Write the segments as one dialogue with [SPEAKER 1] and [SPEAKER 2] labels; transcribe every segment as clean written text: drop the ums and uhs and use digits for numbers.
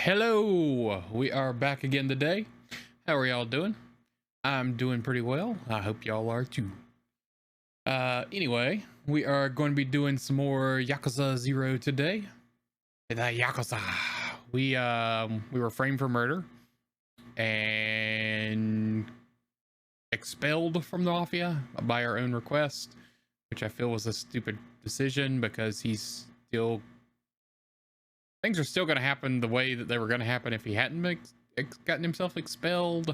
[SPEAKER 1] Hello, we are back again today. How are y'all doing? I'm doing pretty well. I hope y'all are too. Anyway, we are going to be doing some more Yakuza 0 today. The Yakuza. We were framed for murder and expelled from the Mafia by our own request, which I feel was a stupid decision because things are still going to happen the way that they were going to happen if he hadn't gotten himself expelled.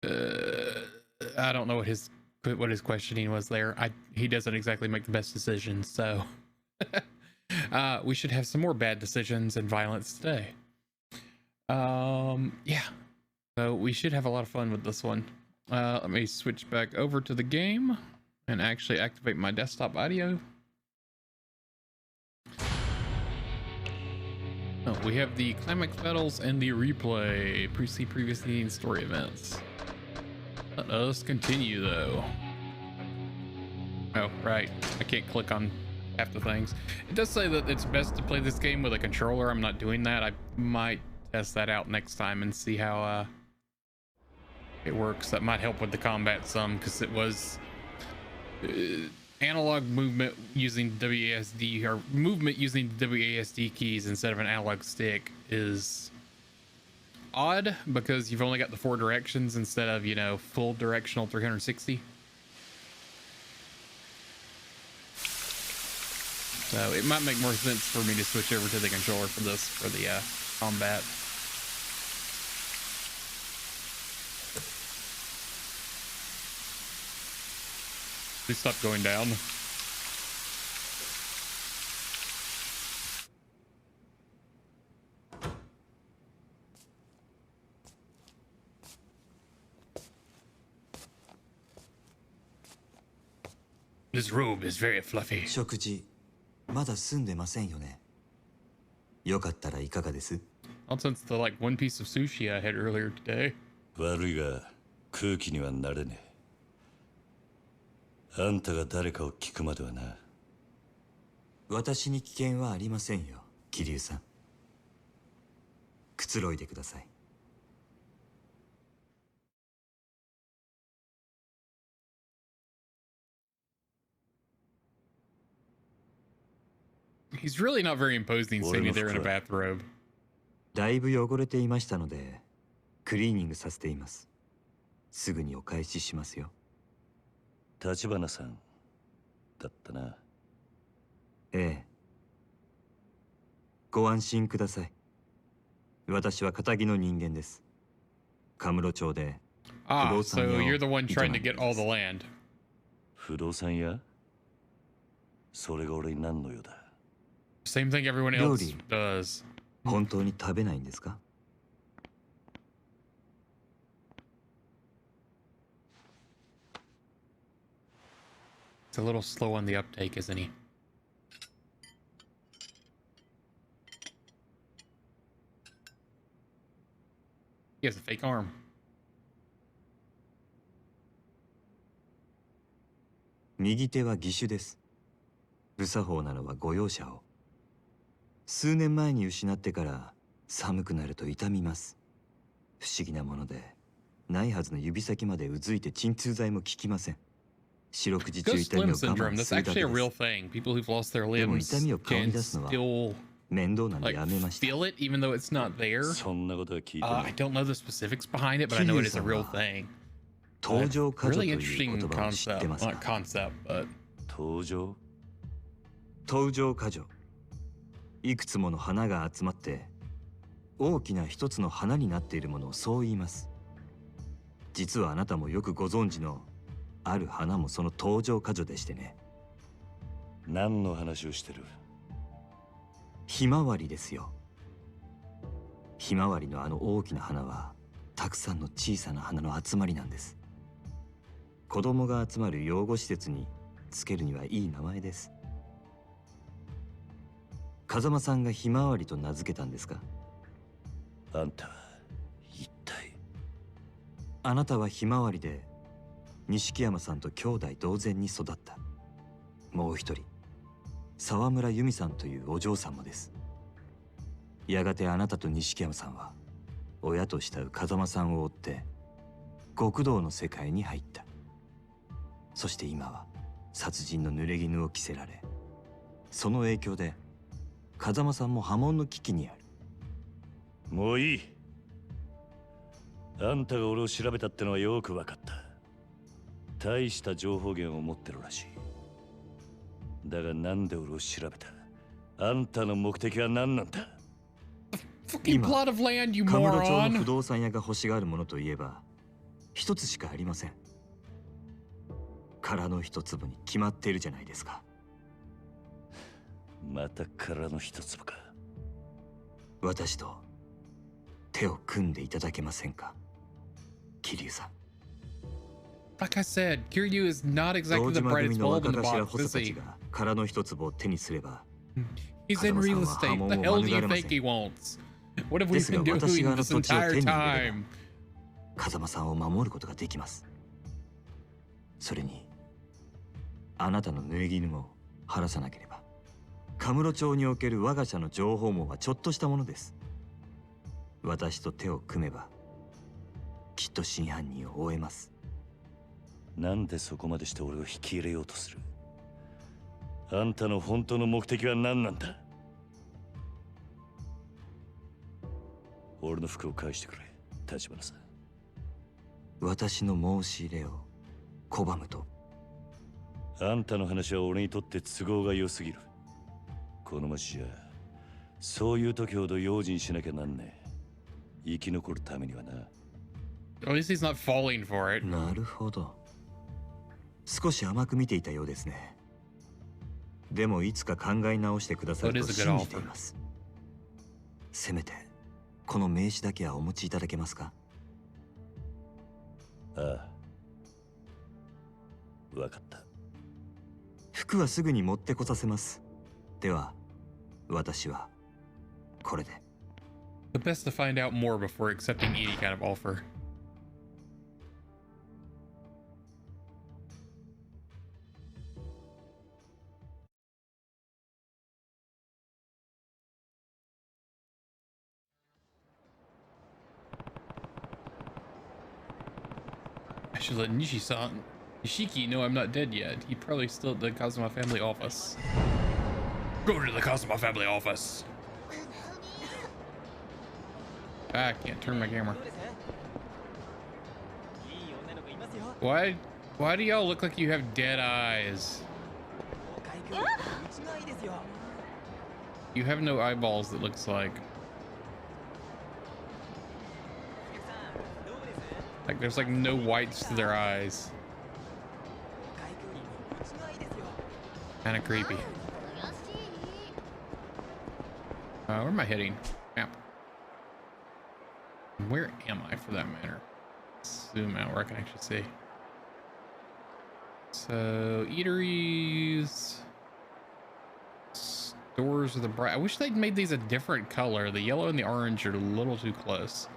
[SPEAKER 1] I don't know what his questioning was there. He doesn't exactly make the best decisions, so we should have some more bad decisions and violence today. Yeah, so we should have a lot of fun with this one. Let me switch back over to the game and actually activate my desktop audio. Oh, we have the climax battles and the replay. See previously in story events. Let us continue though. Oh, right. I can't click on half the things. It does say that it's best to play this game with a controller. I'm not doing that. I might test that out next time and see how it works. That might help with the combat some, because it was analog movement using WASD, or movement using WASD keys instead of an analog stick is odd, because you've only got the 4 directions instead of, you know, full directional 360. So it might make more sense for me to switch over to the controller for this, for the combat. Please stop going down. This robe is very fluffy.
[SPEAKER 2] 食事まだ済んでませんよね。よかったらいかがです？
[SPEAKER 1] Not since the like one piece of sushi I had earlier today.
[SPEAKER 3] 悪いが空気にはなれねえ。あんたが誰かを聞くまではな。
[SPEAKER 2] 私に危険はありませんよ、桐生さん。くつろいでください。
[SPEAKER 1] He's really not very imposing standing there in a bathrobe.
[SPEAKER 2] だいぶ汚れていましたので、クリーニングさせています。すぐにお返ししますよ。
[SPEAKER 3] 立花さんだったな。
[SPEAKER 2] ええ。ご安心ください。私は堅気の人間です。カムロ町で不動産屋を営んでいます。
[SPEAKER 1] so you're the one trying to get all the land.
[SPEAKER 3] 不動産屋？それが俺に何の用だ？
[SPEAKER 1] Same thing everyone else does.
[SPEAKER 2] 本当に食べないんですか?
[SPEAKER 1] It's a little slow on the uptake, isn't he? He has a fake arm.
[SPEAKER 2] 右手は義手です。無作法なのはご容赦を。数年前に失ってから寒くなると痛みます。不思議なもので、ないはずの指先までうずいて鎮痛剤も効きません。四六時中痛みを我慢するだけです。でも痛みを顔に出すのは面倒なんでやめました。
[SPEAKER 1] Feel it even though it's not there.
[SPEAKER 3] そんなことは聞いてない。
[SPEAKER 1] I don't know the specifics behind it, but I know it is a real thing.
[SPEAKER 2] 登場過剰と
[SPEAKER 1] Really
[SPEAKER 2] いう
[SPEAKER 1] interesting
[SPEAKER 2] 言葉を知ってますか?
[SPEAKER 1] concept, but
[SPEAKER 3] 登場？
[SPEAKER 2] 登場過剰。いくつもの花が集まって大きな一つの花になっているものをそう言います。実はあなたもよくご存知のある花もその登場過剰でしてね。
[SPEAKER 3] 何の話をしてる？
[SPEAKER 2] ひまわりですよ。ひまわりのあの大きな花はたくさんの小さな花の集まりなんです。子供が集まる養護施設につけるにはいい名前です。風間さんがひまわりと名付けたんですか？
[SPEAKER 3] あんたは一体。
[SPEAKER 2] あなたはひまわりで錦山さんと兄弟同然に育った。もう一人沢村由美さんというお嬢さんもです。やがてあなたと錦山さんは親と慕う風間さんを追って極道の世界に入った。そして今は殺人の濡れ衣を着せられ、その影響で風間さんも破門の危機にある。
[SPEAKER 3] もういい。あんたが俺を調べたってのはよく分かった。大した情報源を持ってるらしい。だがなんで俺を調べた？あんたの目的は何なんだ？
[SPEAKER 1] Fucking plot of land, you
[SPEAKER 2] カムロ町の不
[SPEAKER 1] moron.
[SPEAKER 2] 動産屋が欲しがるものといえば一つしかありません。殻の一粒に決まっているじゃないですか。
[SPEAKER 3] また殻の一粒か。
[SPEAKER 2] 私と手を組んでいただけませんか、桐生さん。
[SPEAKER 1] Like I said, Kiryu is not
[SPEAKER 2] 堂
[SPEAKER 1] exactly the
[SPEAKER 2] 島
[SPEAKER 1] brightest
[SPEAKER 2] 組の
[SPEAKER 1] bulb
[SPEAKER 2] 若
[SPEAKER 1] in the
[SPEAKER 2] 頭
[SPEAKER 1] box,
[SPEAKER 2] 補佐
[SPEAKER 1] is
[SPEAKER 2] たち
[SPEAKER 1] he?
[SPEAKER 2] が殻の一粒を手にすれば
[SPEAKER 1] He's in real estate. The hell do you think he wants? What have we been doing this entire time?
[SPEAKER 2] 風間さんを守ることができます。それにあなたの濡れ衣も晴らさなければ、カムロ町における我が社の情報網はちょっとしたものです。私と手を組めばきっと真犯人を追えます。
[SPEAKER 3] なんでそこまでして俺を引き入れようとする？あんたの本当の目的は何なんだ？俺の服を返してくれ、立花さん。
[SPEAKER 2] 私の申し入れを拒むと？
[SPEAKER 3] あんたの話は俺にとって都合が良すぎる。この町じゃそういう時ほど用心しなきゃなんねえ。生き残るためにはな。
[SPEAKER 1] At least he's not falling for it.
[SPEAKER 2] なるほど。少し甘く見ていたようですね。でもいつか考え直してくださると信じています。せめてこの名刺だけはお持ちいただけますか？
[SPEAKER 3] ああ、分かった。
[SPEAKER 2] 服はすぐに持ってこさせます。では私はこれで。
[SPEAKER 1] The best to find out more before accepting any kind of offer. I should let Nishiki know I'm not dead yet. He probably still at the Kazuma family office. Go to the Kazuma family office. Ah, I can't turn my camera. Why do y'all look like you have dead eyes? You have no eyeballs, it looks like. Like there's like no whites to their eyes. Kinda creepy. Where am I heading? Map. Where am I for that matter? Zoom out where I can actually see. So eateries, stores with the bright. I wish they'd made these a different color. The yellow and the orange are a little too close.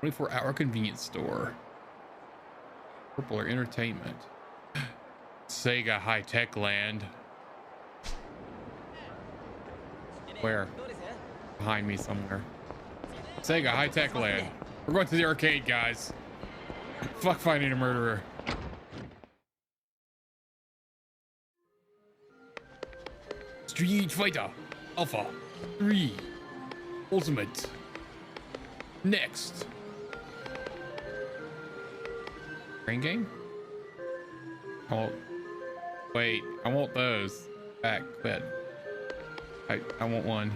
[SPEAKER 1] 24-hour convenience store. Purple or entertainment. Sega high-tech land. Where? Behind me somewhere. Sega high-tech land. We're going to the arcade, guys. Fuck finding a murderer. Street Fighter Alpha 3 Ultimate. Next. Train game? Oh, wait. I want those. Back. Quit. I want one.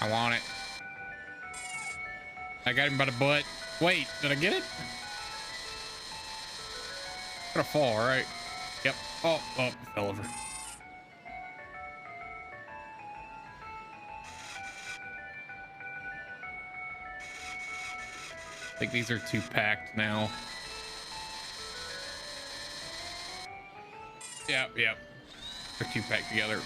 [SPEAKER 1] I want it. I got him by the butt. Wait, did I get it? Gonna fall, right? Yep. Oh, it fell over. I think these are too packed now. Yep, yep. They're 2-pack together.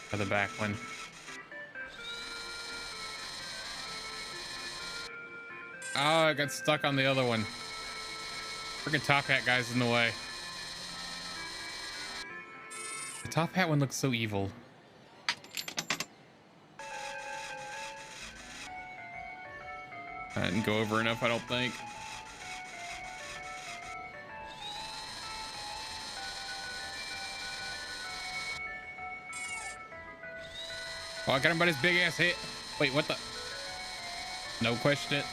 [SPEAKER 1] For the back one. Oh, I got stuck on the other one. Freaking top hat guy's in the way. The top hat one looks so evil. I didn't go over enough, I don't think. Oh, I got him by his big ass hit. Wait, what the? No question it.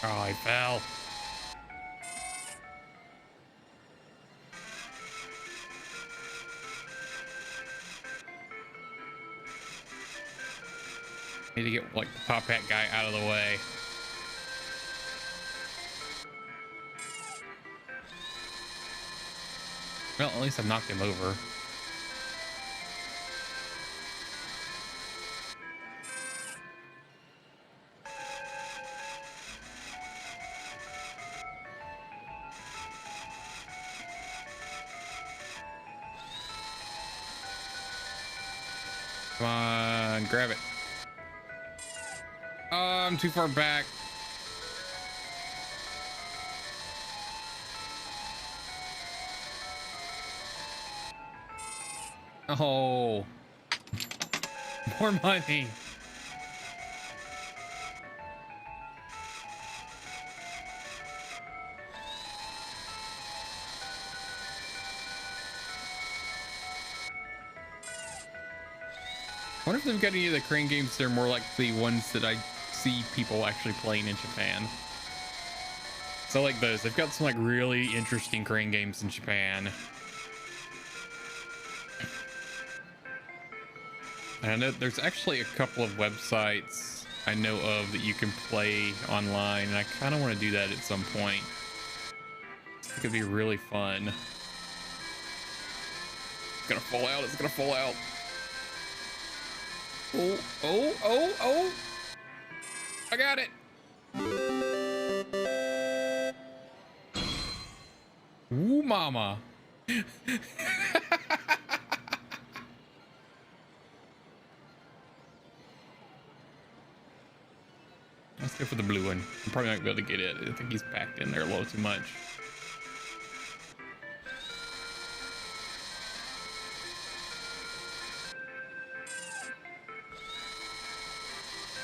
[SPEAKER 1] Oh, he fell. Need to get like the top hat guy out of the way. Well, at least I've knocked him over. Come on, grab it. Oh, I'm too far back. Oh, more money. I wonder if they've got any of the crane games that are more like the ones that I see people actually playing in Japan. So like those, they've got some like really interesting crane games in Japan. And I know there's actually a couple of websites I know of that you can play online, and I kind of want to do that at some point. It could be really fun. It's gonna fall out, it's gonna fall out. Oh, oh, oh, oh. I got it. Ooh, mama. Let's go for the blue one. I probably not be able to get it. I think he's packed in there a little too much.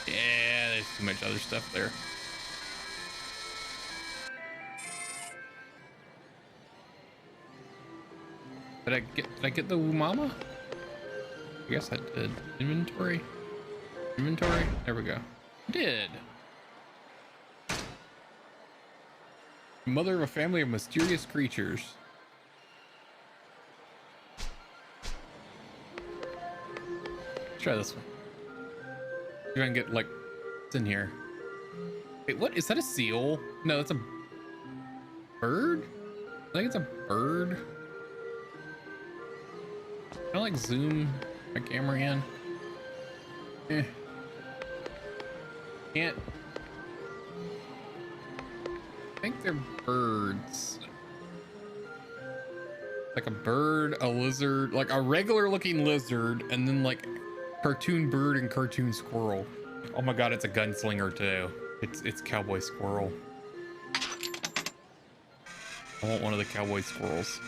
[SPEAKER 1] Yeah, there's too much other stuff there. Did I get the mama? I guess I did. Inventory. There we go. I did. Mother of a family of mysterious creatures. Let's try this one. See if I can get like what's in here. Wait, what is that? A seal? No, that's a bird. I think it's a bird. Can I like zoom my camera in? Can't. I think they're birds. Like a bird, a lizard, like a regular looking lizard, and then like cartoon bird and cartoon squirrel. Oh my god, it's a gunslinger too. It's cowboy squirrel. I want one of the cowboy squirrels.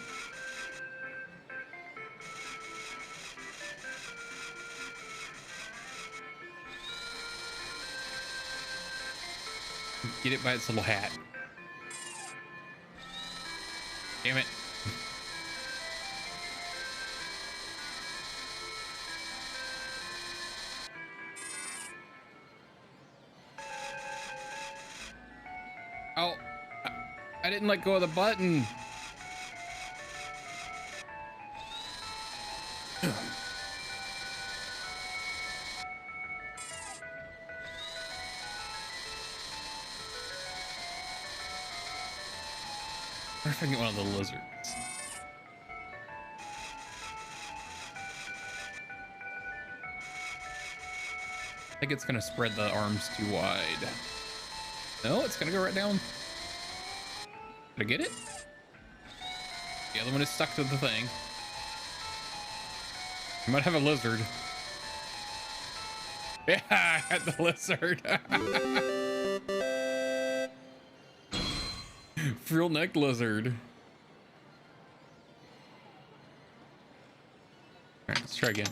[SPEAKER 1] Get it by its little hat. Damn it. Oh, I didn't let go of the button. What if I get one of the lizards? I think it's gonna spread the arms too wide. No, it's gonna go right down. Did I get it? The other one is stuck to the thing. I might have a lizard. Yeah, I had the lizard. Frill neck lizard. All right, let's try again.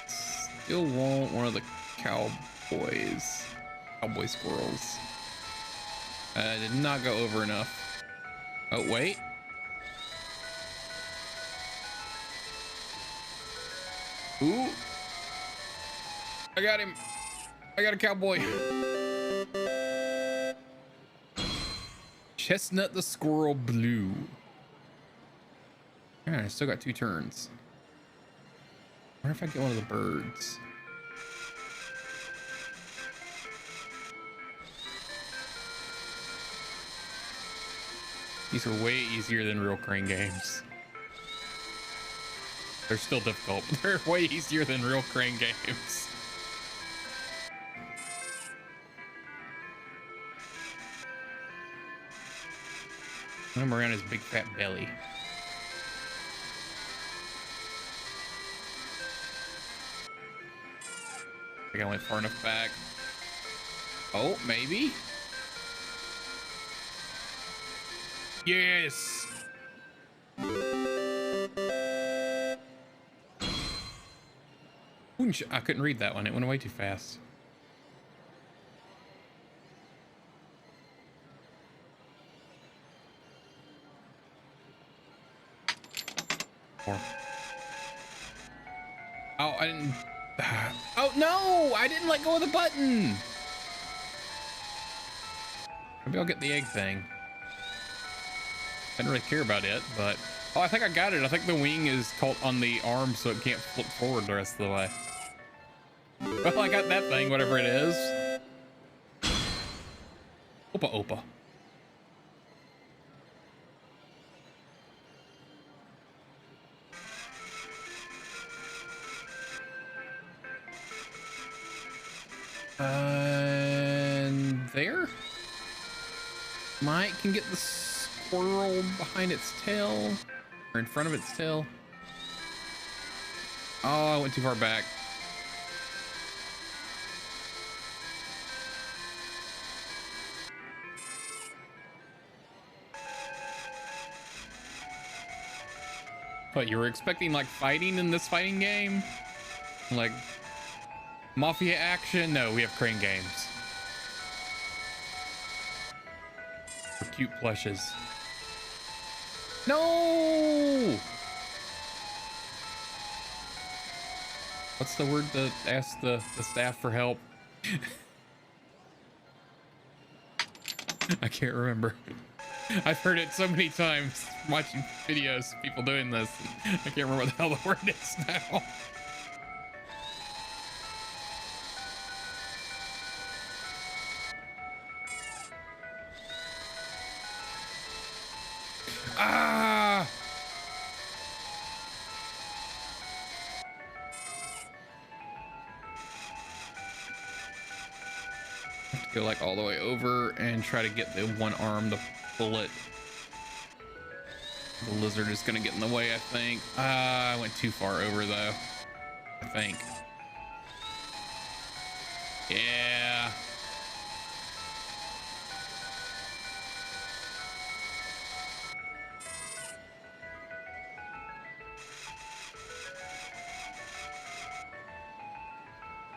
[SPEAKER 1] Still want one of the cowboys. Cowboy squirrels. Did not go over enough. Oh, wait. Ooh. I got him. I got a cowboy. Chestnut the squirrel blue. All right, I still got 2 turns. I wonder if I get one of the birds. These are way easier than real crane games. They're still difficult, but they're way easier than real crane games. I'm around his big fat belly. I think I went far enough back. Oh, maybe. Yes. I couldn't read that one. It went away too fast. More. Oh, I didn't. Oh no! I didn't let go of the button. Maybe I'll get the egg thing. I didn't really care about it, but oh, I think I got it. I think the wing is caught on the arm, so it can't flip forward the rest of the way. Well, I got that thing, whatever it is. Opa opa. And there. Mike can get the squirrel behind its tail, or in front of its tail. Oh, I went too far back. What, you were expecting like fighting in this fighting game? Like mafia action? No, we have crane games. For cute plushes. No! What's the word to ask the staff for help? I can't remember. I've heard it so many times watching videos of people doing this. I can't remember what the hell the word is now. Ah! I have to go like all the way over and try to get the one arm to pull it. The lizard is gonna get in the way, I think. I went too far over though, I think. Yeah.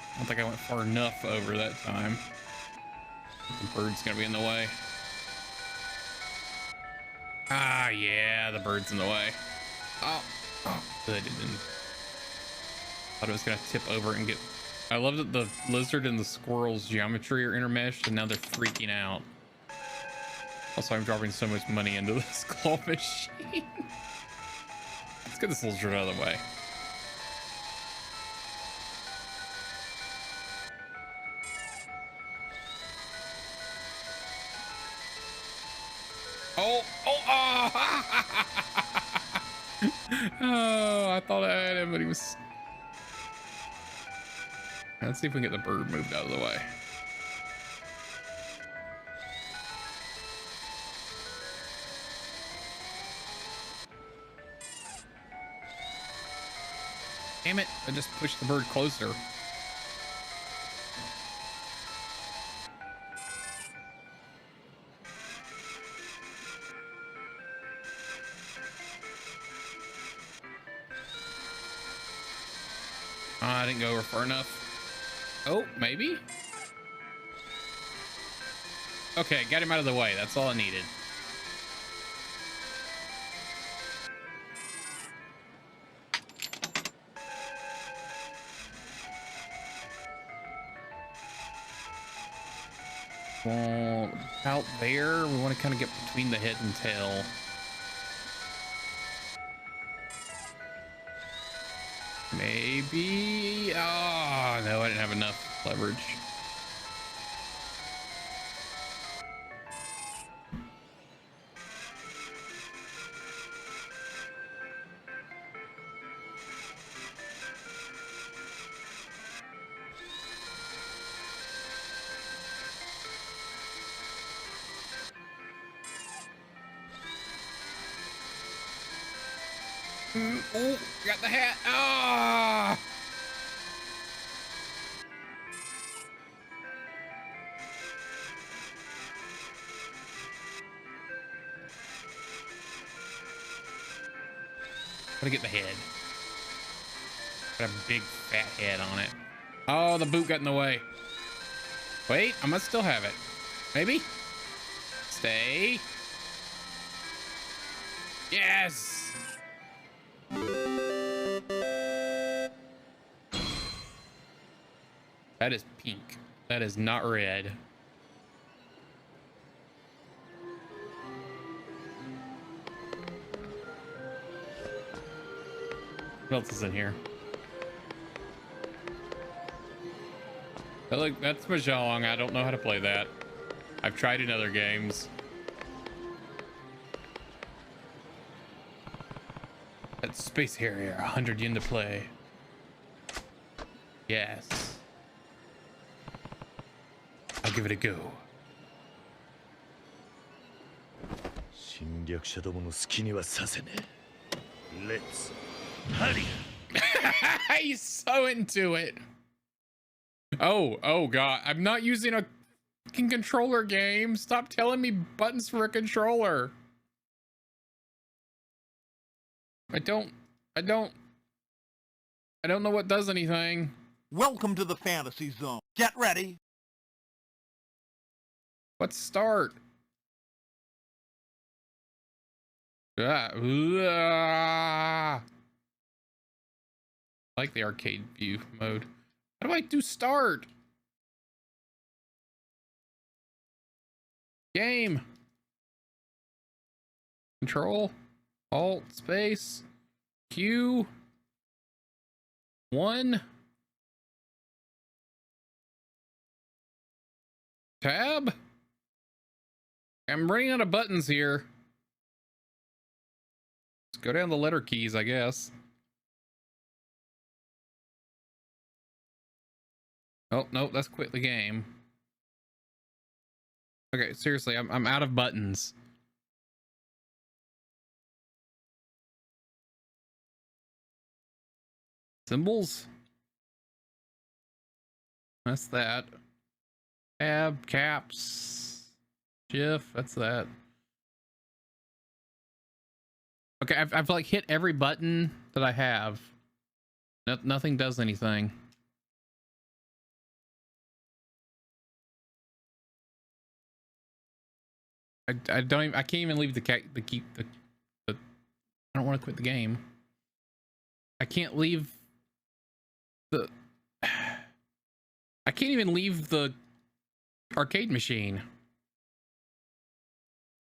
[SPEAKER 1] I don't think I went far enough over that time. The bird's gonna be in the way. Ah, yeah, the bird's in the way. Oh, good. It didn't. Thought it was gonna tip over and get. I love that the lizard and the squirrel's geometry are intermeshed, and now they're freaking out. Also, I'm dropping so much money into this claw machine. Let's get this lizard out of the way. Oh, oh, oh! Oh, I thought I had him, but he was... Let's see if we can get the bird moved out of the way. Damn it, I just pushed the bird closer. I didn't go over far enough. Oh, maybe? Okay, got him out of the way. That's all I needed. Well, out there, we want to kind of get between the head and tail. Maybe. Oh, no, I didn't have enough leverage. Oh, got the hat. Ah! Gotta get the head. Got a big fat head on it. Oh, the boot got in the way. Wait, I must still have it. Maybe? Stay. Yes! That is pink. That is not red. What else is in here? Look, that's Mahjong. I don't know how to play that. I've tried in other games. That Space Harrier, 100 yen to play. Yes. I'll give it a go.
[SPEAKER 3] Let's hurry.
[SPEAKER 1] He's so into it. Oh god, I'm not using a fucking controller game. Stop telling me buttons for a controller. I don't know what does anything.
[SPEAKER 4] Welcome to the fantasy zone. Get ready.
[SPEAKER 1] Let's start. I like the arcade view mode. How do I do start? Game. Control. Alt. Space. Q. 1. Tab. I'm running out of buttons here. Let's go down the letter keys, I guess. Oh, no, that's quit the game. Okay, seriously, I'm out of buttons. Symbols? That's that. Tab, caps, shift, that's that. Okay, I've like hit every button that I have. Nothing does anything. I can't even leave I don't want to quit the game. I can't leave the I can't even leave the arcade machine.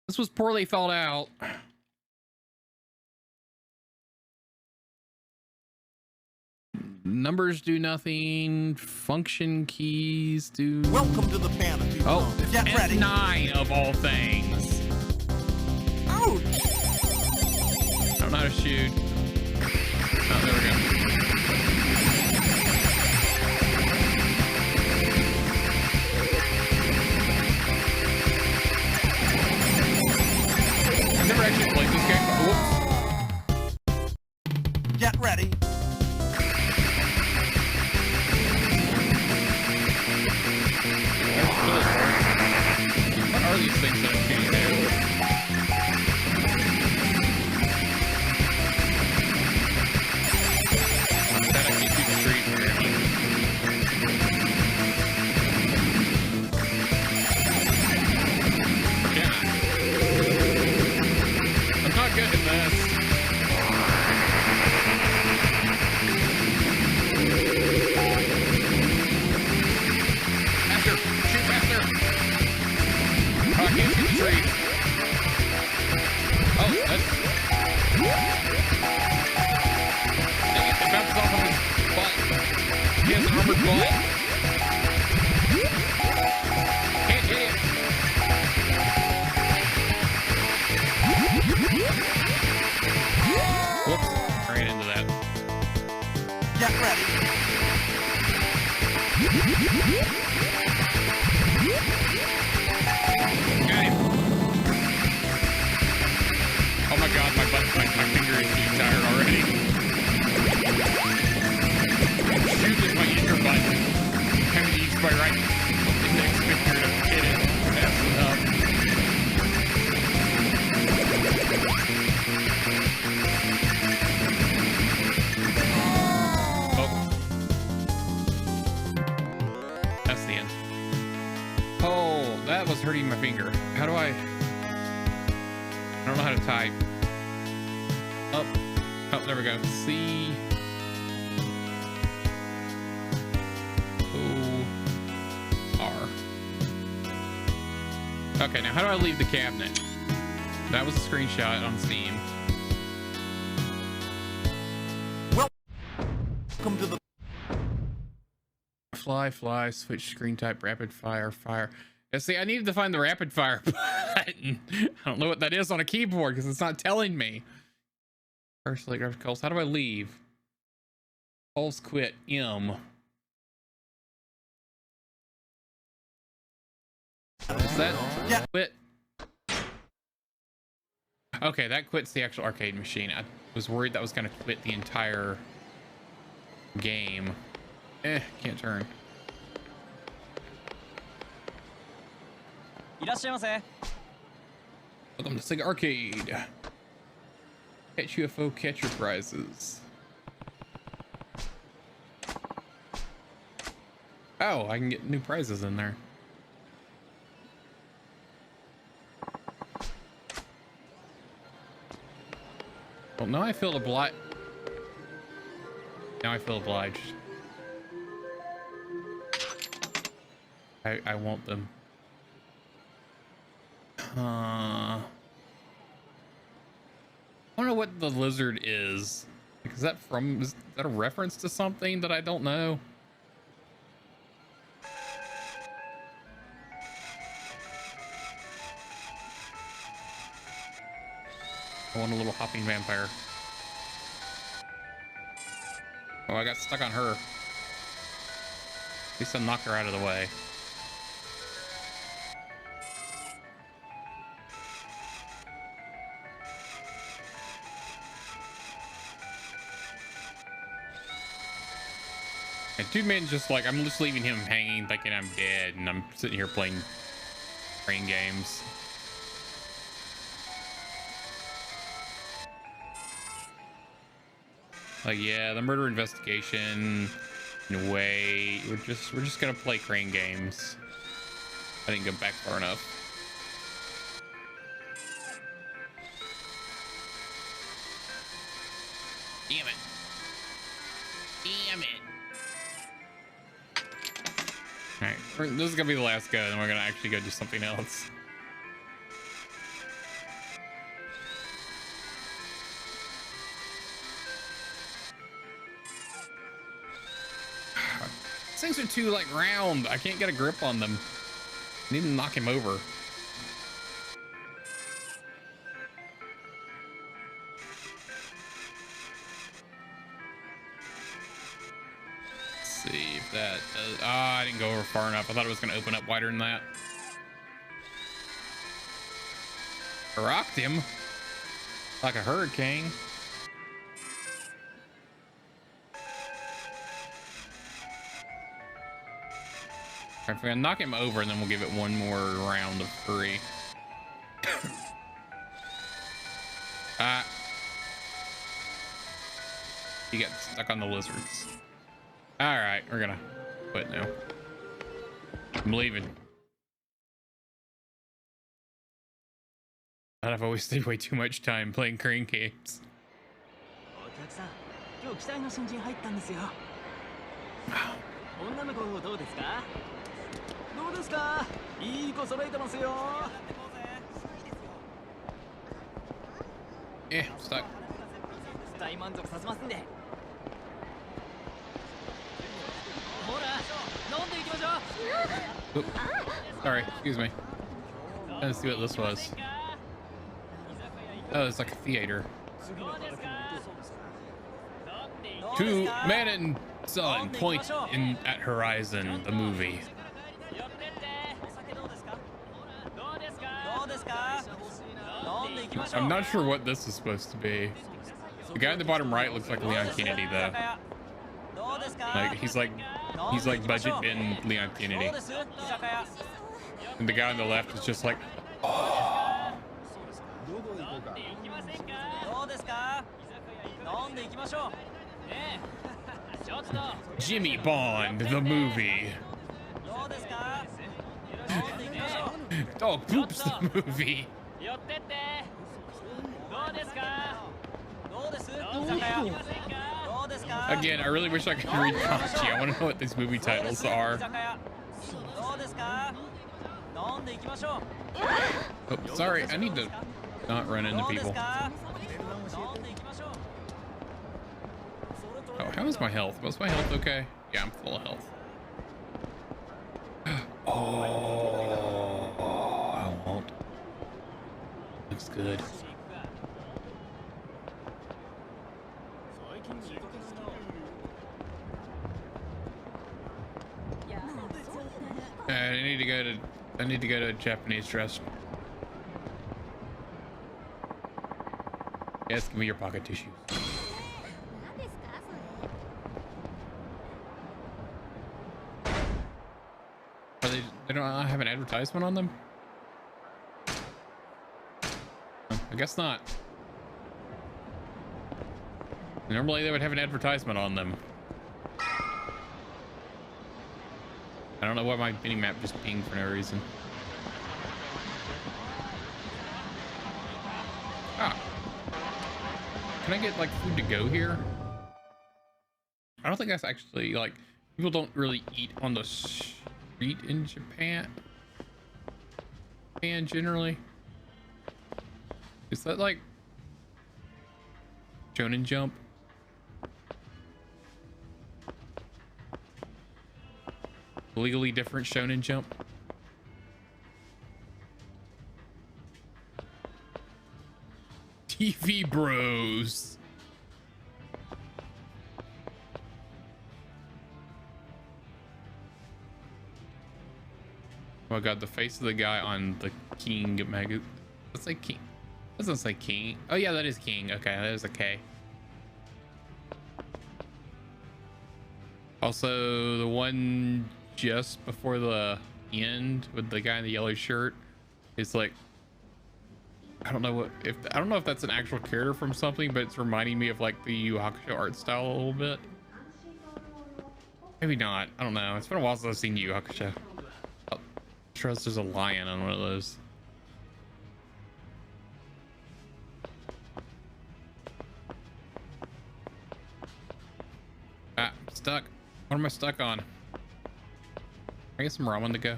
[SPEAKER 1] This was poorly thought out. Numbers do nothing. Function keys do.
[SPEAKER 4] Welcome to the fantasy zone.
[SPEAKER 1] Oh,
[SPEAKER 4] Get ready.
[SPEAKER 1] F9 of all things.
[SPEAKER 4] Ouch!
[SPEAKER 1] don't know how to shoot. Oh, there we go. I've never actually played this game. Whoops.
[SPEAKER 4] Get ready.
[SPEAKER 1] What are these things that I'm shooting at? That I can't see the trees apparently. Yeah. I'm not good at this. Faster! Shoot faster! Oh, I can't see the tree. Oh, that's... Dang it, it bounces off of his butt. He has an armored butt. Can't hit him. Whoops, ran into that.
[SPEAKER 4] Get ready.
[SPEAKER 1] Got him. Oh my god, my finger is getting tired already. Shoot is my enter button. Kind of use my right index finger to hit it fast enough. Oh. That's the end. Oh, that was hurting my finger. How do I don't know how to type. Up. Oh, there we go. C O R. Okay, now how do I leave the cabinet? That was a screenshot on Steam.
[SPEAKER 4] Welcome to the
[SPEAKER 1] Fly, switch screen type, rapid fire, fire. Yeah, see, I needed to find the rapid fire button. I don't know what that is on a keyboard because it's not telling me. First, like graphic calls. How do I leave? Calls quit. M. Is that quit? Okay, that quits the actual arcade machine. I was worried that was going to quit the entire game. Can't turn. Welcome to Sega Arcade. Catch UFO, catch your prizes. Oh, I can get new prizes in there. Well, now I feel obliged. Now I feel obliged. I want them. I don't know what the lizard is. Like, is that a reference to something that I don't know? I want a little hopping vampire. Oh, I got stuck on her. At least I knocked her out of the way. And Dude Man's just like, I'm just leaving him hanging, thinking I'm dead, and I'm sitting here playing brain games. Like, yeah, the murder investigation. In a way, we're just gonna play crane games. I didn't go back far enough. Damn it! Damn it! All right, this is gonna be the last go, and we're gonna actually go do something else. Things are too like round. I can't get a grip on them. I need to knock him over. See if that does. Ah, I didn't go over far enough. I thought it was going to open up wider than that. I rocked him like a hurricane. If I knock him over, and then we'll give it one more round of three. Ah. He got stuck on the lizards. All right, we're gonna quit now. I'm leaving. I've always wasted way too much time playing crane games.
[SPEAKER 5] お客さん、今日期待の新人入ったんですよ。女の子どうですか？どうですか？いい子揃えてますよ。
[SPEAKER 1] Stuck.
[SPEAKER 5] 大満足させますんで。ほら、飲んでいきましょう。
[SPEAKER 1] Oop. Sorry, excuse me. Let's see what this was. Oh, it's like a theater. Two man and son point in at horizon. The movie. I'm not sure what this is supposed to be. The guy in the bottom right looks like Leon Kennedy, though. Like he's like budget bin Leon Kennedy. And the guy on the left is just like, oh. Jimmy Bond, the movie. Dog poops the movie. Again, I really wish I could read kanji. I want to know what these movie titles are. Oh, sorry, I need to not run into people. Oh, how is my health? Was my health okay? Yeah, I'm full of health. Oh, I won't. Looks good. I need to go to a Japanese restaurant. Yes, give me your pocket tissues. They don't have an advertisement on them? I guess not. Normally they would have an advertisement on them. I don't know why my mini map just pinged for no reason. Ah. Can I get like food to go here? I don't think that's actually like, people don't really eat on the street in Japan. And generally. Is that like Shonen Jump? Legally different Shonen Jump? TV Bros. Oh my god, the face of the guy on the King magazine. Let's say King. Doesn't say King. Oh yeah, that is King. Okay, that is a K. Also, the one just before the end with the guy in the yellow shirt is like, I don't know if that's an actual character from something, but it's reminding me of like the Yu Yu Hakusho art style a little bit. Maybe not. I don't know. It's been a while since I've seen Yu Yu Hakusho. I'm sure there's a lion on one of those. Ah, I'm stuck. What am I stuck on? Can I get some ramen to go?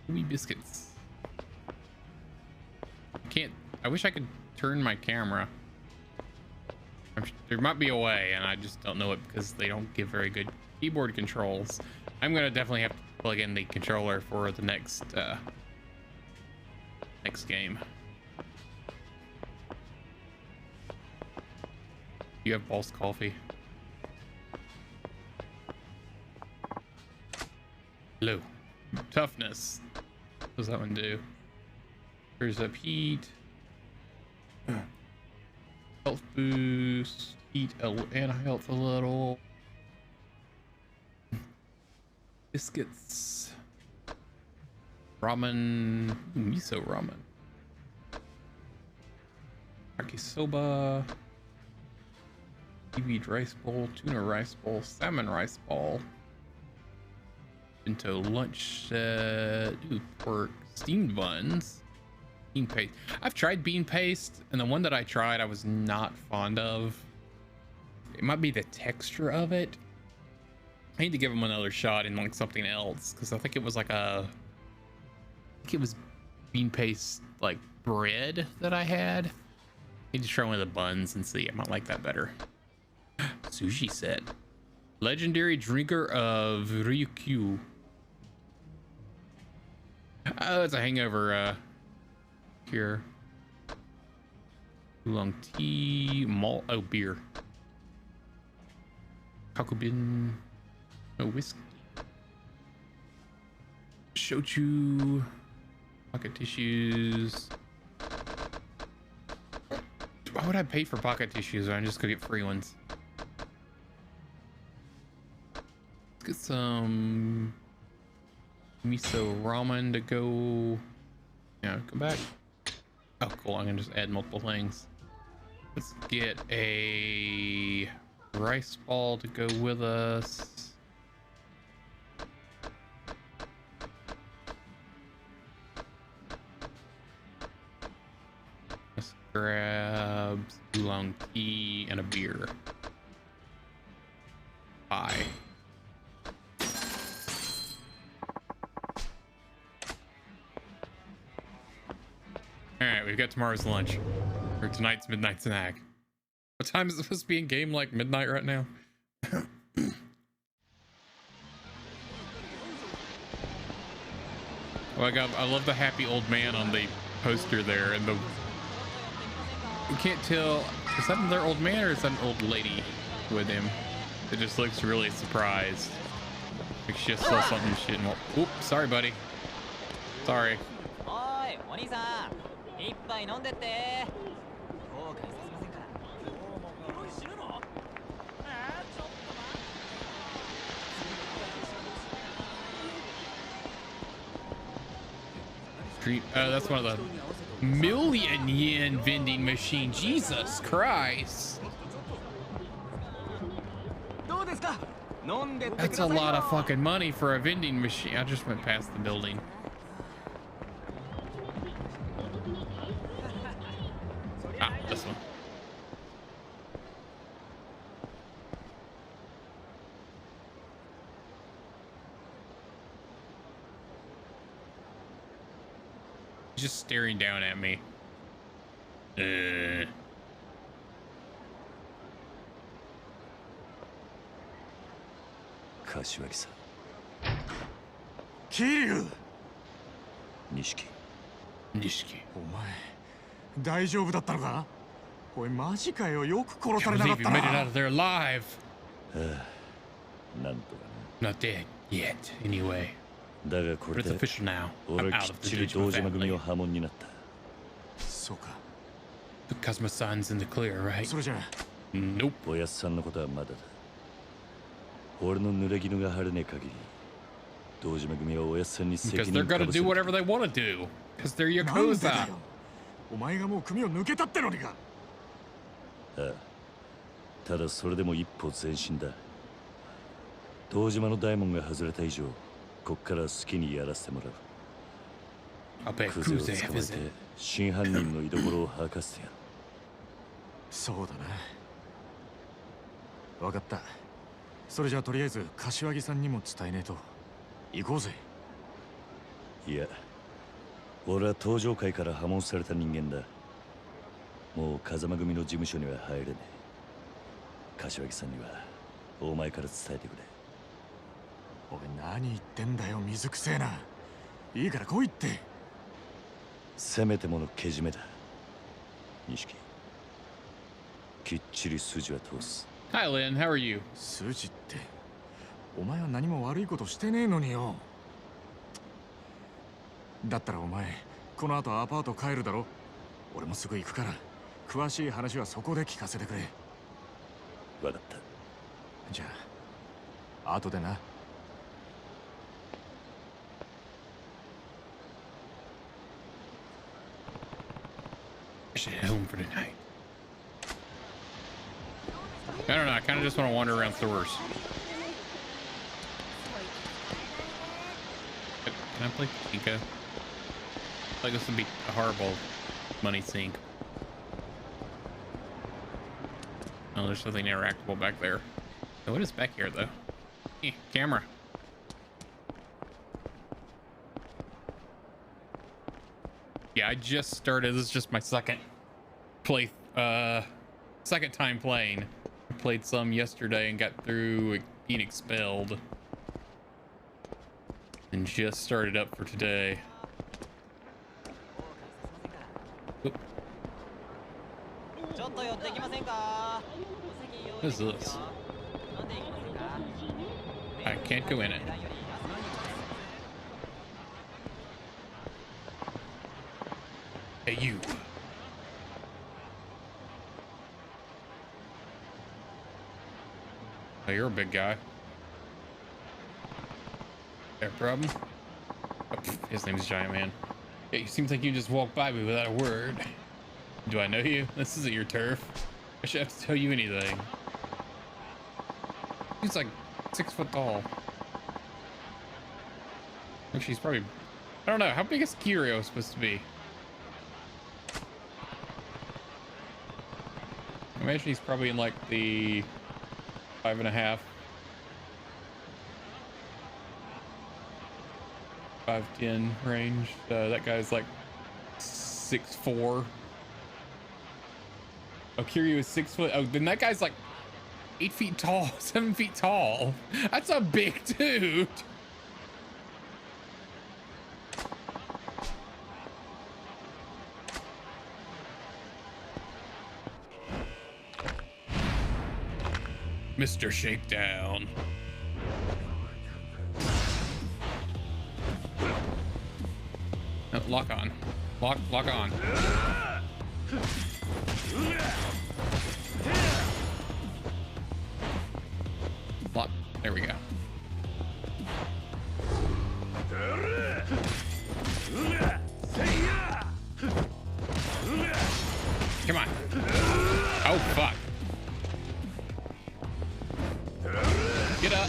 [SPEAKER 1] Wee biscuits. I wish I could turn my camera. There might be a way, and I just don't know it because they don't give very good keyboard controls. I'm gonna definitely have to plug in the controller for the next game. You have Boss Coffee. Low. Toughness. What does that one do? Here's up heat. Health boost. Heat and health a little. Biscuits. Ramen. Ooh, miso ramen. Yakisoba. Seaweed rice bowl. Tuna rice bowl. Salmon rice ball. Bento lunch set. Ooh, pork. Steamed buns. Bean paste. I've tried bean paste, and the one that I tried I was not fond of. It might be the texture of it. I need to give them another shot in like something else, because I think it was like I think it was bean paste like bread that I had. I need to try one of the buns and see. I might like that better. Sushi set. Legendary drinker of Ryukyu. Oh, it's a hangover cure. Oolong tea, malt, oh, beer. Kakubin, no whiskey. Shochu, pocket tissues. Why would I pay for pocket tissues when I'm just gonna get free ones? Let's get some miso ramen to go. Yeah, come back. Oh, cool. I can just add multiple things. Let's get a rice ball to go with us. Let's grab oolong tea and a beer. Pie. All right, we've got tomorrow's lunch, or tonight's midnight snack. What time is it supposed to be in game? Like midnight right now? Oh my god, I love the happy old man on the poster there, and you can't tell, is that their old man or is that an old lady with him? It just looks really surprised. Like she just saw something she didn't want. Oop, sorry buddy. Sorry.
[SPEAKER 5] お兄さん一杯飲んでって後悔させませんから死ぬのちょっと
[SPEAKER 1] Street, that's one of the million yen vending machine. Jesus Christ.
[SPEAKER 5] どうですか飲んでってくだ
[SPEAKER 1] That's
[SPEAKER 5] さ
[SPEAKER 1] a
[SPEAKER 5] いよ
[SPEAKER 1] lot of fucking money for a vending machine. I just went past the building. Ah, this one. He's just staring down at me.
[SPEAKER 3] 柏木さん、
[SPEAKER 4] 桐生、
[SPEAKER 3] 錦。
[SPEAKER 1] Nishiki.
[SPEAKER 4] お前大丈夫だったのか？おいマジかよ、よく殺さ
[SPEAKER 1] Can't
[SPEAKER 4] れなか
[SPEAKER 1] believe
[SPEAKER 4] っ
[SPEAKER 1] you
[SPEAKER 4] た
[SPEAKER 1] made it out
[SPEAKER 4] な。
[SPEAKER 1] of there alive.
[SPEAKER 3] なんとか
[SPEAKER 1] Not dead yet, anyway.
[SPEAKER 3] な。だがこ
[SPEAKER 1] But
[SPEAKER 3] れ
[SPEAKER 1] it's
[SPEAKER 3] で
[SPEAKER 1] official now.
[SPEAKER 3] 俺
[SPEAKER 1] I'm
[SPEAKER 3] は
[SPEAKER 1] out
[SPEAKER 3] き
[SPEAKER 1] of
[SPEAKER 3] っ
[SPEAKER 1] the
[SPEAKER 3] ちり
[SPEAKER 1] Dojima
[SPEAKER 3] 堂島組
[SPEAKER 1] family.
[SPEAKER 3] を破門になった。
[SPEAKER 4] そうか。
[SPEAKER 1] Because my son's in the clear, right?
[SPEAKER 4] それじゃ
[SPEAKER 1] Nope.
[SPEAKER 3] おやっさんのことはまだだ。俺の濡れ衣が晴れねえ限り、堂島組はおやっさんに責
[SPEAKER 1] Because
[SPEAKER 3] 任
[SPEAKER 1] they're
[SPEAKER 3] か
[SPEAKER 1] gonna
[SPEAKER 3] ぶせ
[SPEAKER 1] do
[SPEAKER 3] る。
[SPEAKER 1] whatever they want to do. Because they're
[SPEAKER 4] なんでだ
[SPEAKER 1] Yakuza.
[SPEAKER 4] よ。お前がもう組を抜けたってのにか。
[SPEAKER 3] ああ、ただそれでも一歩前進だ。堂島の大門が外れた以上、こっから好きにやらせてもらう。
[SPEAKER 1] I'll bet
[SPEAKER 3] クゼを
[SPEAKER 1] Kuze
[SPEAKER 3] 捕
[SPEAKER 1] have
[SPEAKER 3] まえ
[SPEAKER 1] his
[SPEAKER 3] て真犯人の居所を吐かせてやる。
[SPEAKER 4] そうだな。わかった。それじゃあとりあえず柏木さんにも伝えねえと。行こうぜ。
[SPEAKER 3] いや、俺は登場界から破門された人間だ。もう風間組の事務所には入れねえ。柏木さんにはお前から伝えてくれ。
[SPEAKER 4] おい何言ってんだよ、水くせえな。いいから来いって。
[SPEAKER 3] せめてものけじめだ。錦、きっちり筋は通す。
[SPEAKER 1] Hi, Lynn. How are you?
[SPEAKER 4] 筋ってお前は何も悪いことしてねえのによ。だったらお前この後アパート帰るだろ。俺もすぐ行くから詳しい話はそこで聞かせてくれ。
[SPEAKER 3] わかった。
[SPEAKER 4] じゃあ後でな。
[SPEAKER 1] I should head home for tonight. I don't know. I kind of just want to wander around stores. But can I play Pika? Like this would be a horrible money sink. Oh, there's something interactable back there. Oh, what is back here though? Camera. Yeah, I just started. This is just my second time playing. I played some yesterday and got through being expelled. And just started up for today. Oop. What is this? I can't go in it. Hey, you. Oh, you're a big guy. Got a problem? Oh, his name's Giant Man. Yeah, you seem like you just walked by me without a word. Do I know you? This isn't your turf. I should have to tell you anything. He's like 6 foot tall. Actually, he's probably... I don't know. How big is Kirio supposed to be? I imagine he's probably in like the 5.5, 5'10" range. That guy's like 6'4". Oh, Kiryu is 6 foot. Oh, then that guy's like 8 feet tall, 7 feet tall. That's a big dude. Mr. Shakedown. Oh, lock on. Lock on. Lock. There we go. Come on. Oh, fuck. Get up.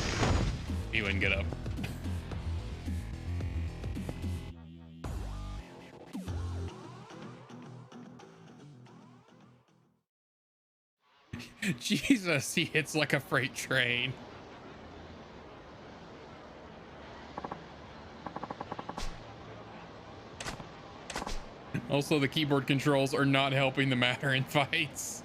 [SPEAKER 1] He wouldn't get up. Jesus, he hits like a freight train. Also, the keyboard controls are not helping the matter in fights.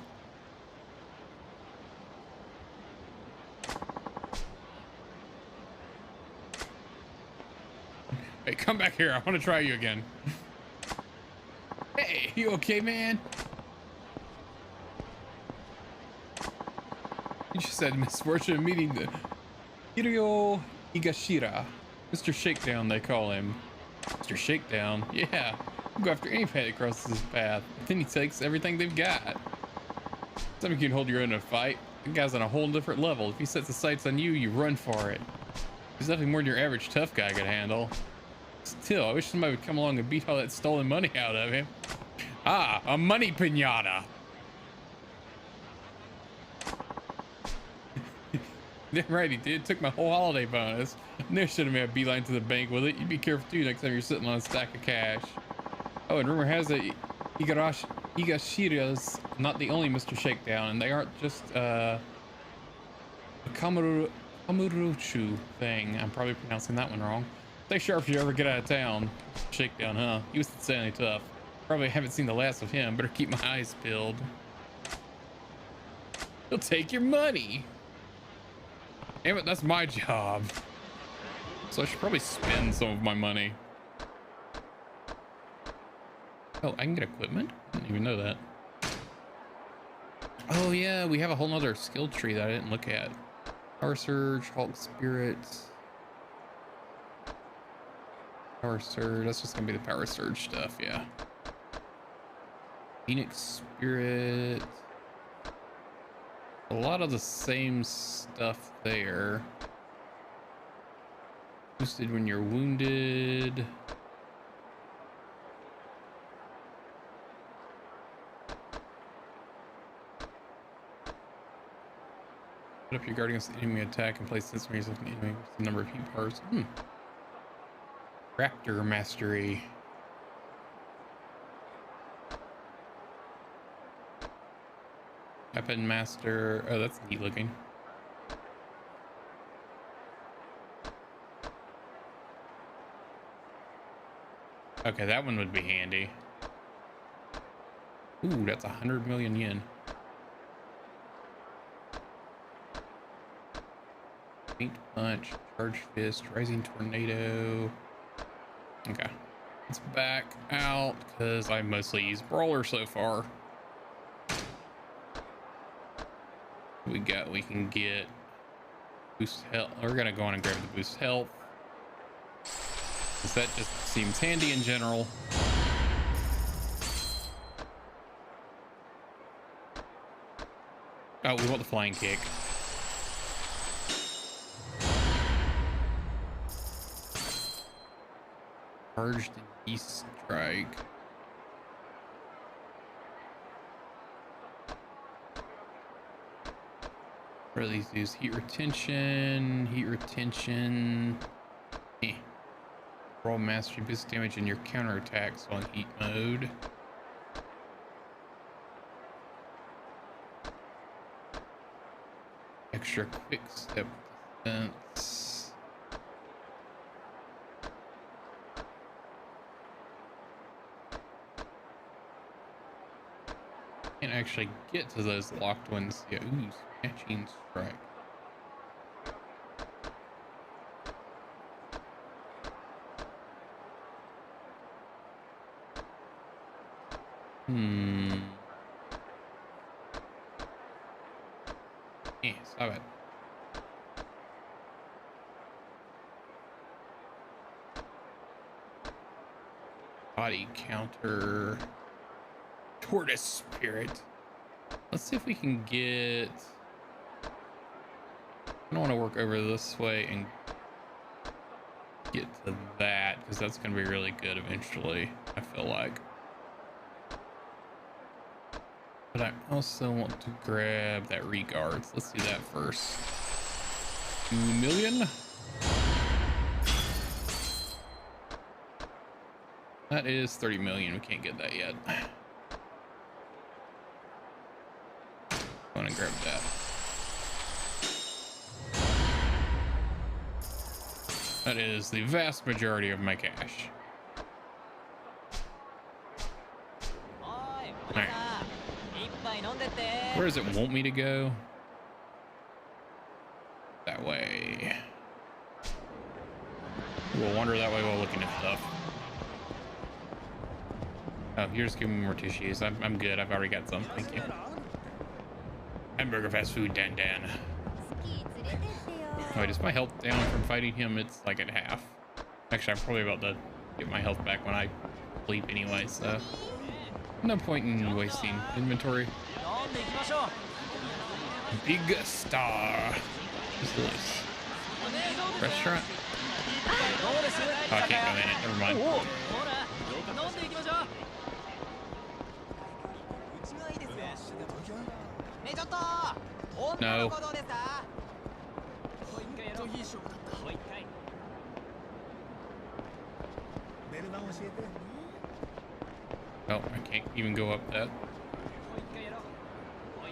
[SPEAKER 1] Hey, come back here. I want to try you again. Hey, you okay, man? You just had misfortune of meeting the Kiryu Higashira. Mr. Shakedown, they call him. Mr. Shakedown? Yeah. He'll go after any pet that crosses his path. Then he takes everything they've got. Some of you can hold your own in a fight. The guy's on a whole different level. If he sets the sights on you, you run for it. He's nothing more than your average tough guy could handle. Still, I wish somebody would come along and beat all that stolen money out of him. Ah, a money pinata. Damn right he did. Took my whole holiday bonus. Never should have made a beeline to the bank with it. You be careful too next time you're sitting on a stack of cash. Oh, and rumor has it Higashira's not the only Mr. Shakedown, and they aren't just a Kamurochu thing. I'm probably pronouncing that one wrong. Stay sharp if you ever get out of town. Shakedown, huh? He was insanely tough. Probably haven't seen the last of him. Better keep my eyes peeled. He'll take your money. Damn it, that's my job. So I should probably spend some of my money. Oh, I can get equipment? I didn't even know that. Oh yeah, we have a whole nother skill tree that I didn't look at. Power Surge, Hulk Spirit. Power Surge, that's just gonna be the Power Surge stuff, yeah. Phoenix Spirit. A lot of the same stuff there. Boosted when you're wounded. Put up your guard against the enemy attack and place this when you're looking at the enemy with the number of heat bars. Raptor Mastery. Weapon Master. Oh, that's neat looking. Okay, that one would be handy. Ooh, that's 100 million yen. Faint Punch, Charge Fist, Rising Tornado. Okay. Let's back out because I mostly use Brawler so far. We can get boost health. We're gonna go on and grab the boost health. Because that just seems handy in general. Oh, we want the flying kick. Charged East Strike. What do these do? Heat retention, Roll mastery, boost damage in your counterattacks while in heat mode. Extra quick step defense. Can't actually get to those locked ones. Yeah, ooh, Snatching Strike. Yeah, stop it. Body counter. Tortoise Spirit. Let's see if we can get... I don't want to work over this way and get to that because that's going to be really good eventually, I feel like. But I also want to grab that regards. Let's do that first. 2 million. That is 30 million. We can't get that yet. I want to grab that. That is the vast majority of my cash. Alright. Where does it want me to go? That way. We'll wander that way while looking at stuff. Oh, you're just giving me more tissues. I'm good. I've already got some. Thank you. Hamburger fast food, Dan. Wait, is my health down from fighting him? It's like at half. Actually, I'm probably about to get my health back when I sleep anyway, so no point in wasting inventory. Big Star. What's this? Restaurant? Oh, I can't go in it. Never mind. No. Oh, I can't even go up that.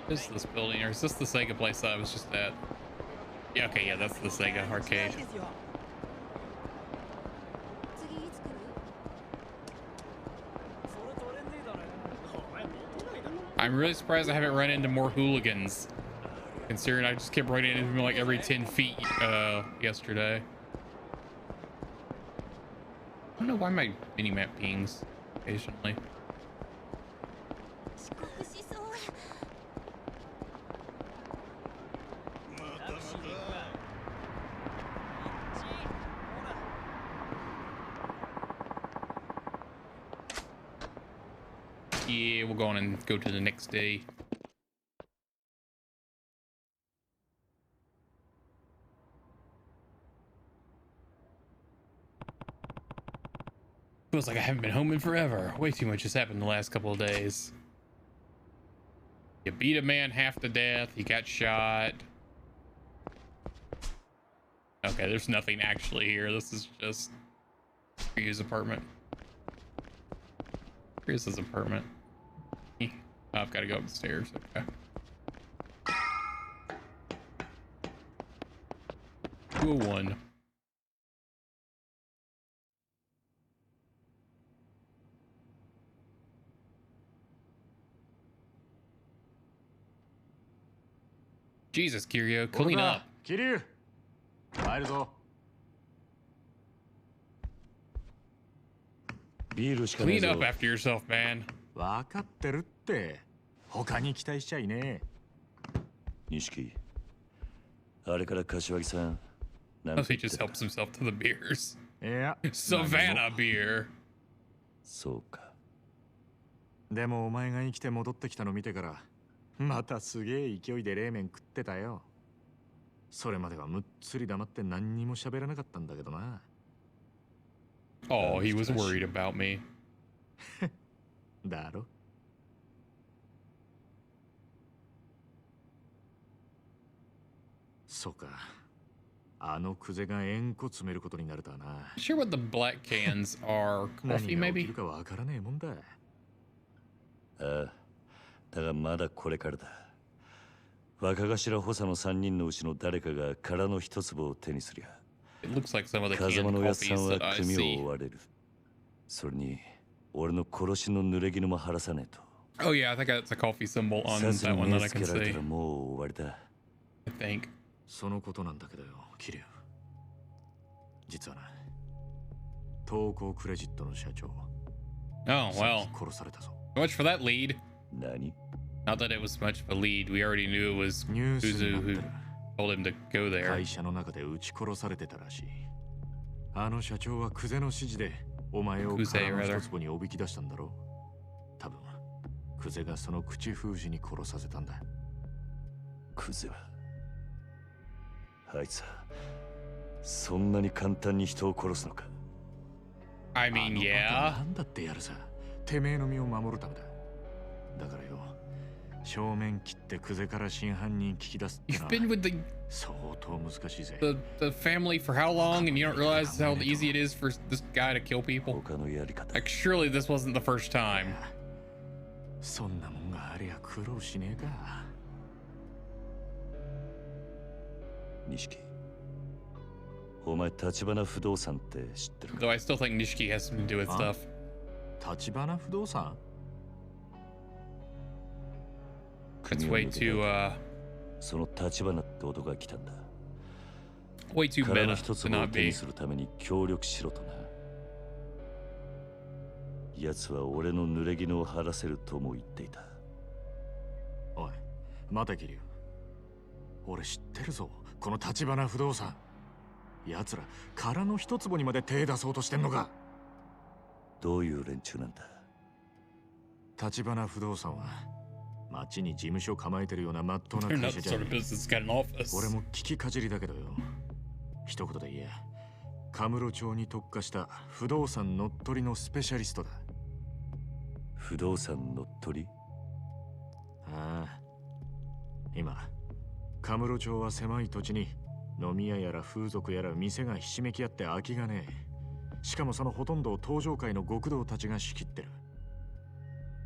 [SPEAKER 1] Is this building, or is this the Sega place that I was just at? Yeah, okay, yeah, that's the Sega arcade. I'm really surprised I haven't run into more hooligans, considering I just kept running into them like every 10 feet yesterday. I don't know why my minimap pings occasionally. we'll go on and go to the next day. Feels like I haven't been home in forever. Way too much has happened the last couple of days. You beat a man half to death. He got shot. Okay, there's nothing actually here. This is just Ryu's apartment. Chris's apartment. Oh, I've got to go up the stairs. Okay. 201. Jesus, Kiryu, clean up.
[SPEAKER 4] キリュウ入るぞ。
[SPEAKER 3] ビールしかねえ
[SPEAKER 1] Clean
[SPEAKER 3] ぞ
[SPEAKER 1] up after yourself, man.
[SPEAKER 4] 分かってるって。他に期待しちゃいね
[SPEAKER 3] 錦あれから柏木さんなん
[SPEAKER 1] Oh,
[SPEAKER 3] て
[SPEAKER 1] he
[SPEAKER 3] 言って
[SPEAKER 1] just
[SPEAKER 3] た
[SPEAKER 1] helps himself to the beers.
[SPEAKER 4] え。いや、
[SPEAKER 1] Savannah beer.
[SPEAKER 3] そうか
[SPEAKER 4] でもお前が生きて戻ってきたの見てから、またすげえ勢いで冷麺食ってたよ。それまではむっつり黙って何にも喋らなかったんだけどな。
[SPEAKER 1] Oh, he was worried about me.
[SPEAKER 4] だろ。そうか。あのクゼが円弧詰めることになるとはな。
[SPEAKER 1] Sure what the black cans are.
[SPEAKER 4] 何
[SPEAKER 1] Coffee,
[SPEAKER 4] が起き
[SPEAKER 1] maybe?
[SPEAKER 4] るかわからねえもんだ。
[SPEAKER 3] ああだがまだこれからだ若頭補佐の3人のうちの誰かが殻の一粒を手にすりゃ
[SPEAKER 1] It looks like some of the
[SPEAKER 3] 風間
[SPEAKER 1] canned
[SPEAKER 3] のやつさん
[SPEAKER 1] coffees
[SPEAKER 3] は
[SPEAKER 1] that I
[SPEAKER 3] 組を
[SPEAKER 1] see.
[SPEAKER 3] 追われるそれに俺の殺しの濡れ衣も晴らさねえと
[SPEAKER 1] Oh yeah, I think that's a coffee symbol on
[SPEAKER 3] さす
[SPEAKER 1] that
[SPEAKER 3] に
[SPEAKER 1] one
[SPEAKER 3] 目
[SPEAKER 1] that I
[SPEAKER 3] つけ
[SPEAKER 1] can
[SPEAKER 3] られ
[SPEAKER 1] see.
[SPEAKER 3] たらもう終わりだ
[SPEAKER 1] I think.
[SPEAKER 4] そのことなんだけどよ、キリュウ。実はな、投稿クレジットの社長。
[SPEAKER 1] Oh well.
[SPEAKER 4] 殺されたぞ。
[SPEAKER 1] So much for that lead.
[SPEAKER 3] 何
[SPEAKER 1] Not that it was much of a lead. We already knew it was
[SPEAKER 4] ニュースに
[SPEAKER 1] Kuzu
[SPEAKER 4] なって
[SPEAKER 1] who
[SPEAKER 4] る。
[SPEAKER 1] told him to go there.
[SPEAKER 4] 会社の中で撃ち殺されてたらしい。あの社長はクゼの指示でお前を
[SPEAKER 1] Kuze,
[SPEAKER 4] 殻の
[SPEAKER 1] rather.
[SPEAKER 4] 一坪におびき出したんだろう。多分クゼがその口封じに殺させたんだ。
[SPEAKER 3] クゼはあいつはそんなに簡単に人を殺すのか
[SPEAKER 1] I
[SPEAKER 4] あ
[SPEAKER 1] mean,
[SPEAKER 4] の
[SPEAKER 1] yeah.
[SPEAKER 4] なんだってやるさ。てめえの身を守るためだ。だからよ、正面切ってクゼから真犯人聞き出すって
[SPEAKER 1] You've
[SPEAKER 4] の
[SPEAKER 1] been
[SPEAKER 4] は
[SPEAKER 1] with the
[SPEAKER 4] 相当難しいぜ。
[SPEAKER 1] the family for how long, and you don't realize how easy it is for this guy to kill people.
[SPEAKER 3] 他のやり方
[SPEAKER 1] Like, surely this wasn't the first time.
[SPEAKER 4] そんなもんがありゃ苦労しねえか。
[SPEAKER 3] 錦お前立花不動産って知ってるか
[SPEAKER 1] Though I still think Nishiki has something to do with
[SPEAKER 4] Huh?
[SPEAKER 1] stuff.
[SPEAKER 4] 立花不動産
[SPEAKER 1] It's way too
[SPEAKER 3] その立花って男が来たんだ
[SPEAKER 1] way too
[SPEAKER 3] 殻の
[SPEAKER 1] meta
[SPEAKER 3] 一
[SPEAKER 1] to
[SPEAKER 3] 粒を
[SPEAKER 1] not
[SPEAKER 3] 手に
[SPEAKER 1] be.
[SPEAKER 3] するために協力しろとな奴は俺の濡れ衣を晴らせるとも言っていた
[SPEAKER 4] おい、待てキリュウ。俺知ってるぞ、この立花不動産。奴ら殻の一坪にまで手出そうとしてんのか。
[SPEAKER 3] どういう連中なんだ
[SPEAKER 4] 立花不動産は町に事務所構えてるような真っ当な
[SPEAKER 1] They're
[SPEAKER 4] 会
[SPEAKER 1] not
[SPEAKER 4] 社
[SPEAKER 1] the
[SPEAKER 4] じゃ
[SPEAKER 1] sort
[SPEAKER 4] ね
[SPEAKER 1] of
[SPEAKER 4] え。
[SPEAKER 1] business that's got an office.
[SPEAKER 4] 俺も聞きかじりだけどよ。一言で言え、カムロ町に特化した不動産乗っ取りのスペシャリストだ。
[SPEAKER 3] 不動産乗っ取り
[SPEAKER 4] ああ、今カムロ町は狭い土地に飲み屋やら風俗やら店がひしめき合って空きがねえ。しかもそのほとんどを東上界の極道たちが仕切ってる。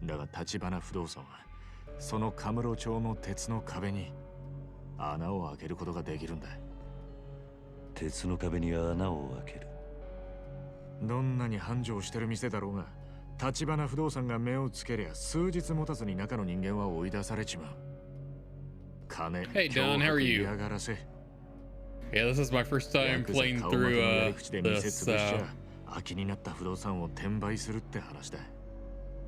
[SPEAKER 4] だが立花不動産はそのカムロ町の鉄の壁に穴を開けることができるんだ。
[SPEAKER 3] 鉄の壁に穴を開ける
[SPEAKER 4] どんなに繁盛してる店だろうが、立花不動産が目をつけりゃ数日持たずに中の人間は追い出されちまう。金、
[SPEAKER 1] Hey, Don, how are you?
[SPEAKER 4] 嫌がらせ。
[SPEAKER 1] Yeah, this is my first time playing
[SPEAKER 4] 顔負けの
[SPEAKER 1] through
[SPEAKER 4] やり口で店
[SPEAKER 1] this
[SPEAKER 4] 潰しちゃ空きになった不動産を転売するって話だ。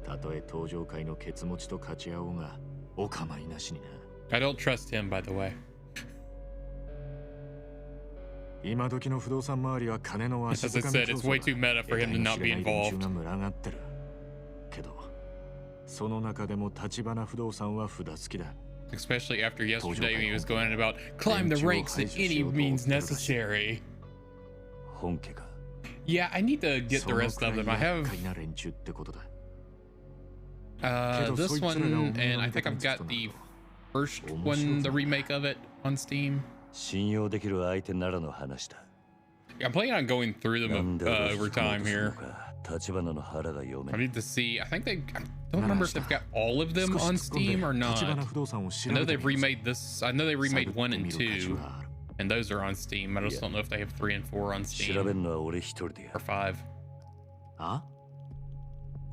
[SPEAKER 4] たとえ登場界のケツ持ちと勝ち合おうがお構いなしにな。
[SPEAKER 1] I don't trust him, by the way.
[SPEAKER 4] 今時の不動産周りは金の足
[SPEAKER 1] As I
[SPEAKER 4] 掴み
[SPEAKER 1] said, it's way too meta for him to not be
[SPEAKER 4] 得体の知れない連中
[SPEAKER 1] involved.
[SPEAKER 4] が群がってる。けどその中でも橘不動産は札付きだ。
[SPEAKER 1] Especially after yesterday when he was going on about climb the ranks at any means necessary.
[SPEAKER 3] 本家か。
[SPEAKER 1] Yeah, I need to get the rest of them. I have
[SPEAKER 4] 厄介な連中ってことだ。
[SPEAKER 1] this one, and I think I've got the first one, the remake of it on Steam.
[SPEAKER 3] 信用できる相手ならの話だ。
[SPEAKER 1] I'm planning on going through them over time here.
[SPEAKER 3] 橘の腹が読め
[SPEAKER 1] I need to see. I think I don't remember if they've got all of them on Steam or not. I know they've remade this. I know they remade 1 and 2, and those are on Steam. I just don't know if they have 3 and 4 on
[SPEAKER 3] 調
[SPEAKER 1] Steam
[SPEAKER 3] べるのは俺一人でや
[SPEAKER 1] or
[SPEAKER 3] る。
[SPEAKER 1] 5.
[SPEAKER 4] あ？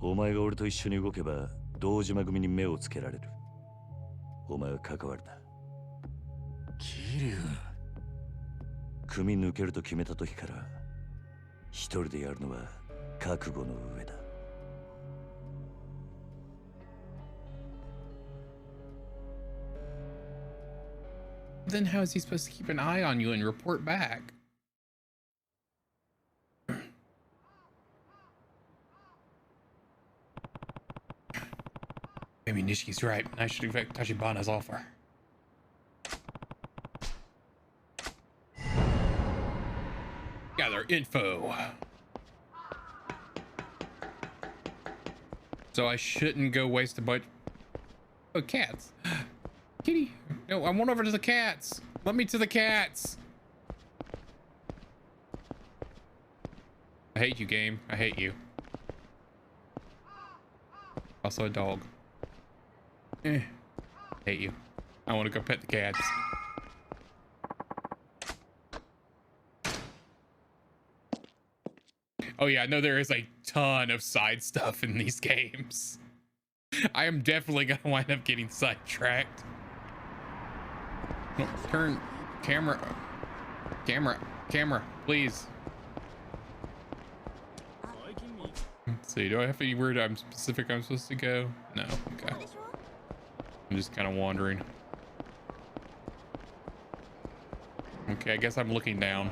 [SPEAKER 3] お前が俺と一緒に動けば堂島組に目をつけられる。お前は関わるな。
[SPEAKER 4] 桐生。
[SPEAKER 3] 組抜けると決めた時から一人でやるのは覚悟の上だ。
[SPEAKER 1] Then how is he supposed to keep an eye on you and report back? Maybe Nishiki's right. I should expect Tachibana's offer. Gather info. So I shouldn't go waste a bunch. Oh, cats. Kitty. No, I want over to the cats. Let me to the cats. I hate you, game. I hate you. Also a dog. Hate you. I want to go pet the cats. Oh yeah, I know there is a ton of side stuff in these games. I am definitely gonna wind up getting sidetracked. No, turn camera, please. Let's see, do I have anywhere I'm specific I'm supposed to go? No, okay. I'm just kind of wandering. Okay, I guess I'm looking down.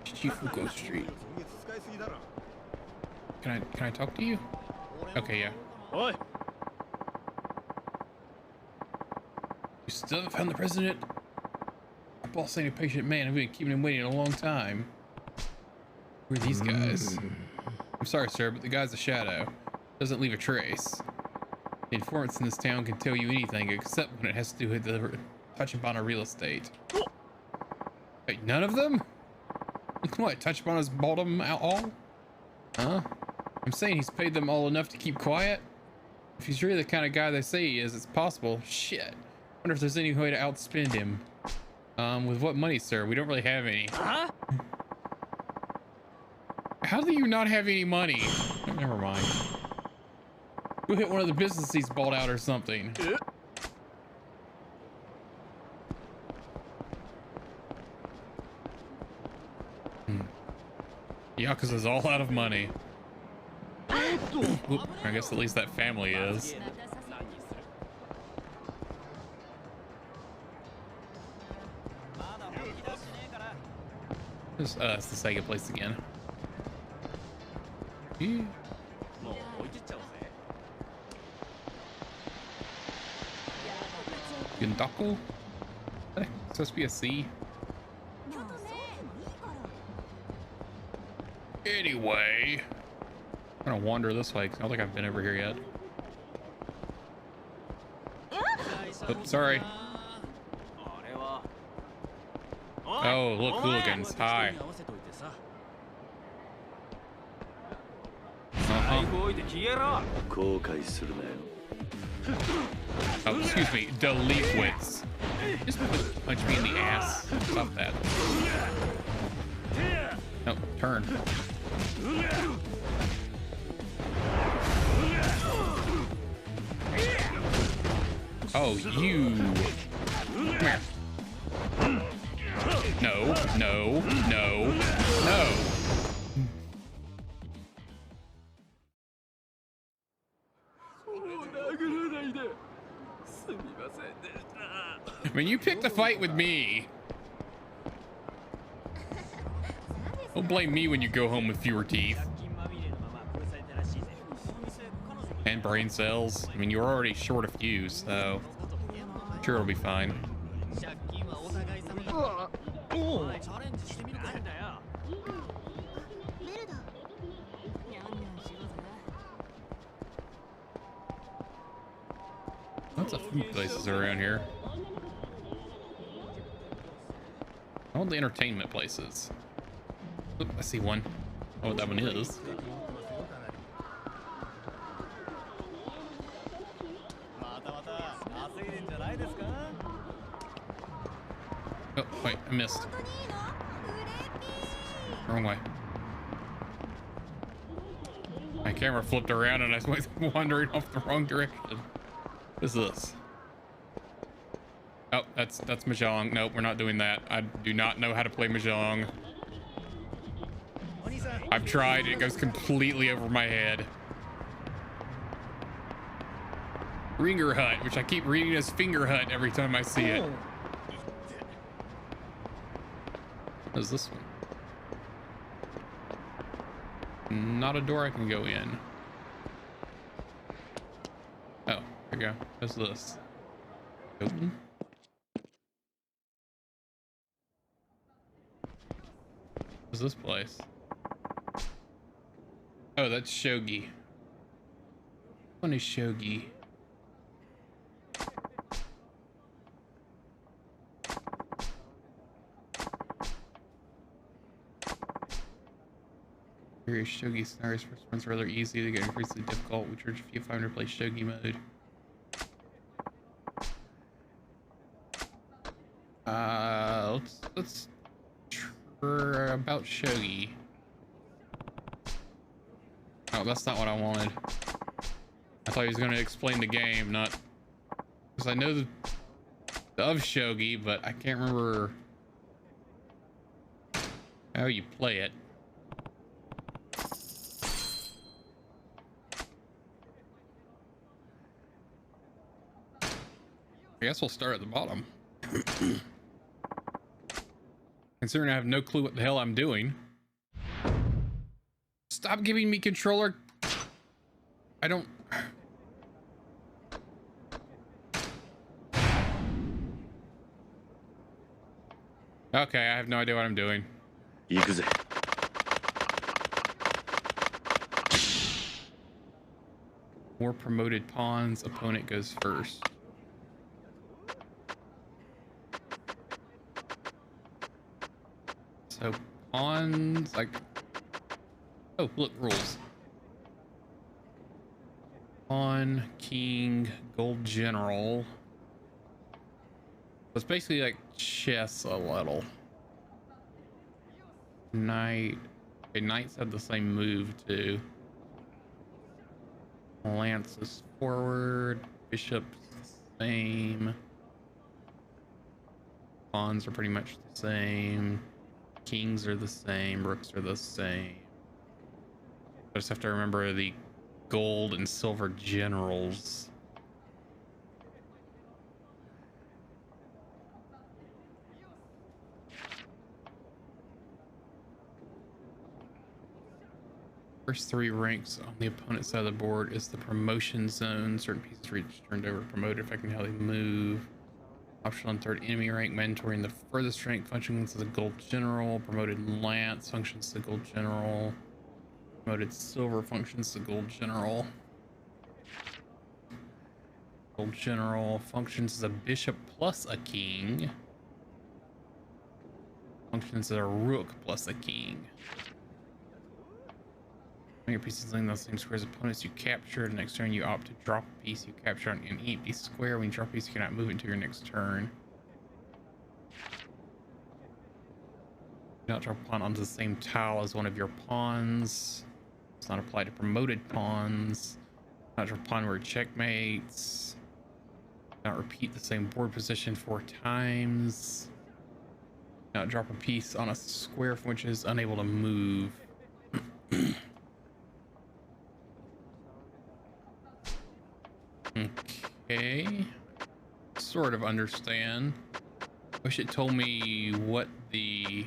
[SPEAKER 1] Chifuko Street. Can I talk to you? Okay, yeah.
[SPEAKER 3] Oi!
[SPEAKER 1] You still haven't found the president? Our boss ain't a patient man. I've been keeping him waiting a long time. Who are these guys? I'm sorry, sir, but the guy's a shadow. Doesn't leave a trace. The informants in this town can tell you anything except when it has to do with the Tachibana real estate. Wait, none of them? What, Tachibana's bought them out all? Huh? I'm saying he's paid them all enough to keep quiet? If he's really the kind of guy they say he is, it's possible. Shit. Wonder if there's any way to outspend him. With what money, sir? We don't really have any.
[SPEAKER 5] Huh?
[SPEAKER 1] How do you not have any money? Never mind. Go hit one of the businesses he's bought out or something. Yakuza's all out of money. Oop, I guess at least that family is. It's the Sega place again. Gundaku? It's supposed to be a C. Anyway, I'm gonna wander this way because I don't think I've been over here yet. Oops, sorry. Oh, look, hooligans. Hi. Oh, excuse me, delinquents. Just punch me in the ass. Stop that. No, turn. Oh, you. Come here. No, no, no, no. I mean, you picked a fight with me. Don't blame me when you go home with fewer teeth. And brain cells. I mean, you're already short a few, so sure it'll be fine. Lots of food places around here. All the entertainment places. Oop, I see one. Oh, what that one is. Oh, wait, I missed. Wrong way. My camera flipped around and I was wandering off the wrong direction. What is this? Oh, that's Mahjong. Nope, we're not doing that. I do not know how to play Mahjong. I've tried, it goes completely over my head. Ringer Hut, which I keep reading as Finger Hut every time I see it. What is this one? Not a door I can go in. Oh, there we go. What's this? Open. What's this place? Oh, that's Shogi. What is Shogi? Various Shogi scenarios. First one's rather easy. They get increasingly difficult. We charge a few 500 play Shogi mode. Let's try about Shogi. Oh, that's not what I wanted. I thought he was going to explain the game, not because I know of Shogi, but I can't remember how you play it. I guess we'll start at the bottom. Considering I have no clue what the hell I'm doing. Stop giving me controller. I don't. Okay, I have no idea what I'm doing.
[SPEAKER 3] Yakuza.
[SPEAKER 1] More promoted pawns. Opponent goes first. So pawns, like, oh look, rules. Pawn, king, gold general. It's basically like chess a little. Knight. Okay, knights have the same move too. Lance is forward. Bishop's the same. Pawns are pretty much the same. Kings are the same. Rooks are the same. I just have to remember the gold and silver generals. First three ranks on the opponent's side of the board is the promotion zone. Certain pieces reach turned over promoted, affecting how they move. Optional on third enemy rank, mandatory in the furthest rank, functions as a gold general. Promoted lance functions as a gold general. Promoted silver functions as a gold general. Gold general functions as a bishop plus a king. Functions as a rook plus a king. When your pieces laying those same squares opponents you captured, next turn you opt to drop a piece you capture on an empty square. When you drop a piece, you cannot move until your next turn. Do not drop a pawn onto the same tile as one of your pawns. Does not apply to promoted pawns. Not drop a pawn where it checkmates. Do not repeat the same board position 4 times. Do not drop a piece on a square from which it is unable to move. Okay, sort of understand. Wish it told me what the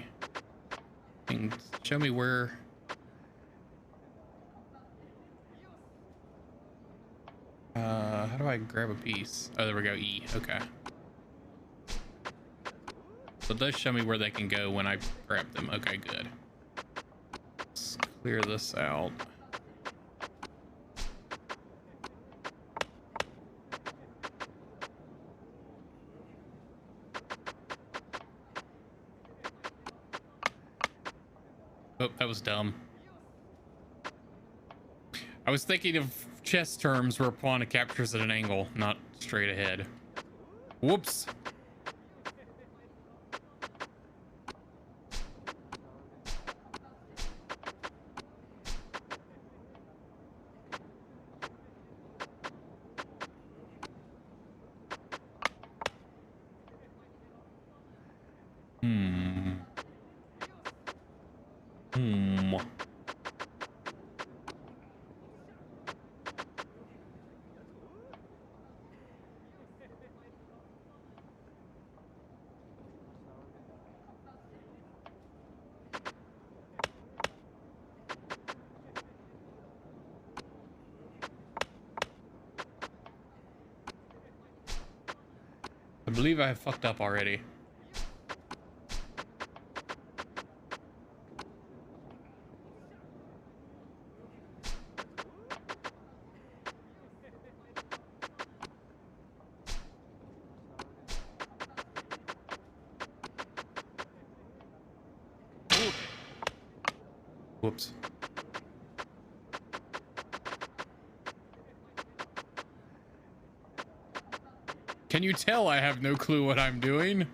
[SPEAKER 1] And show me where. How do I grab a piece? Oh, there we go. E. Okay. So it does show me where they can go when I grab them. Okay, good. Let's clear this out. Oh, that was dumb. I was thinking of chess terms where pawn captures at an angle, not straight ahead. Whoops. I believe I have fucked up already. Whoops. Can you tell I have no clue what I'm doing?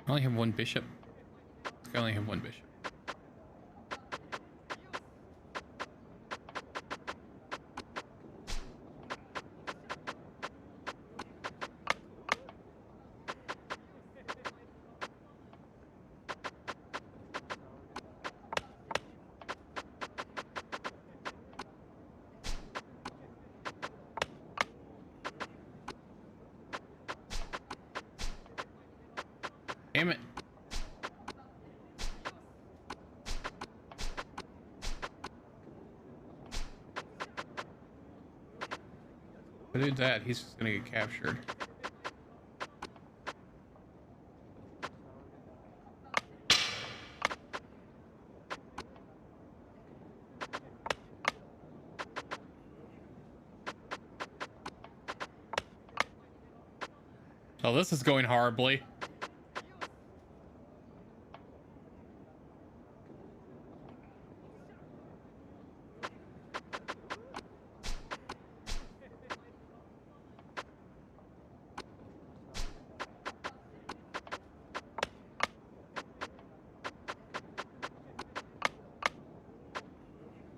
[SPEAKER 1] I only have one bishop. I only have one bishop. Damn it. If I do that, he's just gonna get captured. Oh, this is going horribly.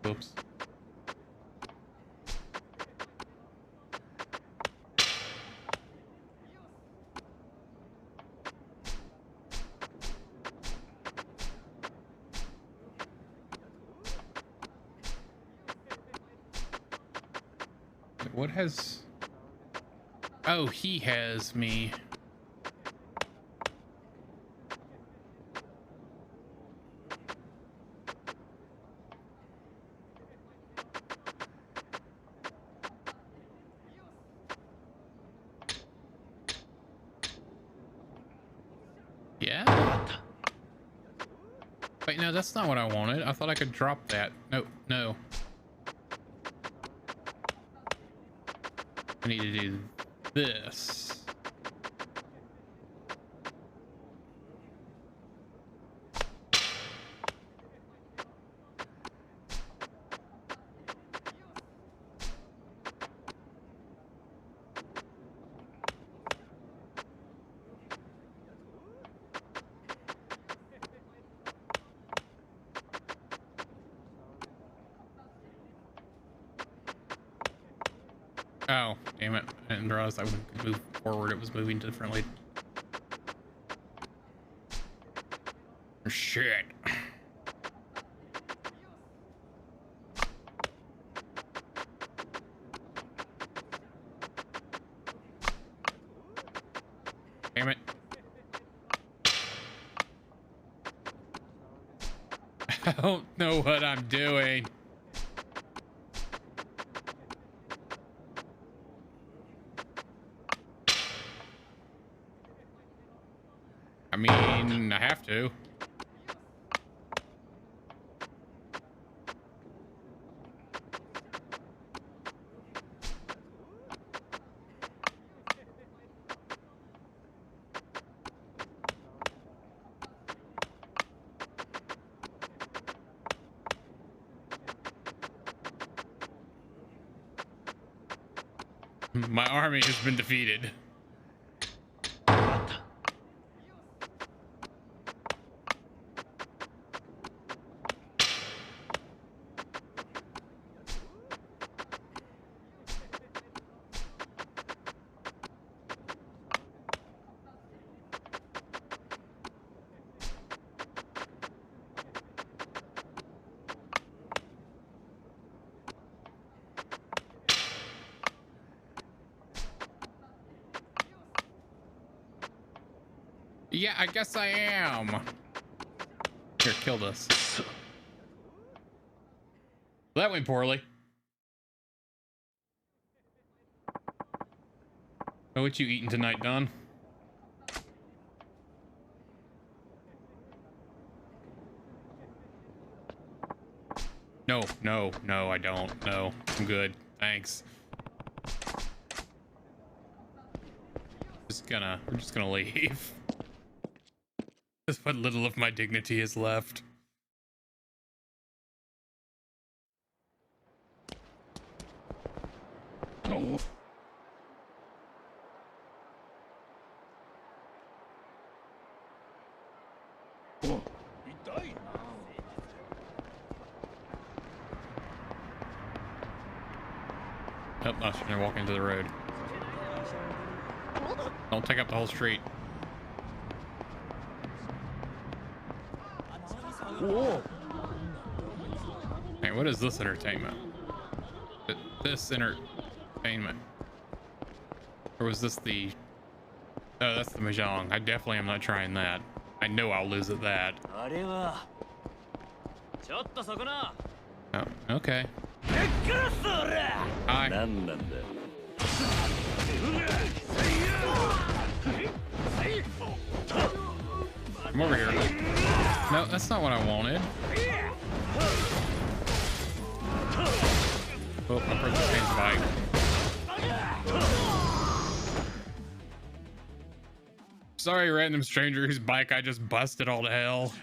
[SPEAKER 1] Oops. What has... Oh, he has me. Yeah? Wait, no, that's not what I wanted. I thought I could drop that. No, no. I need to do this. Oh, damn it. I didn't realize I would move forward. It was moving differently. Shit. Damn it. I don't know what I'm doing. I mean, I have to. My army has been defeated. Yeah, I guess I am. Here, kill this. That went poorly. Oh, what you eating tonight, Don? No, no, no, I don't. No, I'm good. Thanks. We're just gonna leave. Just what little of my dignity is left. Oh. Nope, I shouldn't walk into the road. Don't take up the whole street. Whoa. Hey, what is this entertainment? This entertainment. Or was this the... Oh, that's the Mahjong. I definitely am not trying that. I know I'll lose at that. Oh, okay. Hi. Come over here. No, that's not what I wanted. Oh, I broke this man's bike. Sorry, random stranger whose bike I just busted all to hell.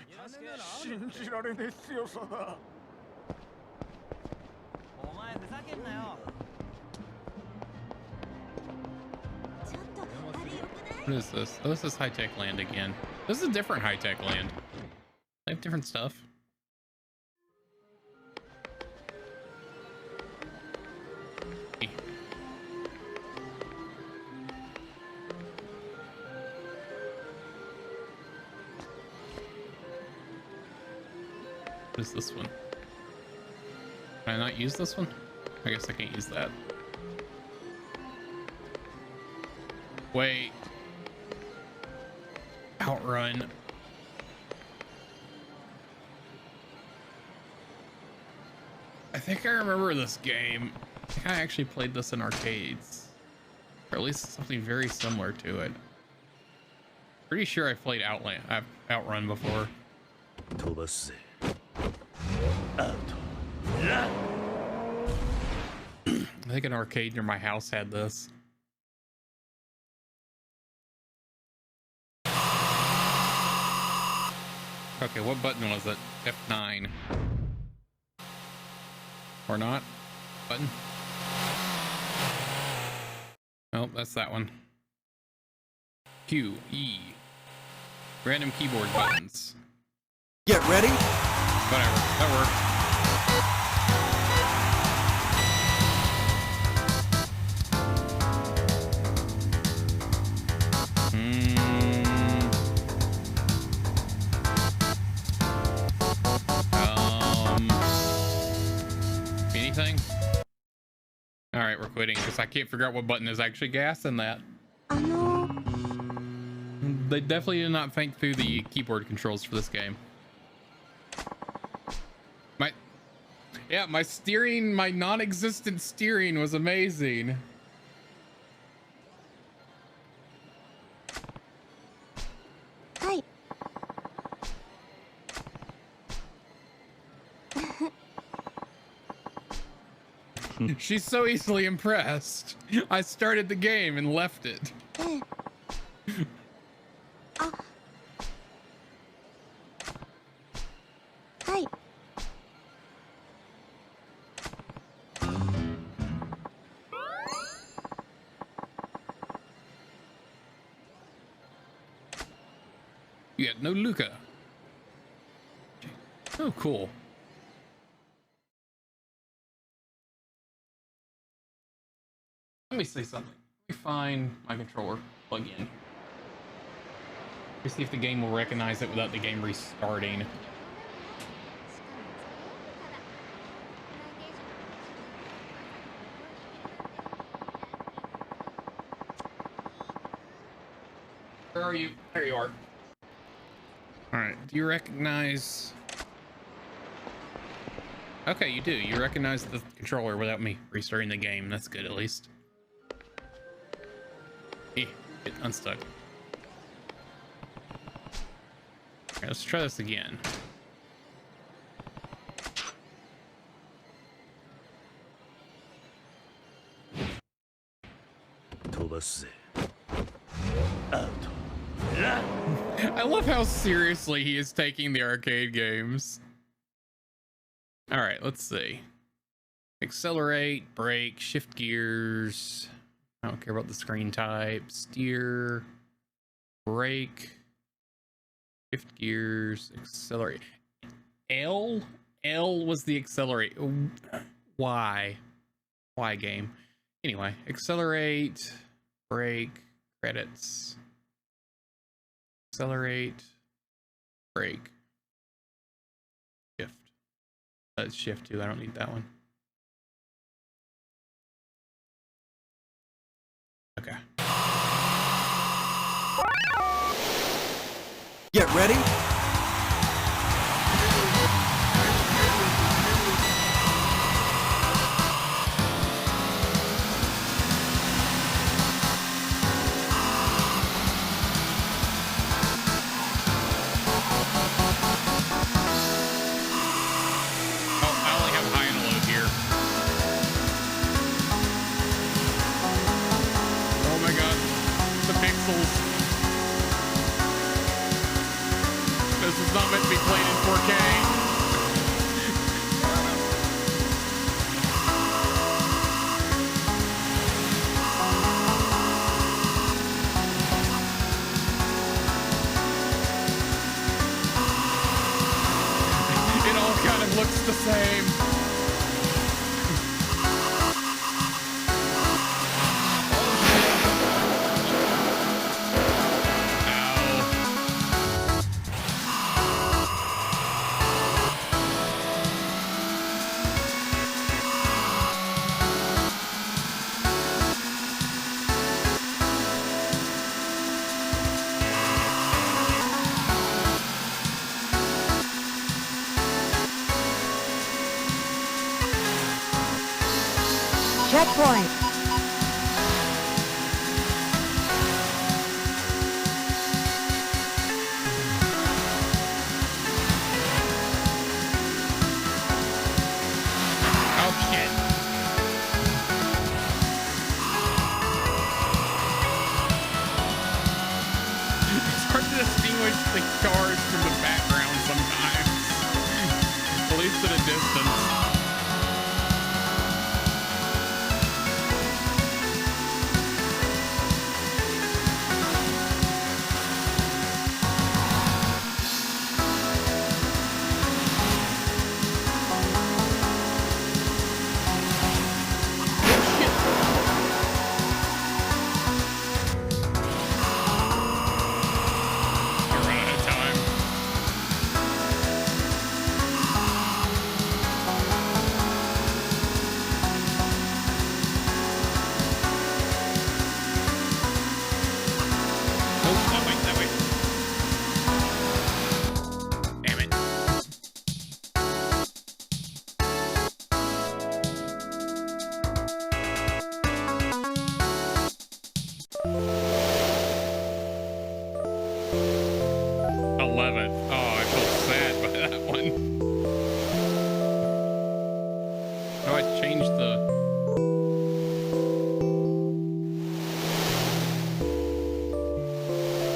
[SPEAKER 1] What is this? Oh, this is high-tech land again. This is a different high-tech land. They have different stuff. What is this one? Can I not use this one? I guess I can't use that. Wait. Outrun. I think I remember this game. I think I actually played this in arcades. Or at least something very similar to it. Pretty sure I played Outrun before. I think an arcade near my house had this. Okay, what button was it? F9. Or not? Button? Oh, that's that one. Q, E. Random keyboard buttons.
[SPEAKER 6] Get ready?
[SPEAKER 1] Whatever, that works. right, we're quitting because I can't figure out what button is actually gas in that. They definitely did not think through the keyboard controls for this game. My steering, my non-existent steering was amazing.
[SPEAKER 6] Hi.
[SPEAKER 1] She's so easily impressed. I started the game and left it.
[SPEAKER 6] Hi.
[SPEAKER 1] You got no Luca. Oh, cool. Let me say something. Let me find my controller, plug in. Let's see if the game will recognize it without the game restarting. Where are you? There you are. All right. Do you recognize? Okay, you do. You recognize the controller without me restarting the game. That's good, at least. Get unstuck. All right, let's try this again. I love how seriously he is taking the arcade games. All right, let's see. Accelerate, brake, shift gears. I don't care about the screen type. Steer, brake, shift gears, accelerate. L was the accelerate. Why game? Anyway, accelerate, brake, credits. Accelerate, brake, shift. That's shift too. I don't need that one. Okay.
[SPEAKER 7] Get ready.
[SPEAKER 1] This is not meant to be played in 4K. It all kind of looks the same.
[SPEAKER 6] Checkpoint.
[SPEAKER 1] Oh shit. It's hard to distinguish the cars from the background sometimes. At least at a distance. You're running out of time. 11th. Oh, I feel sad by that one. Oh, I changed the...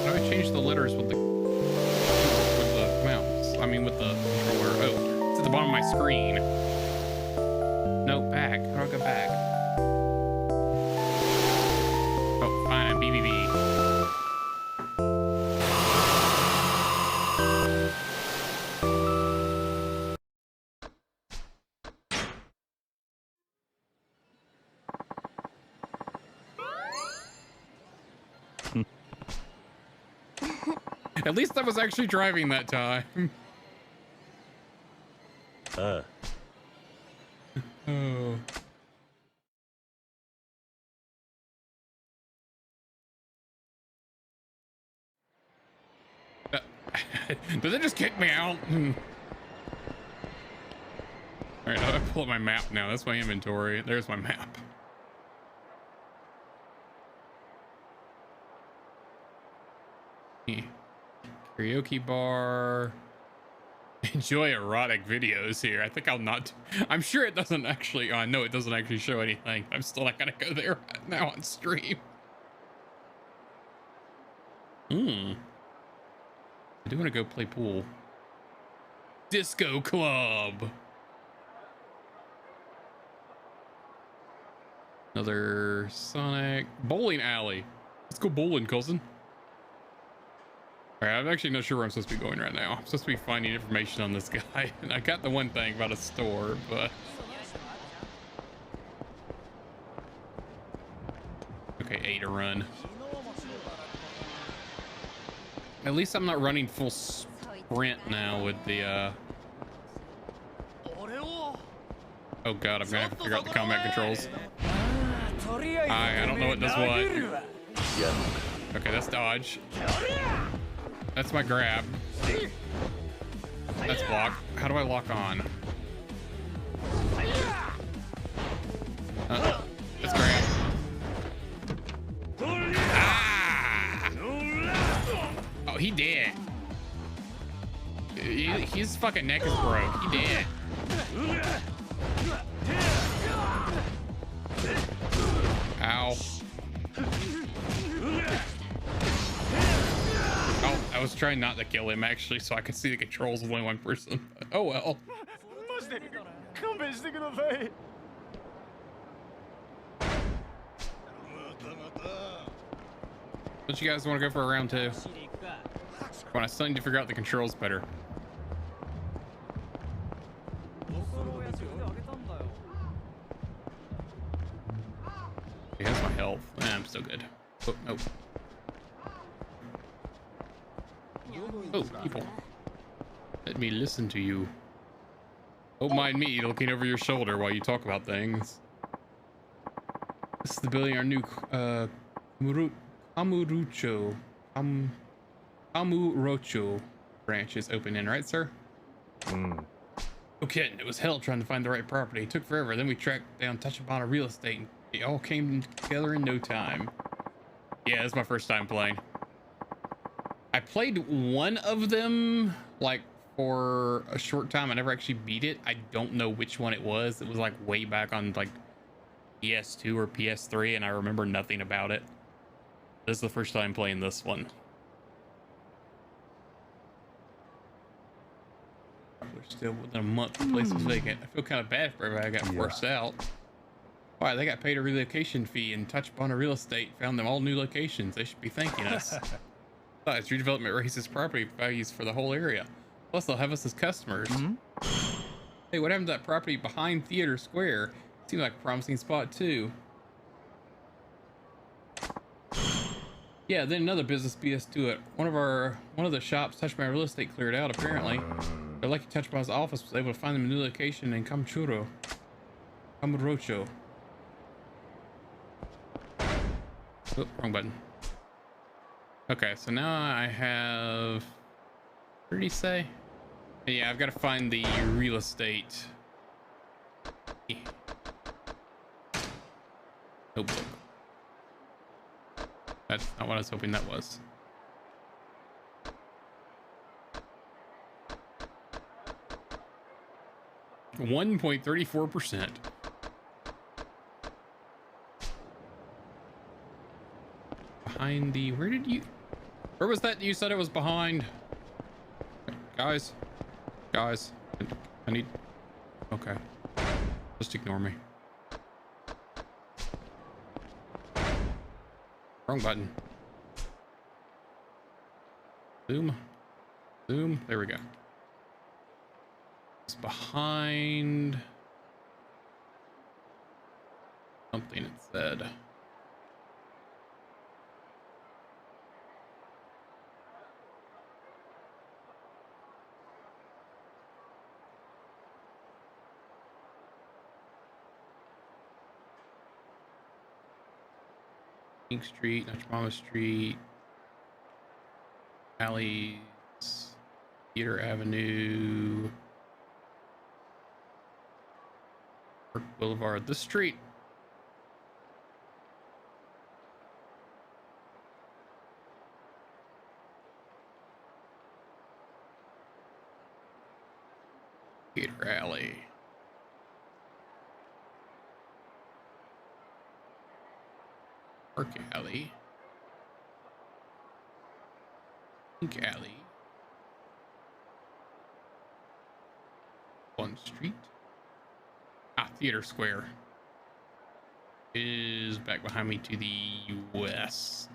[SPEAKER 1] How do I change the letters with the mouse? I mean, with the controller. Oh, it's at the bottom of my screen. No, back. How do I go back? Oh, fine. BBB. At least I was actually driving that time.
[SPEAKER 3] ああ、
[SPEAKER 1] Oh. Did they just kick me out? All right, I pull up my map now. That's my inventory. There's my map. Karaoke bar. Enjoy erotic videos here. I think I'll not. I'm sure it doesn't actually. Oh, I know it doesn't actually show anything. I'm still not gonna go there now on stream. I do want to go play pool. Disco club. Another Sonic bowling alley. Let's go bowling, cousin. All right, I'm actually not sure where I'm supposed to be going right now. I'm supposed to be finding information on this guy, and I got the one thing about a store, but okay, A to run. At least I'm not running full sprint now with the oh god, I'm gonna have to figure out the combat controls. I don't know what does what. Okay, that's dodge. That's my grab. That's block. How do I lock on? Let's grab. Ah! Oh, he dead. His fucking neck is broke. He dead. Ow. Oh, I was trying not to kill him actually, so I could see the controls of only one person. Oh well. Don't you guys want to go for a round two? When I still need to figure out the controls better. He has my health. I'm still good. Oh, no. Oh, people. Let me listen to you. Don't mind me looking over your shoulder while you talk about things. This is the building our new Kamurocho branch is open in, right, sir? No kidding. It was hell trying to find the right property. It took forever. Then we tracked down Tachibana real estate, and it all came together in no time. Yeah, this is my first time playing. I played one of them like for a short time. I never actually beat it. I don't know which one it was. It was like way back on like PS2 or PS3, and I remember nothing about it. This is the first time playing this one. We're still within a month. The place is vacant. I feel kind of bad for everybody I got forced out. Why, they got paid a relocation fee and Tachibana Real Estate found them all new locations. They should be thanking us. Besides, redevelopment raises property values for the whole area. Plus, they'll have us as customers. Hey, what happened to that property behind Theater Square? Seemed like a promising spot, too. Yeah, then another business beat us to it. One of the shops Tachibana Real Estate cleared out, apparently. They're lucky Tachibana's office was able to find them a new location in Kamurocho. Oh, wrong button. Okay, so now I have... What did he say? Yeah, I've got to find the real estate. Notebook. That's not what I was hoping that was. 1.34%. Behind the, where was that you said it was behind? Guys, I need, okay, just ignore me. Wrong button. Zoom, there we go. It's behind something it said. Pink Street, Nachmama Street, Alleys, Theater Avenue, Park Boulevard, the street. Theater Alley. Park Alley. Pink Alley. One Street. Theater Square is back behind me to the west.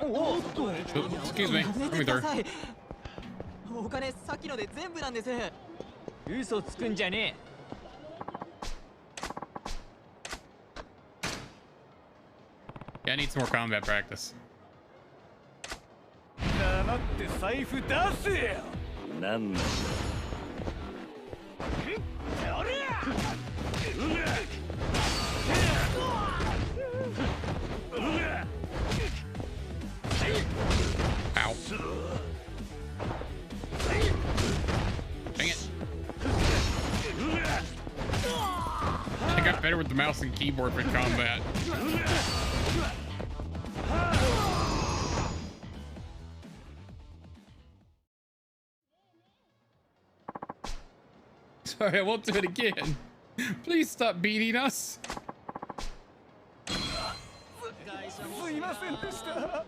[SPEAKER 1] Oh, excuse me. Let me through.
[SPEAKER 5] お金さっきので全部なんです。嘘つくんじゃねえ。
[SPEAKER 1] Yeah, I need some more combat practice.
[SPEAKER 3] 黙って財布出せよ。なんだ。
[SPEAKER 1] Ow. Dang it. I got better with the mouse and keyboard for combat. Sorry, I won't do it again. Please stop beating us.
[SPEAKER 3] すいませんでした。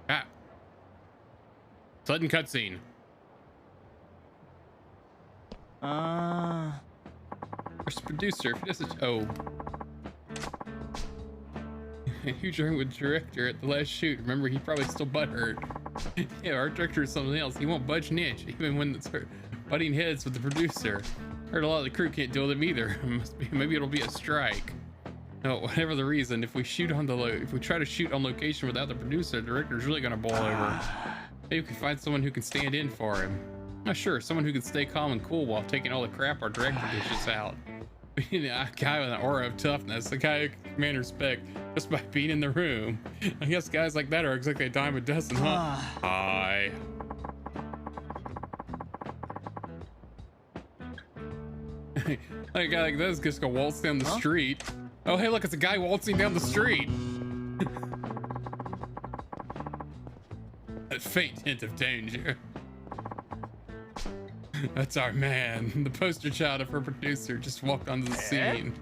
[SPEAKER 1] Ah. Sudden cutscene. Where's the producer? If he doesn't, oh. You joined with director at the last shoot. Remember, he probably still butthurt. Yeah, our director is something else. He won't budge an inch, even when it's butting heads with the producer. Heard a lot of the crew can't deal with him either. Maybe it'll be a strike. No, whatever the reason, if we try to shoot on location without the producer, the director's really gonna boil over. Maybe we can find someone who can stand in for him. Not sure, someone who can stay calm and cool while taking all the crap our director dishes out. We need a guy with an aura of toughness, a guy who can command respect just by being in the room. I guess guys like that are exactly a dime a dozen, huh? Hi. Like a guy like this just gonna waltz down the street. Oh, hey, look, it's a guy waltzing down the street. A faint hint of danger. That's our man. The poster child of her producer just walked onto the scene.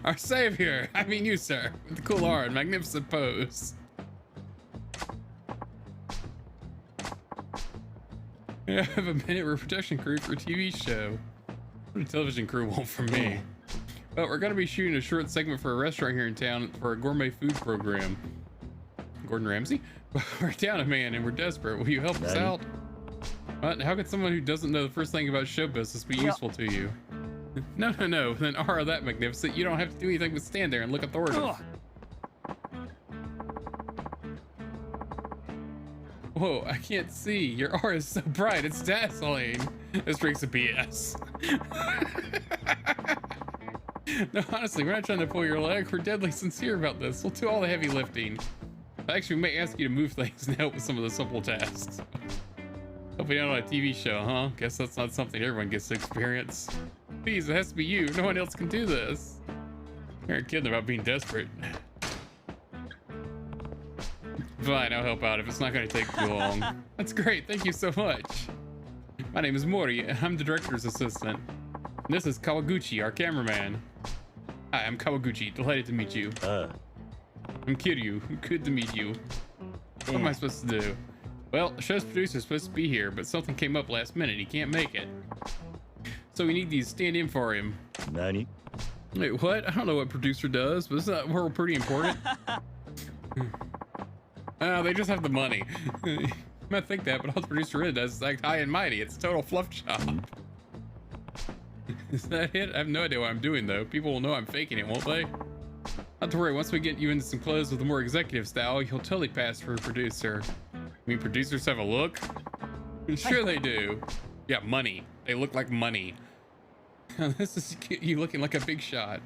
[SPEAKER 1] Our savior. I mean you, sir. With the cool aura and magnificent pose. I have a minute. We're a production crew for a TV show. What a television crew want from me. But we're gonna be shooting a short segment for a restaurant here in town for a gourmet food program. Gordon Ramsay? We're down a man and we're desperate. Will you help us out? What? How could someone who doesn't know the first thing about show business be useful to you? No. Then aura that magnificent, you don't have to do anything but stand there and look authoritative. Whoa, I can't see. Your aura is so bright, it's dazzling. This drink's a BS. No, honestly, we're not trying to pull your leg. We're deadly sincere about this. We'll do all the heavy lifting. Actually, we may ask you to move things and help with some of the simple tasks. Helping out on a TV show, huh? Guess that's not something everyone gets to experience. Please, it has to be you. No one else can do this. You're kidding about being desperate. Fine, I'll help out if it's not going to take too long. That's great. Thank you so much. My name is Mori. I'm the director's assistant. And this is Kawaguchi, our cameraman. Hi, I'm Kawaguchi. Delighted to meet you. I'm Kiryu. Good to meet you. What am I supposed to do? Well, the show's producer's supposed to be here, but something came up last minute. He can't make it. So we need these stand-in for him.
[SPEAKER 3] Nani?
[SPEAKER 1] Wait, what? I don't know what producer does, but isn't that we're pretty important? They just have the money. You might think that, but all the producer really does is act high and mighty. It's a total fluff job. Is that it? I have no idea what I'm doing, though. People will know I'm faking it, won't they? Not to worry, once we get you into some clothes with a more executive style, you'll totally pass for a producer. I mean, producers have a look? Sure they do. Yeah, money. They look like money. This is you looking like a big shot.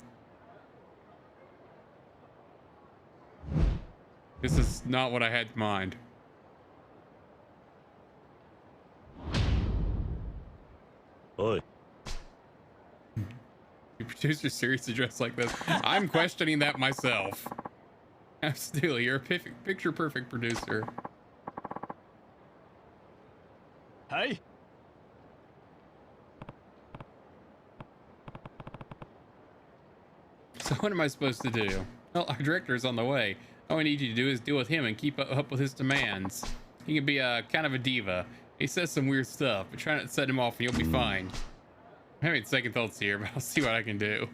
[SPEAKER 1] This is not what I had in mind.
[SPEAKER 3] Oi.
[SPEAKER 1] Your producer's seriously dressed like this. I'm questioning that myself. Absolutely, you're a picture perfect producer.
[SPEAKER 4] Hey.
[SPEAKER 1] So what am I supposed to do? Well, our director is on the way. All I need you to do is deal with him and keep up with his demands. He can be kind of a diva. He says some weird stuff, but try not to set him off and you'll be fine. I'm having second thoughts here, but I'll see what I can do.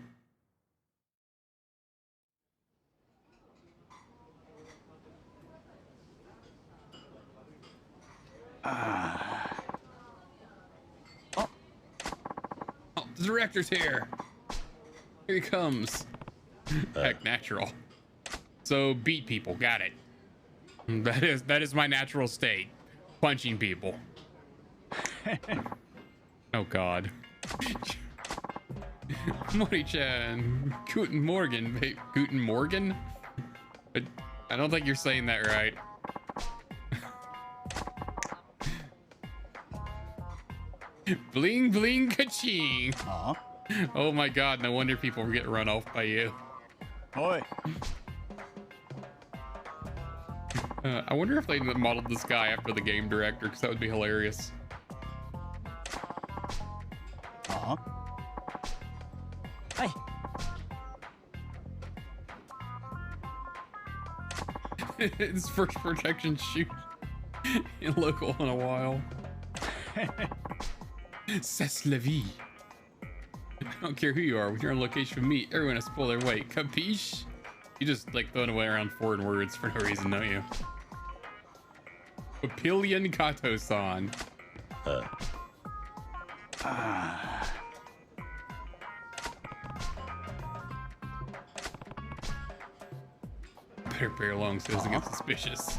[SPEAKER 1] Oh, the director's here. Here he comes. Heck, natural. So beat people, got it. That is my natural state. Punching people. Oh God. Mori-chan. Guten Morgen. Guten Morgen? But I don't think you're saying that right. Bling bling ka-ching. Oh my God, no wonder people get run off by you.
[SPEAKER 4] Oi.
[SPEAKER 1] I wonder if they modeled this guy after the game director, because that would be hilarious.
[SPEAKER 5] Hey.
[SPEAKER 1] His first protection shoot in local in a while. C'est la vie. I don't care who you are. When you're on location with me, everyone has to pull their weight. Capiche? You just like throwing away around foreign words for no reason, don't you? Papillion Kato-san. Better pair along so it doesn't get suspicious.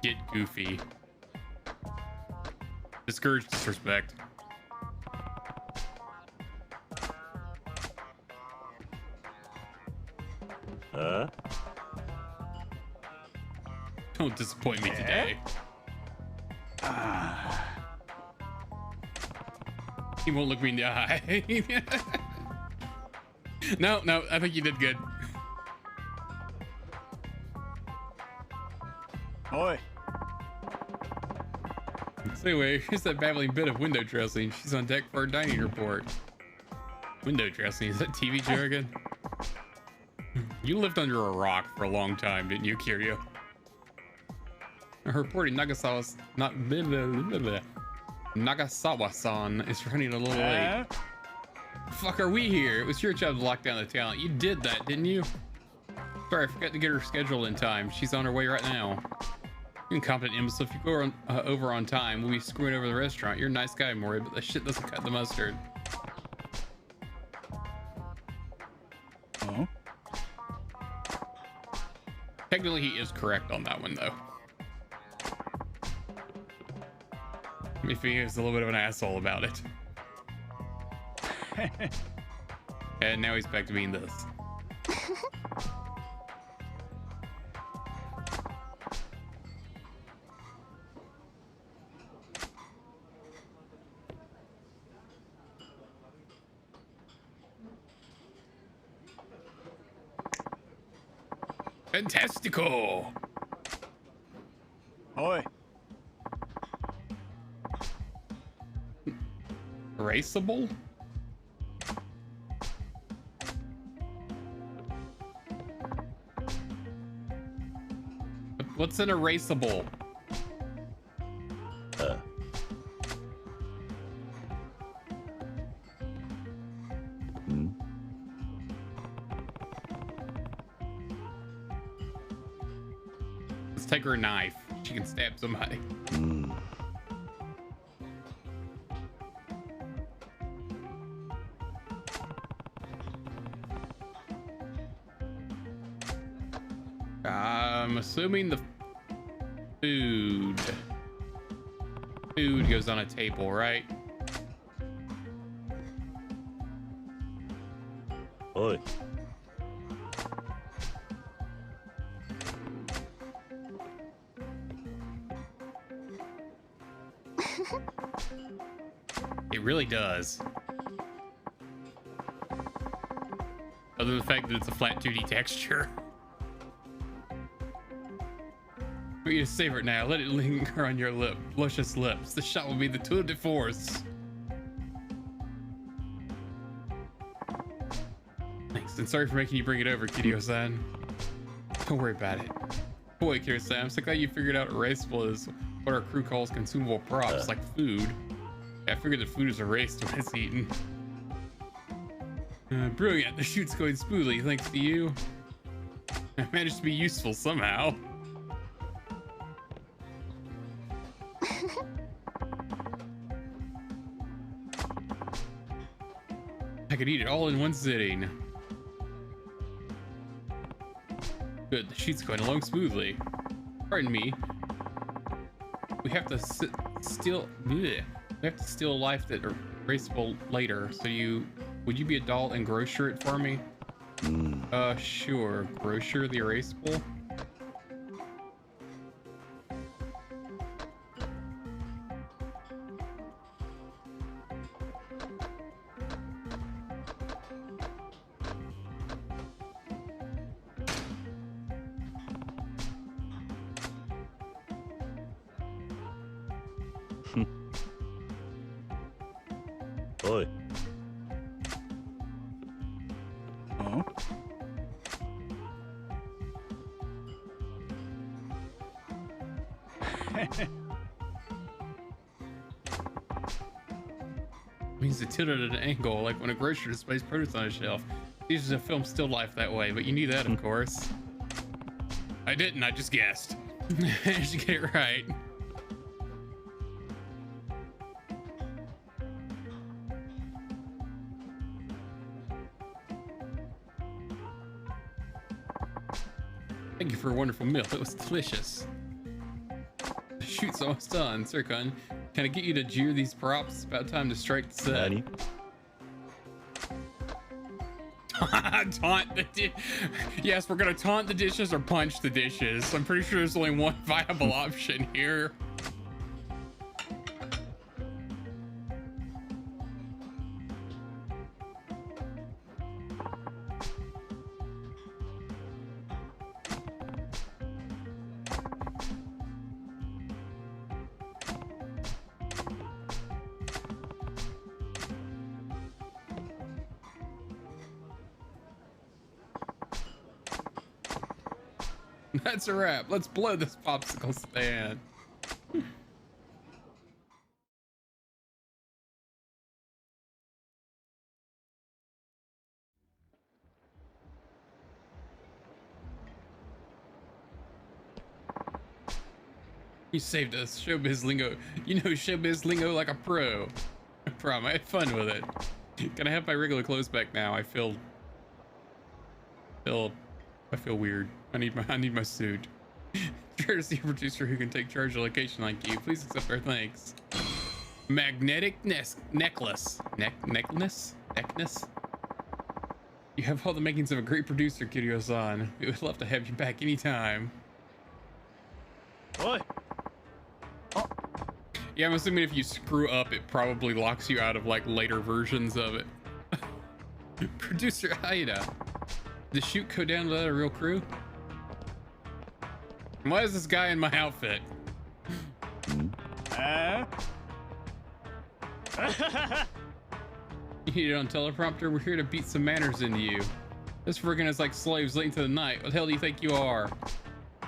[SPEAKER 1] Get goofy. Discourage disrespect. Don't disappoint me today. He won't look me in the eye. No, I think you did good.
[SPEAKER 4] Oi.
[SPEAKER 1] So anyway, here's that babbling bit of window dressing. She's on deck for our dining report. Window dressing, is that TV jargon? You lived under a rock for a long time, didn't you, Kiryu? Reporting Nagasawa-san is running a little late. Fuck are we here? It was your job to lock down the talent. You did that, didn't you? Sorry, I forgot to get her scheduled in time. She's on her way right now. You incompetent imbecile. If you go over on time, we'll be screwing over the restaurant. You're a nice guy, Mori, but that shit doesn't cut the mustard.
[SPEAKER 4] Oh.
[SPEAKER 1] Technically, he is correct on that one, though. If he is a little bit of an asshole about it. And now he's back to being this. Fantastical!
[SPEAKER 7] Oi.
[SPEAKER 1] Erasable? What's an erasable? Let's take her a knife. She can stab somebody. I'm assuming the food goes on a table, right?
[SPEAKER 3] Oi.
[SPEAKER 1] It really does. Other than the fact that it's a flat 2D texture. But you savor it now. Let it linger on your luscious lips. The shot will be the tour de force. Thanks, and sorry for making you bring it over, Kiryu-san. Don't worry about it. Boy, Kiryu-san, I'm so glad you figured out erasable is what our crew calls consumable props, like food. Yeah, I figured the food is erased when it's eaten. Brilliant. The shoot's going smoothly, thanks to you. I managed to be useful somehow. I could eat it all in one sitting. Good, the shoot's going along smoothly. Pardon me. We have to steal. We have to steal a life that are erasable later. So would you be a doll and grocer it for me? Sure. Grocer the erasable.
[SPEAKER 3] Oi.
[SPEAKER 7] Huh?
[SPEAKER 1] Means to tilt it at an angle, like when a grocer displays produce on a shelf. Uses a film still life that way, but you knew that, of course. I didn't, I just guessed. Managed to get it right. Thank you for a wonderful meal. It was delicious. The shoot's almost done. Sirkun, can I get you to jeer these props? It's about time to strike the set.
[SPEAKER 3] Nani?
[SPEAKER 1] Taunt the yes, we're gonna taunt the dishes or punch the dishes. I'm pretty sure there's only one viable option here. That's a wrap. Let's blow this popsicle stand. You saved us. Showbiz lingo. You know showbiz lingo like a pro. I promise. I had fun with it. Can I have my regular clothes back now? I feel weird. I need my suit. Try to see a producer who can take charge of a location like you. Please accept our thanks. Magnetic necklace. Necklace? You have all the makings of a great producer, Kiryu-san. We would love to have you back anytime.
[SPEAKER 4] Oi!
[SPEAKER 1] Yeah, I'm assuming if you screw up, it probably locks you out of like later versions of it. Producer Aida. Did the shoot go down without a real crew? Why is this guy in my outfit? You need it on teleprompter? We're here to beat some manners into you. This friggin' is like slaves late into the night. What the hell do you think you are?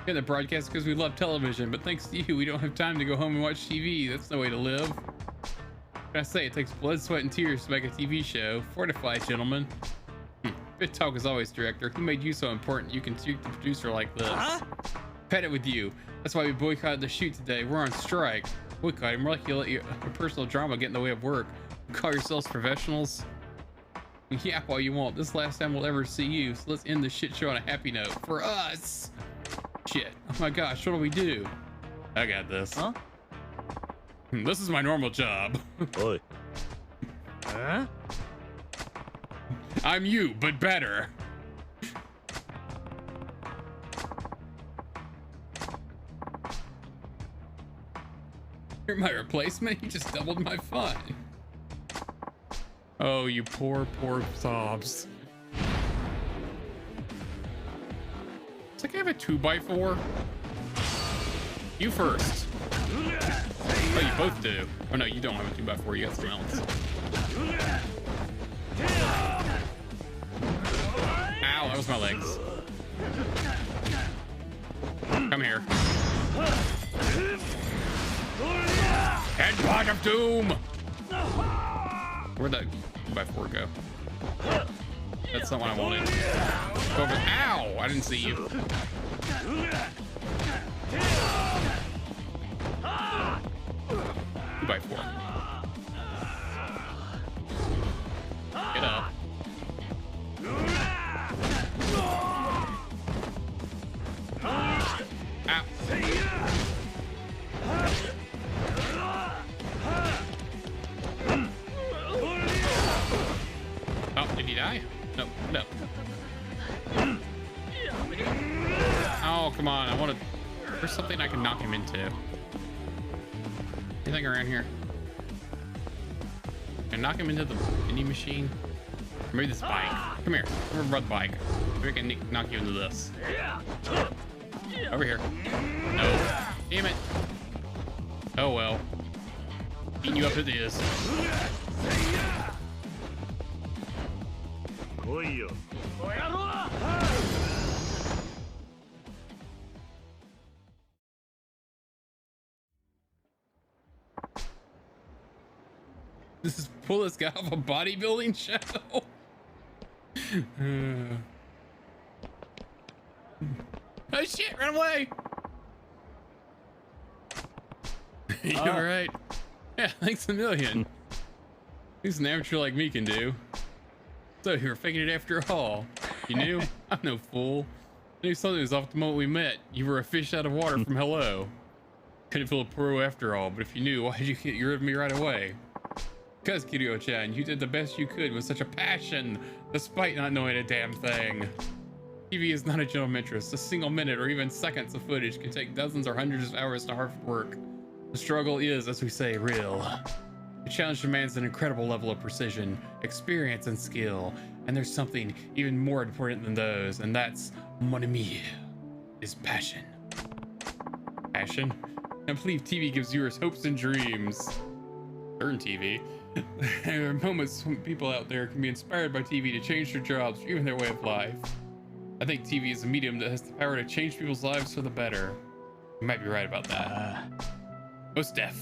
[SPEAKER 1] You're the broadcast because we love television, but thanks to you, we don't have time to go home and watch TV. That's no way to live. What can I say? It takes blood, sweat, and tears to make a TV show. Fortify, gentlemen. Bit talk is always, director. Who made you so important you can treat the producer like this? Pet it with you. That's why we boycotted the shoot today. We're on strike. Boycotting? More like you let your personal drama get in the way of work. Call yourselves professionals? Yeah, all you want. This last time we'll ever see you, so let's end the shit show on a happy note. For us! Shit. Oh my gosh, what do we do? I got this. Huh? This is my normal job.
[SPEAKER 3] Oi.
[SPEAKER 4] Huh?
[SPEAKER 1] I'm you, but better. You're my replacement? You just doubled my fun. Oh, you poor sobs. It's like I have a 2x4. You first. Oh, you both do. Oh no, you don't have a 2x4. You got something else. Ow, that was my legs. Come here. Headbutt of doom! Where'd that 2x4 go? That's not what I wanted. Go over. Ow! I didn't see you. 2x4. Get up. Ow. Oh, did he die? No, no. Oh, come on. I want to... There's something I can knock him into. Anything around here? Can I knock him into the mini machine? Or maybe this bike. Come here. Come over by the bike. Maybe I can knock you into this. Over here. No. Damn it. Oh, well. Beating you up it is. This is pull this guy off a bodybuilding show. Oh shit, run away. You alright? Yeah, thanks a million. Things an amateur like me can do. So you were faking it after all. You knew? I'm no fool. I knew something was off the moment we met. You were a fish out of water from hello. Couldn't feel a pro after all, but if you knew, why did you get rid of me right away? Because, Kiryu-chan, you did the best you could with such a passion, despite not knowing a damn thing. TV is not a general interest. A single minute or even seconds of footage can take dozens or hundreds of hours to hard work. The struggle is, as we say, real. The challenge demands an incredible level of precision, experience, and skill. And there's something even more important than those, and that's, mon ami, is passion. Passion? I believe TV gives viewers hopes and dreams. Certain TV. There are moments when people out there can be inspired by TV to change their jobs or even their way of life. I think TV is a medium that has the power to change people's lives for the better. You might be right about that. Most deaf.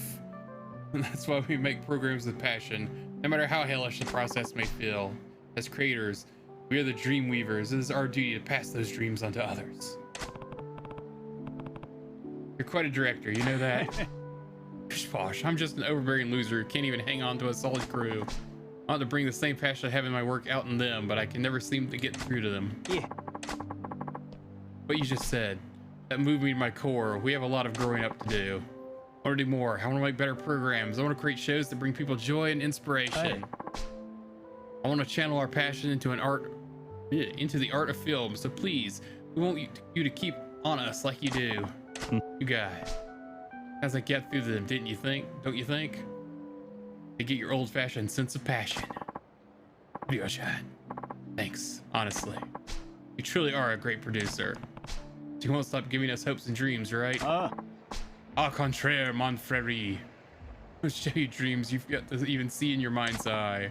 [SPEAKER 1] And that's why we make programs with passion, no matter how hellish the process may feel. As creators, we are the dream weavers. It is our duty to pass those dreams on to others. You're quite a director, you know that? Posh, I'm just an overbearing loser who can't even hang on to a solid crew. I want to bring the same passion I have in my work out in them, but I can never seem to get through to them. Yeah. What you just said, that moved me to my core. We have a lot of growing up to do. I want to do more. I want to make better programs. I want to create shows that bring people joy and inspiration. I want to channel our passion into the art of film. So please, we want you to keep on us like you do. You guys. Sounds like you got through them, didn't you think? Don't you think? To get your old-fashioned sense of passion. Ryo-chan. Thanks, honestly. You truly are a great producer. You won't stop giving us hopes and dreams, right? Au contraire, mon frère. I'll show you dreams you've got to even see in your mind's eye.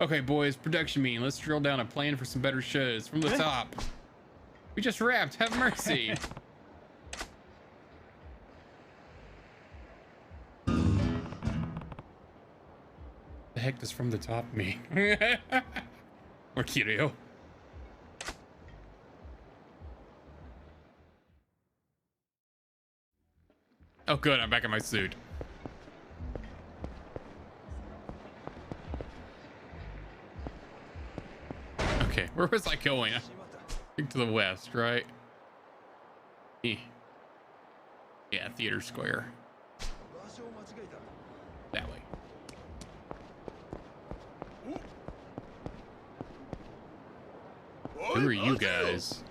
[SPEAKER 1] Okay, boys, production meeting. Let's drill down a plan for some better shows from the top. We just wrapped. Have mercy. The heck does from the top mean? Or Kiryu. Oh, good. I'm back in my suit. Okay, where was I going? I think to the west, right? Yeah, Theater Square. That way. Who are you guys?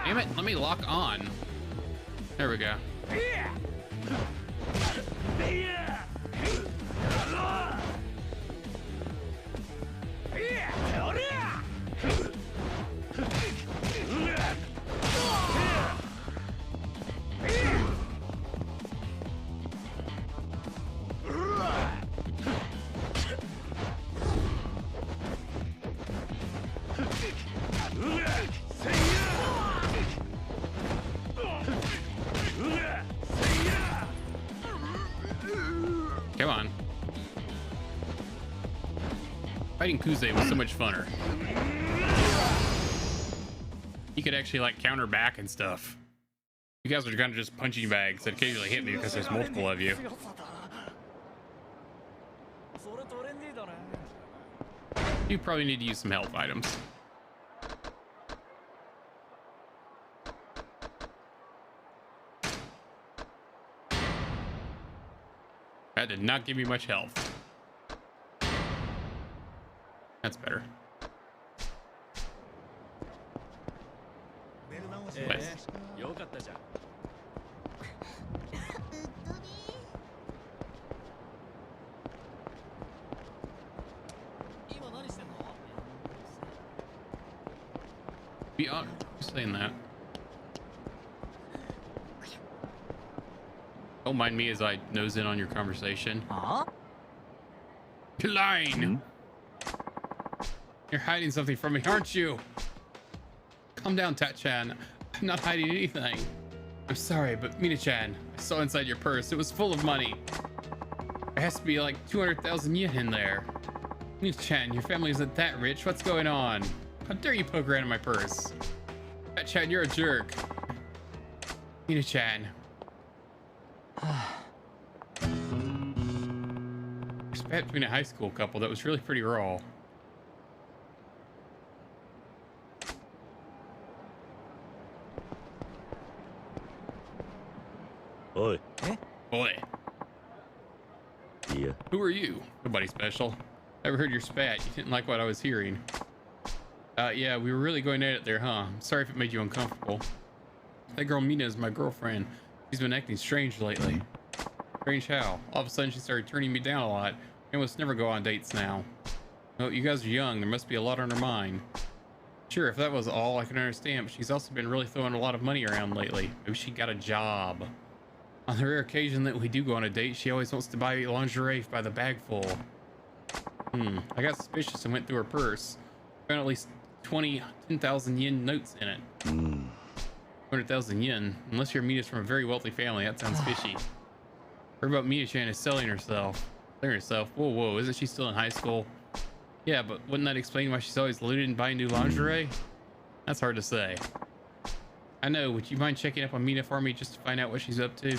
[SPEAKER 1] Damn it, let me lock on. There we go. Come on. Fighting Kuze was so much funner. You could actually like counter back and stuff. You guys are kind of just punching bags that occasionally hit me because there's multiple of you. You probably need to use some health items. That did not give me much health. That's better. Nice. Beyond saying that. Don't mind me as I nose in on your conversation. You're lying. You're hiding something from me, aren't you? Calm down, Tat-chan. I'm not hiding anything. I'm sorry, but Mina-chan, I saw inside your purse. It was full of money. There has to be like 200,000 yen in there. Mina-chan, your family isn't that rich. What's going on? How dare you poke around in my purse? Tat-chan, you're a jerk. Mina-chan. Spat between a high school couple that was really pretty raw.
[SPEAKER 3] Oi.
[SPEAKER 1] Boy.
[SPEAKER 3] Yeah.
[SPEAKER 1] Who are you? Nobody special. Never heard your spat. You didn't like what I was hearing. Yeah, we were really going at it there, huh? I'm sorry if it made you uncomfortable. That girl Mina is my girlfriend. She's been acting strange lately. Strange how? All of a sudden she started turning me down a lot. We almost never go on dates now. Oh, you guys are young. There must be a lot on her mind. Sure, if that was all, I can understand, but she's also been really throwing a lot of money around lately. Maybe she got a job. On the rare occasion that we do go on a date, she always wants to buy lingerie by the bag full. I got suspicious and went through her purse. Found at least 10,000 yen notes in it. 200,000 yen. Unless your Mina's from a very wealthy family, that sounds fishy. Heard about Mina-chan is selling herself. Whoa, isn't she still in high school? Yeah, but wouldn't that explain why she's always looted and buying new lingerie? That's hard to say. I know, would you mind checking up on Mina for me just to find out what she's up to?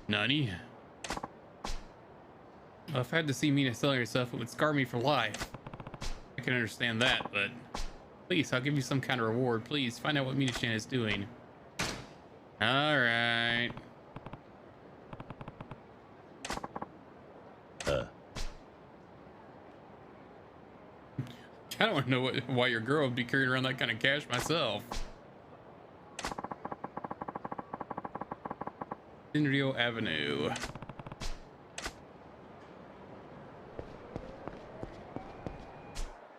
[SPEAKER 1] Nani? Well, if I had to see Mina selling herself, it would scar me for life. I can understand that, but Please, I'll give you some kind of reward. Please, find out what Mina-chan is doing. All right. I don't want to know why your girl would be carrying around that kind of cash myself. Inrio Avenue.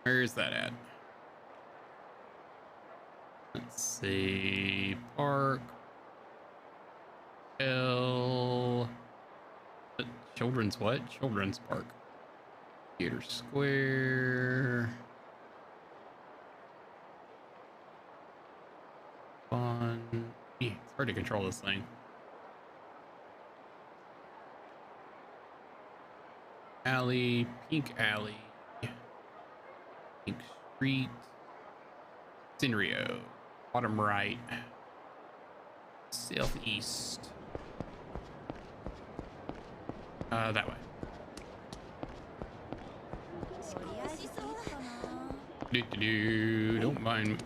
[SPEAKER 1] Where is that at? Let's see. Park. Children's what? Children's Park. Theater Square. Fun. Yeah, it's hard to control this thing. Alley. Pink Alley. Pink Street. Sinrio. Bottom right. Southeast. That way. Don't mind.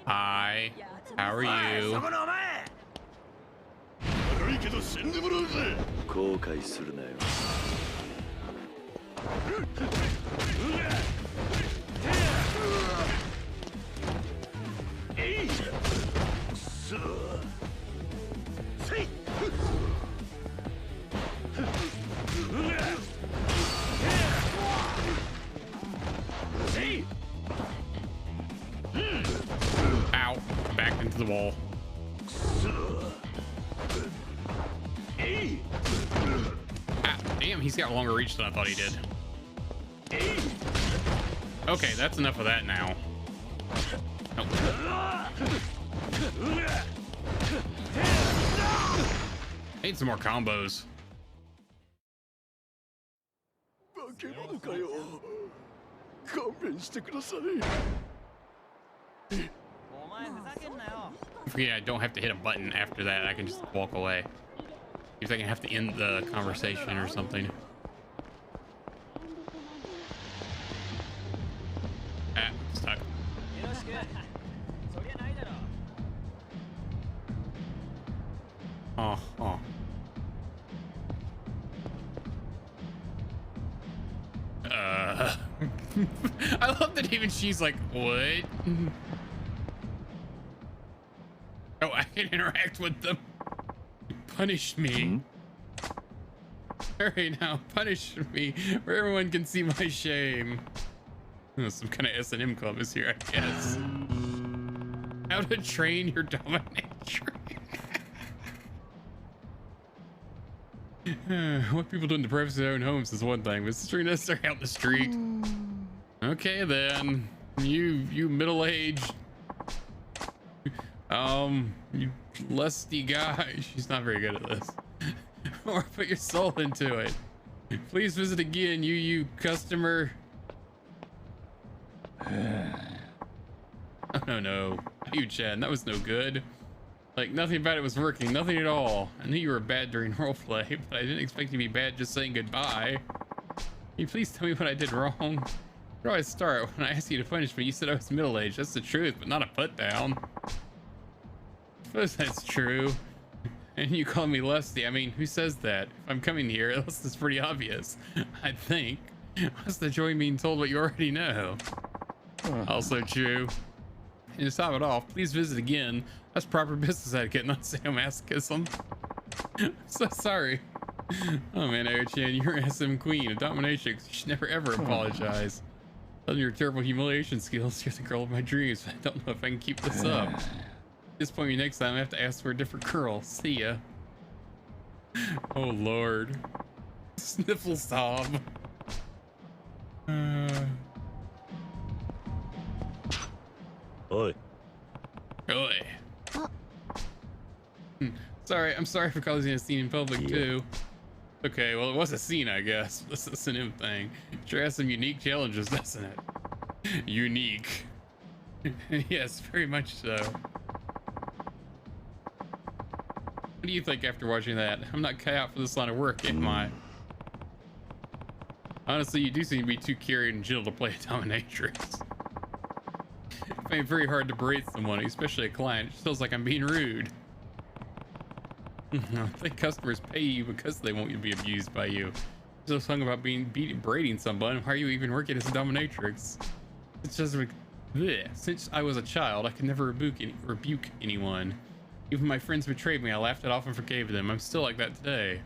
[SPEAKER 1] Hi. How are you?
[SPEAKER 3] 悪いけど死んでもらうぜ。後悔するなよ。えい。そう。せい。
[SPEAKER 1] Ow. Back into the wall. Ah, damn, he's got longer reach than I thought he did. Okay, that's enough of that now. Nope. Need some more combos.
[SPEAKER 3] 化け物かよ。勘弁してください。
[SPEAKER 5] お前ふざけんなよ。
[SPEAKER 1] Forget I don't have to hit a button after that. I can just walk away. If I can have to end the conversation or something. Ah, stuck.
[SPEAKER 5] よろしく。そりゃないだろ。
[SPEAKER 1] Oh, oh. I love that even she's like, what? Oh, I can interact with them. Punish me. All right, now punish me where everyone can see my shame. Oh, some kind of S&M club is here, I guess. How to train your dominatrix. What people do in the privacy of their own homes is one thing, but it's really necessary out in the street. Okay then, you middle-aged, you lusty guy. She's not very good at this. Or put your soul into it. Please visit again, you customer. Oh no, you Chad, that was no good. Like, nothing about it was working, nothing at all. I knew you were bad during roleplay, but I didn't expect you to be bad just saying goodbye. Can you please tell me what I did wrong? Where do I start? When I asked you to punish me, you said I was middle-aged. That's the truth, but not a put-down. I suppose that's true. And you call me lusty. I mean, who says that? If I'm coming here, this is pretty obvious. I think. What's the joy being told what you already know? Also true. And to top it off, please visit again. That's proper business etiquette, not sadomasochism. I'm so sorry. Oh man, Ayo-chan, you're an SM queen, a dominatrix. You should never ever apologize. Other than your terrible humiliation skills, you're the girl of my dreams. I don't know if I can keep this up. Disappoint me next time. I have to ask for a different girl. See ya. Oh lord. Sniffle sob.
[SPEAKER 3] Oi.
[SPEAKER 1] Oi. Sorry, I'm sorry for causing a scene in public too. Okay, well it was a scene, I guess. This is an imp thing. Sure has some unique challenges, doesn't it? Unique. Yes, very much so. What do you think after watching that? I'm not cut out for this line of work, am I? Honestly, you do seem to be too caring and gentle to play a dominatrix. If find it very hard to berate someone, especially a client. It just feels like I'm being rude. I think customers pay you because they want you to be abused by you. There's no song about berating someone. Why are you even working as a dominatrix? It's just like, bleh. Since I was a child, I could never rebuke anyone. Even my friends betrayed me. I laughed it off and forgave them. I'm still like that today.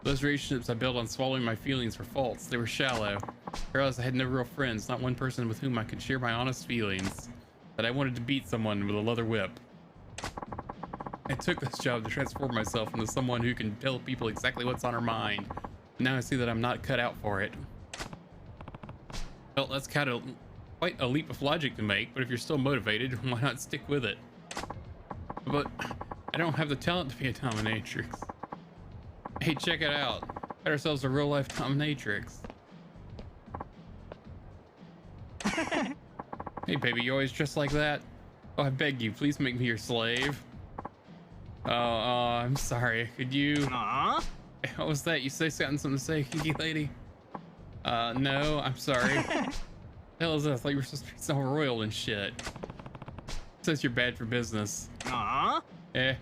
[SPEAKER 1] Those relationships I built on swallowing my feelings were false. They were shallow. I realized I had no real friends, not one person with whom I could share my honest feelings. That I wanted to beat someone with a leather whip. I took this job to transform myself into someone who can tell people exactly what's on her mind. Now I see that I'm not cut out for it. Well, that's quite a leap of logic to make, but if you're still motivated, why not stick with it? But I don't have the talent to be a dominatrix. Hey, check it out. Got ourselves a real life dominatrix. Hey, baby, you always dress like that? Oh, I beg you, please make me your slave. Oh, I'm sorry. Could you...
[SPEAKER 7] Aww.
[SPEAKER 1] What was that? You say something to say, kinky lady? No, I'm sorry. Hell is this? Like we're supposed to be so royal and shit. Says you're bad for business.
[SPEAKER 7] Aww.
[SPEAKER 1] Eh,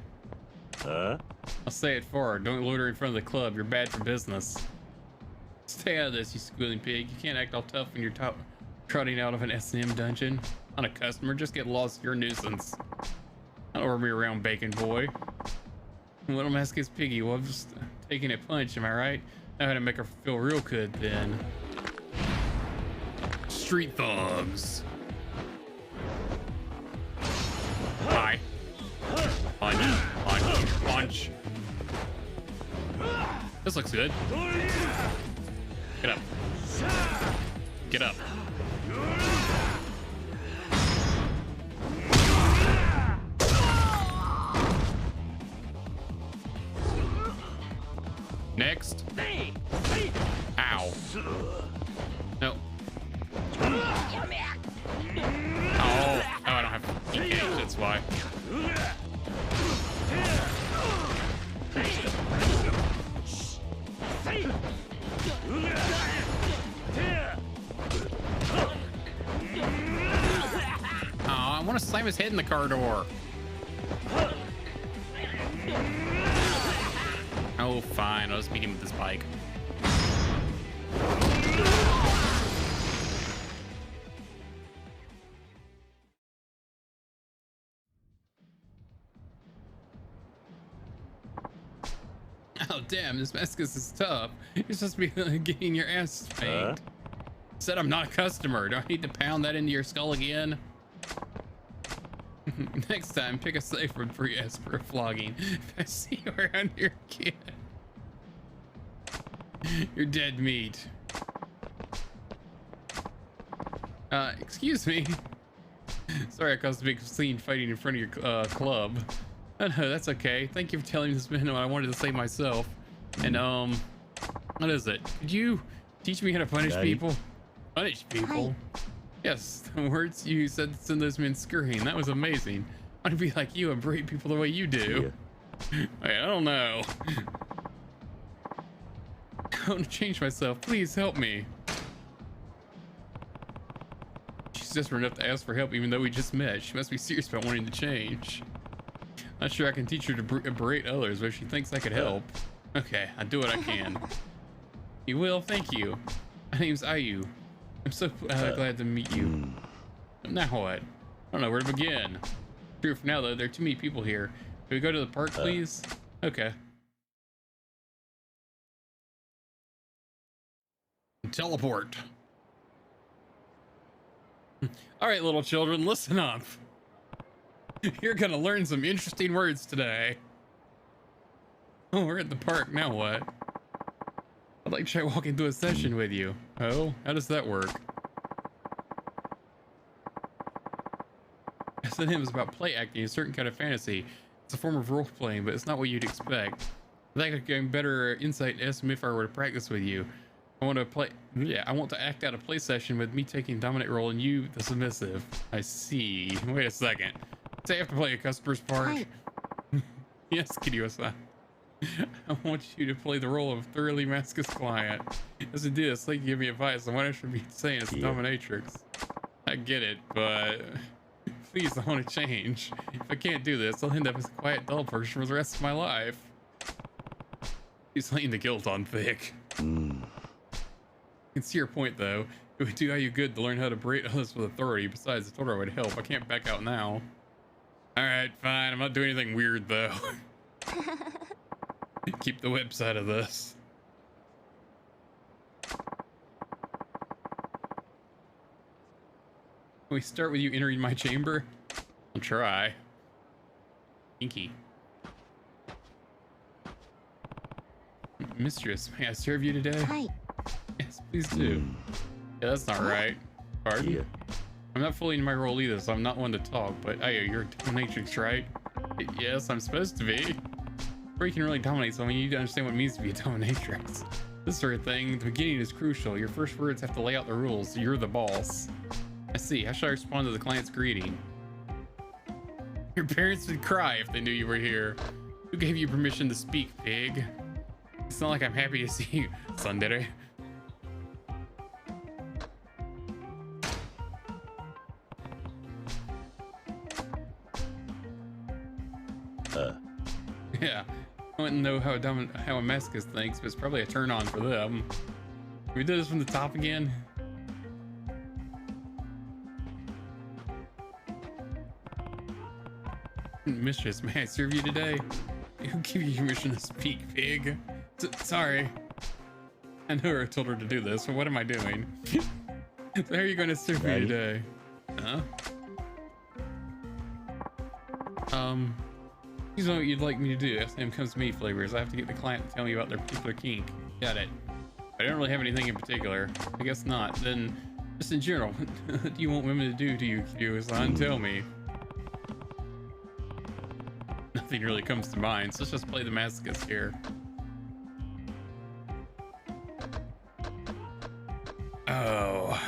[SPEAKER 3] Huh?
[SPEAKER 1] I'll say it for her. Don't loiter in front of the club. You're bad for business. Stay out of this, you squealing pig. You can't act all tough when you're trotting out of an S&M dungeon. On a customer, just get lost. You're a nuisance. Don't order me around, bacon boy. Little Mascot's piggy. Well, I'm just taking a punch, am I right? Know how to make her feel real good then. Street thugs. Hi. Punch. Punch. Punch. This looks good. Get up. Get up. Next. Ow. No. Oh, I don't have EK, that's why. Oh, I want to slam his head in the car door. Oh, fine. I'll just beat him with this bike. Oh, damn. This Mescus is tough. You're supposed to be getting your ass spanked. Said I'm not a customer. Do I need to pound that into your skull again? Next time, pick a safe word before you ask for a flogging. If I see you around here again, you're dead meat. Excuse me. Sorry I caused a big scene fighting in front of your club. Oh, no, that's okay. Thank you for telling me this man what I wanted to say myself. And what is it? Could you teach me how to punish people? Punish people?
[SPEAKER 6] Hi.
[SPEAKER 1] Yes, the words you said to send those men scurrying. That was amazing. I want to be like you and berate people the way you do. Yeah. Wait, I don't know. I want to change myself. Please help me. She's desperate enough to ask for help even though we just met. She must be serious about wanting to change. Not sure I can teach her to berate others, but if she thinks I could help. Okay, I'll do what I can. You will? Thank you. My name's Ayu. I'm so glad to meet you. Now what? I don't know where to begin. True for now though, there are too many people here. Can we go to the park, please? Okay. Teleport. All right, little children, listen up. You're gonna learn some interesting words today. Oh, we're at the park. Now what? I'd like to try walking through a session with you. Oh, how does that work? S&M is about play acting, a certain kind of fantasy. It's a form of role playing, but it's not what you'd expect. I think I could gain better insight into SM if I were to practice with you. I want to act out a play session with me taking dominant role and you the submissive. I see. Wait a second. Say I have to play a customer's part.
[SPEAKER 6] Hi.
[SPEAKER 1] Yes, Kiryu-san. I want you to play the role of thoroughly Mascus client. As it is, like you give me advice on what I should be saying as a dominatrix. I get it, but please, I want to change. If I can't do this, I'll end up as a quiet, dull person for the rest of my life. He's laying the guilt on Vic. I can see your point, though. It would do you good to learn how to berate others with authority. Besides, I told her I would help. I can't back out now. All right, fine. I'm not doing anything weird, though. Keep the whips out of this. Can we start with you entering my chamber? I'll try. Inky. Mistress, may I serve you today?
[SPEAKER 6] Hi.
[SPEAKER 1] Yes, please do. Yeah, that's not right. Pardon?
[SPEAKER 3] Yeah.
[SPEAKER 1] I'm not fully in my role either, so I'm not one to talk, but you're a dominatrix, right? Yes, I'm supposed to be. Before you can really dominate someone, you need to understand what it means to be a dominatrix. This sort of thing, the beginning is crucial. Your first words have to lay out the rules. You're the boss. I see. How should I respond to the client's greeting? Your parents would cry if they knew you were here. Who gave you permission to speak, pig? It's not like I'm happy to see you, Tsundere. Yeah, I wouldn't know how a masochist thinks, but it's probably a turn on for them. Can we do this from the top again? Mistress, may I serve you today? Who gave you permission to speak, pig? Sorry. I know I told her to do this, but what am I doing? So how are you going to serve me today? Huh? Here's what you'd like me to do. SM comes to me flavors. I have to get the client to tell me about their particular kink. Got it. I don't really have anything in particular. I guess not. Then, just in general, what do you want women to do to you, Kiryu-san? Tell me. Nothing really comes to mind, so let's just play the masochist here. Oh.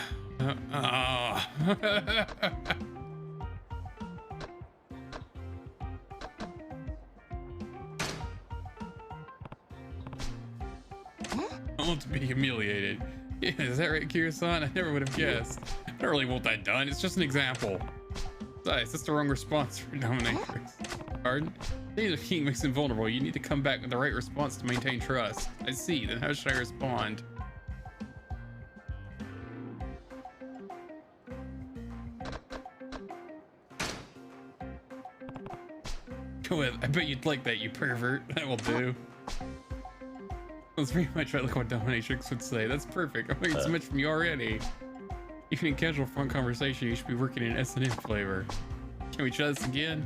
[SPEAKER 1] I want to be humiliated. Yeah, is that right, Kiryu-san? I never would have guessed. I don't really want that done. It's just an example. Besides, that's the wrong response for dominatrix. Pardon? Saying the king makes him vulnerable. You need to come back with the right response to maintain trust. I see. Then how should I respond? Go ahead. I bet you'd like that, you pervert. That will do. That's pretty much like what dominatrix would say. That's perfect. I'm learning so much from you already. Even in casual fun conversation, you should be working in S&M flavor. Can we try this again?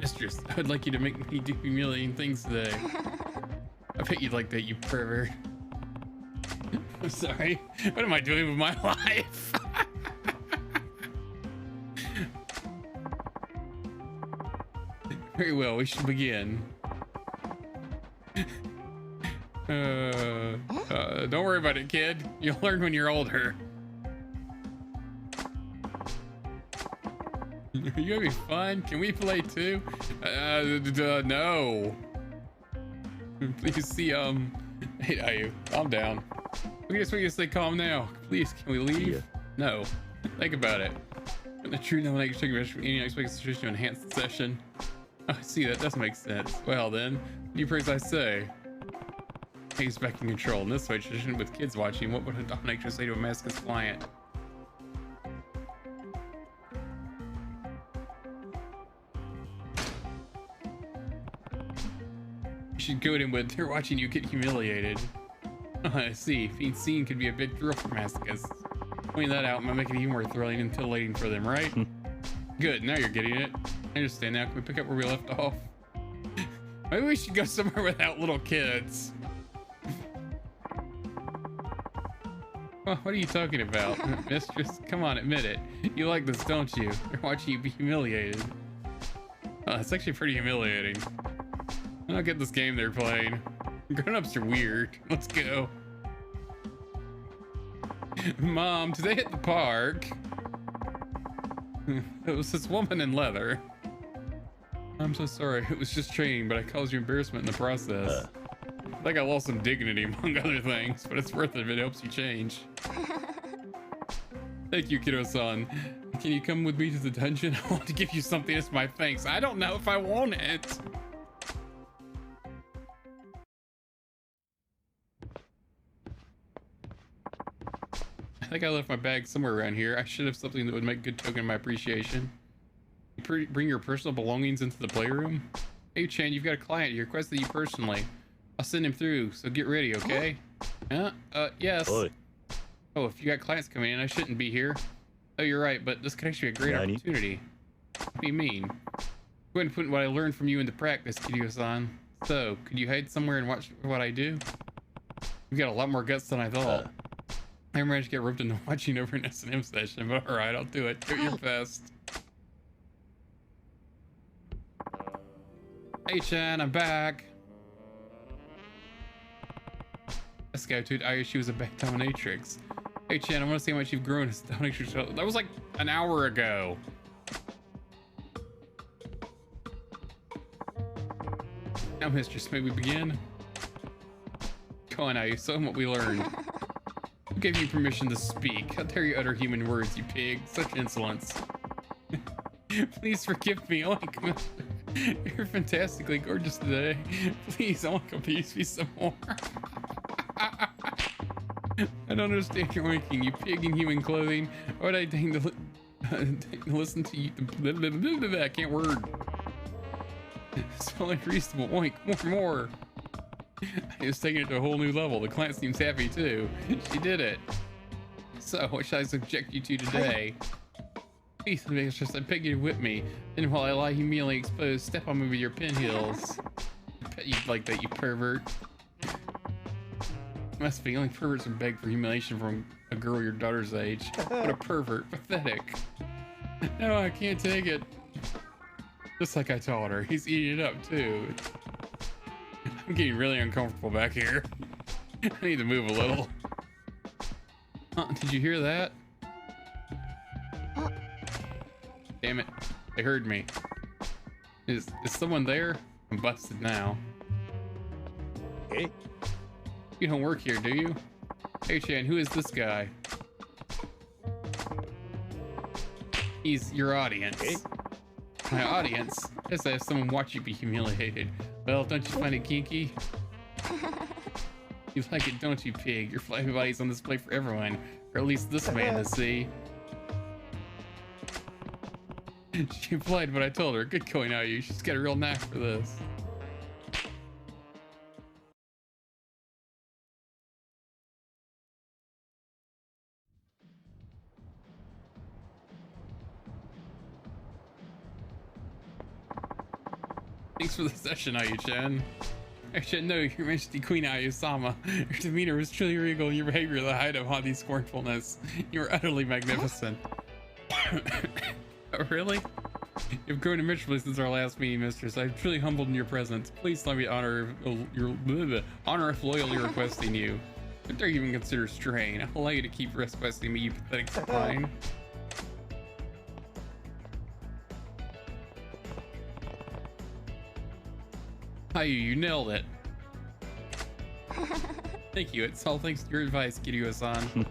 [SPEAKER 1] Mistress, I would like you to make me do humiliating things today. I bet you'd like that, you pervert. I'm sorry. What am I doing with my life? Very well, we should begin. Don't worry about it, kid. You'll learn when you're older. Are you having fun? Can we play too? No. Please see, hey, Ayu, calm down. We just want you to stay calm now. Please, can we leave?
[SPEAKER 3] Yeah.
[SPEAKER 1] No. Think about it. When the true dominatrix took advantage of any unexpected situation to enhance the session. Oh, I see, that does make sense. Well then, what do you praise I say? He's back in control. In this way, tradition with kids watching, what would a dominatrix say to a masochist client? You should goad him with, they're watching you get humiliated. Oh, I see. Being seen could be a big thrill for masochists. Pointing that out might make it even more thrilling and titillating for them, right? Good, now you're getting it. I understand now. Can we pick up where we left off? Maybe we should go somewhere without little kids. Well, what are you talking about, mistress? Come on, admit it. You like this, don't you? They're watching you be humiliated. Oh, it's actually pretty humiliating. I don't get this game they're playing. Grown-ups are weird. Let's go. Mom, today at the park, it was this woman in leather. I'm so sorry. It was just training, but I caused you embarrassment in the process. I think I lost some dignity among other things, but it's worth it if it helps you change. Thank you, kiddo-san. Can you come with me to the dungeon? I want to give you something as my thanks. I don't know if I want it. I think I left my bag somewhere around here. I should have something that would make good token of my appreciation. Bring your personal belongings into the playroom. Hey Chan, you've got a client. He requested you personally. I'll send him through, so get ready, okay? Yes.
[SPEAKER 3] Oi.
[SPEAKER 1] Oh, if you got clients coming in, I shouldn't be here. Oh, you're right, but this could actually be a great
[SPEAKER 3] Nani?
[SPEAKER 1] opportunity. What do you mean? Go ahead and put what I learned from you into practice, Kiryu-san. So, could you hide somewhere and watch what I do? You've got a lot more guts than I thought. I managed to get roped into watching over an S&M session, but alright, I'll do it. Do your best. Hey Chan, I'm back. This guy told Aya she was a bad dominatrix. Hey Chan, I want to see how much you've grown as a dominatrix. That was like an hour ago. Now, mistress, may we begin? Come on, Aya, show them what we learned. Who gave you permission to speak? How dare you utter human words, you pig? Such insolence. Please forgive me, Oink. You're fantastically gorgeous today. Please, Oink, appease me some more. I don't understand your oinking, you pig in human clothing. Why would I dang to listen to you? I can't word. It's so unreasonable. Oink, more. I was taking it to a whole new level. The client seems happy too. She did it. So, what should I subject you to today? Please, mistress, I beg you to whip me. Then while I lie humiliatingly exposed, step on me with your pinheels. I bet you'd like that, you pervert. Must be, only perverts would beg for humiliation from a girl your daughter's age. What a pervert. Pathetic. No, I can't take it. Just like I told her. He's eating it up, too. I'm getting really uncomfortable back here. I need to move a little. Did you hear that? Damn it. They heard me. Is someone there? I'm busted now.
[SPEAKER 3] Hey.
[SPEAKER 1] You don't work here, do you? Hey Chan, who is this guy? He's your audience.
[SPEAKER 3] Hey.
[SPEAKER 1] My audience? Yes, I have someone watch you be humiliated. Well, don't you find it kinky? You like it, don't you, pig? Your flying body's on display for everyone, or at least this man to see. She implied what I told her. Good going out, you. She's got a real knack for this. Thanks for the session, Ayu-chan. I should know, Your Majesty Queen Ayu-sama. Your demeanor was truly regal and your behavior the height of haughty scornfulness. You are utterly magnificent. Oh, really? You've grown immeasurably since our last meeting, mistress. I'm truly humbled in your presence. Please let me honor if loyally requesting you. How dare you even consider straying? I'll allow you to keep requesting me, you pathetic swine. Hi, you nailed it. Thank you. It's all thanks to your advice, Kiryu-san.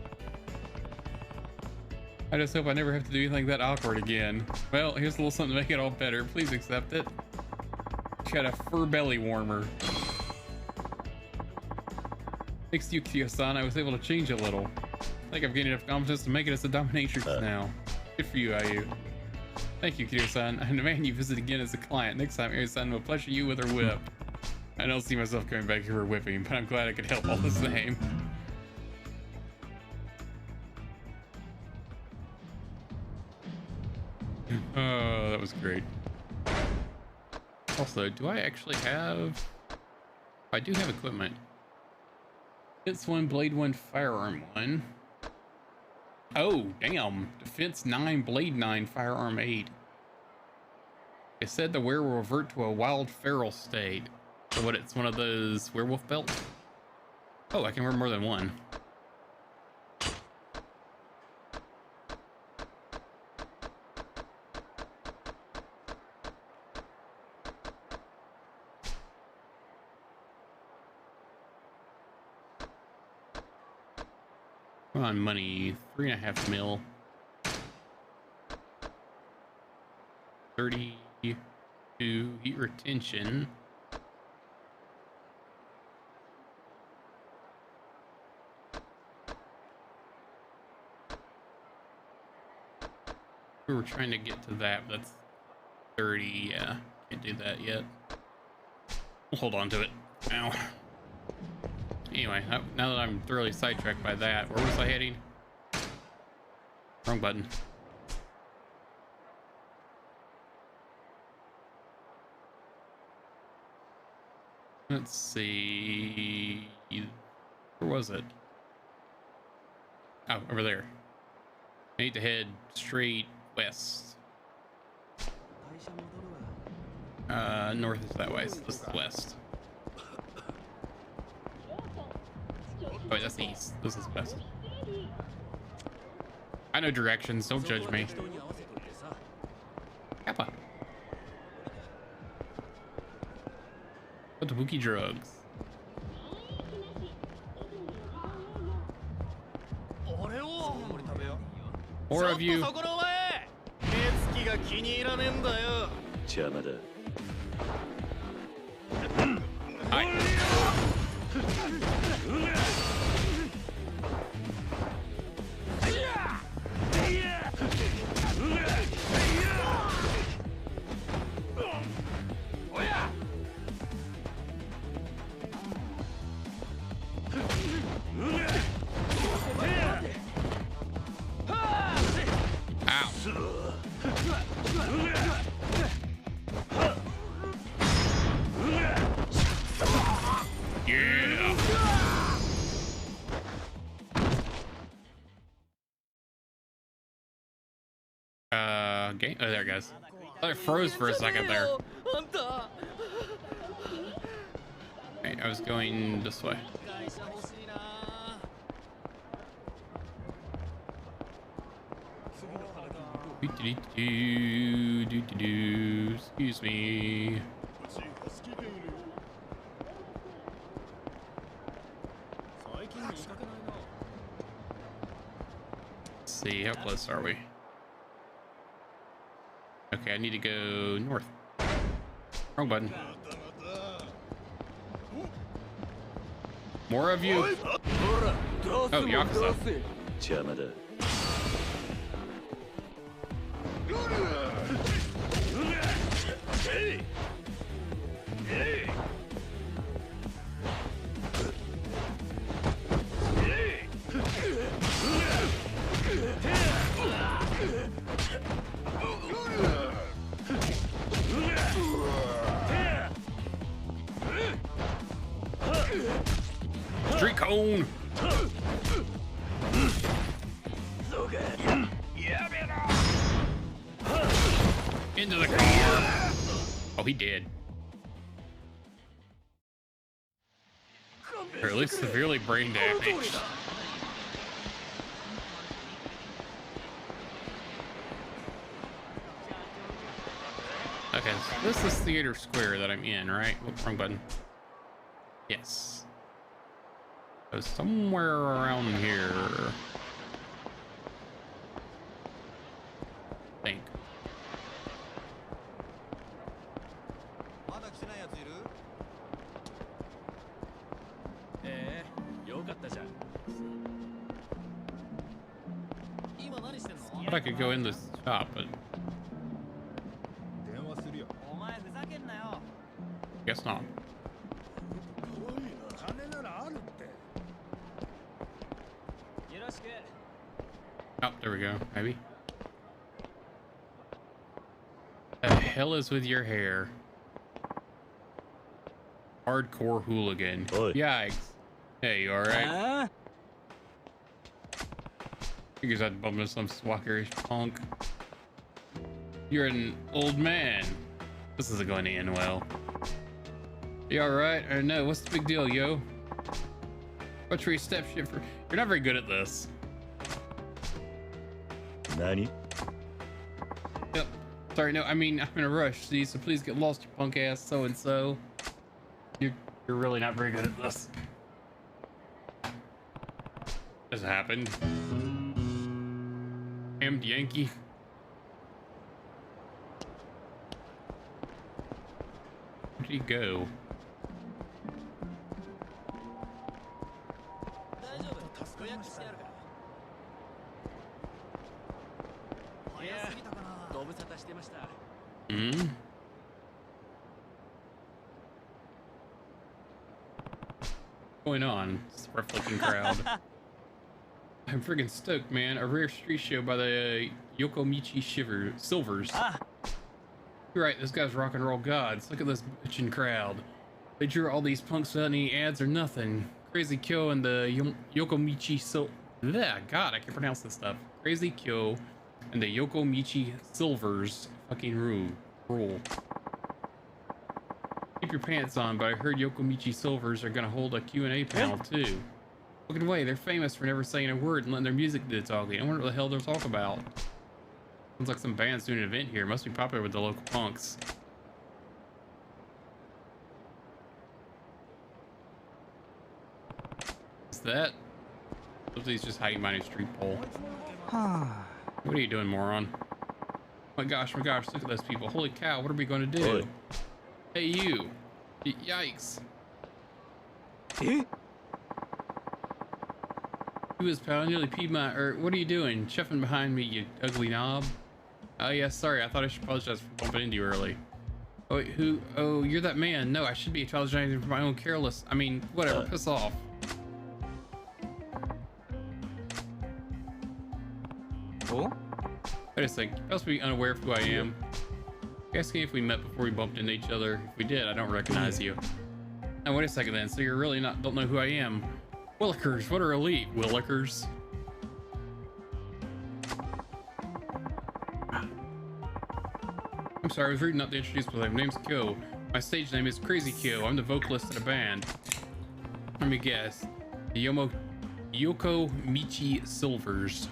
[SPEAKER 1] I just hope I never have to do anything that awkward again. Well, here's a little something to make it all better. Please accept it. She got a fur belly warmer. Thanks to you, Kiryu-san, I was able to change a little. I think I've gained enough confidence to make it as a dominatrix now. Good for you, Ayu. Thank you, Kiryu-san. I demand you visit again as a client. Next time, Ayu-san will pleasure you with her whip. I don't see myself coming back here for whipping, but I'm glad I could help all the same. Oh, that was great. Also, do I actually have... I do have equipment. Defense 1, Blade 1, Firearm 1. Oh, damn. Defense 9, Blade 9, Firearm 8. It said the wearer will revert to a wild feral state. So what, it's one of those werewolf belts? Oh, I can wear more than one. Come on, money. 3.5 mil. 32 heat retention. We were trying to get to that, but that's 30. Yeah, can't do that yet. We'll hold on to it. Ow. Anyway, now that I'm thoroughly sidetracked by that, where was I heading? Wrong button. Let's see. Where was it? Oh, over there. I need to head straight west. North is that way, so this is west. Oh, wait, that's east. This is west. I know directions, don't judge me. Kappa. What the Wookie drugs? More of you.
[SPEAKER 3] 目つきが気に入らねえんだよ。邪魔だ。
[SPEAKER 1] はい。Game. Oh, there it goes. I thought it froze for a second there. Right, I was going this way. Excuse me. Let's see, how close are we? Okay, I need to go north. Wrong button. More of you. Oh, Yakuza. Street cone. Into the car. Oh, he did. Or at least severely brain damaged. Okay, so this is Theater Square that I'm in, right? Whoops, wrong button. Yes. So somewhere around here. I think. Thought I could go in this shop, but guess not. Oh, there we go. Maybe. The hell is with your hair? Hardcore hooligan.
[SPEAKER 3] Oi.
[SPEAKER 1] Yikes. Hey, you alright? Figures I'd bump into some swackerish punk. You're an old man. This isn't going to end well. You alright? Or no, what's the big deal, yo? What's your step shit for? You're not very good at this.
[SPEAKER 3] Nani?
[SPEAKER 1] Yep. Sorry, no, I mean, I'm in a rush, see, so please get lost, you punk ass so-and-so. You're really not very good at this. Has happened. Damned Yankee. Where'd he go? Hmm? What's going on? It's a rough-looking crowd. I'm friggin' stoked, man. A rare street show by the Yokomichi Silvers. You're right, this guy's rock and roll gods. Look at this bitchin' crowd. They drew all these punks without any ads or nothing. Crazy Kyo and the Yokomichi God, I can't pronounce this stuff. Crazy Kyo and the Yokomichi Silvers fucking rule. Keep your pants on, but I heard Yokomichi Silvers are gonna hold a Q&A panel too. Fucking way, they're famous for never saying a word and letting their music do the talking. I wonder what the hell they'll talk about. Sounds like some band's doing an event here. Must be popular with the local punks. What's that? He's just hiding behind a street pole. What are you doing, moron? My gosh, look at those people. Holy cow, what are we going to do? Hey, you. Yikes. He was pal, I nearly peed my, what are you doing? Chuffing behind me, you ugly knob. Oh yeah, sorry, I thought I should apologize for bumping into you early. Oh, wait, who? Oh, you're that man. No, I should be apologizing for my own whatever, piss off.
[SPEAKER 5] Oh?
[SPEAKER 1] Wait a sec, you must be unaware of who I am. Asking if we met before we bumped into each other. If we did, I don't recognize you. Now wait a second then, so you're really don't know who I am. Willikers, what are elite, Willikers? I'm sorry, I was reading up to introduce myself. My name's Kyo. My stage name is Crazy Kyo. I'm the vocalist in a band. Let me guess. The Yokomichi Silvers.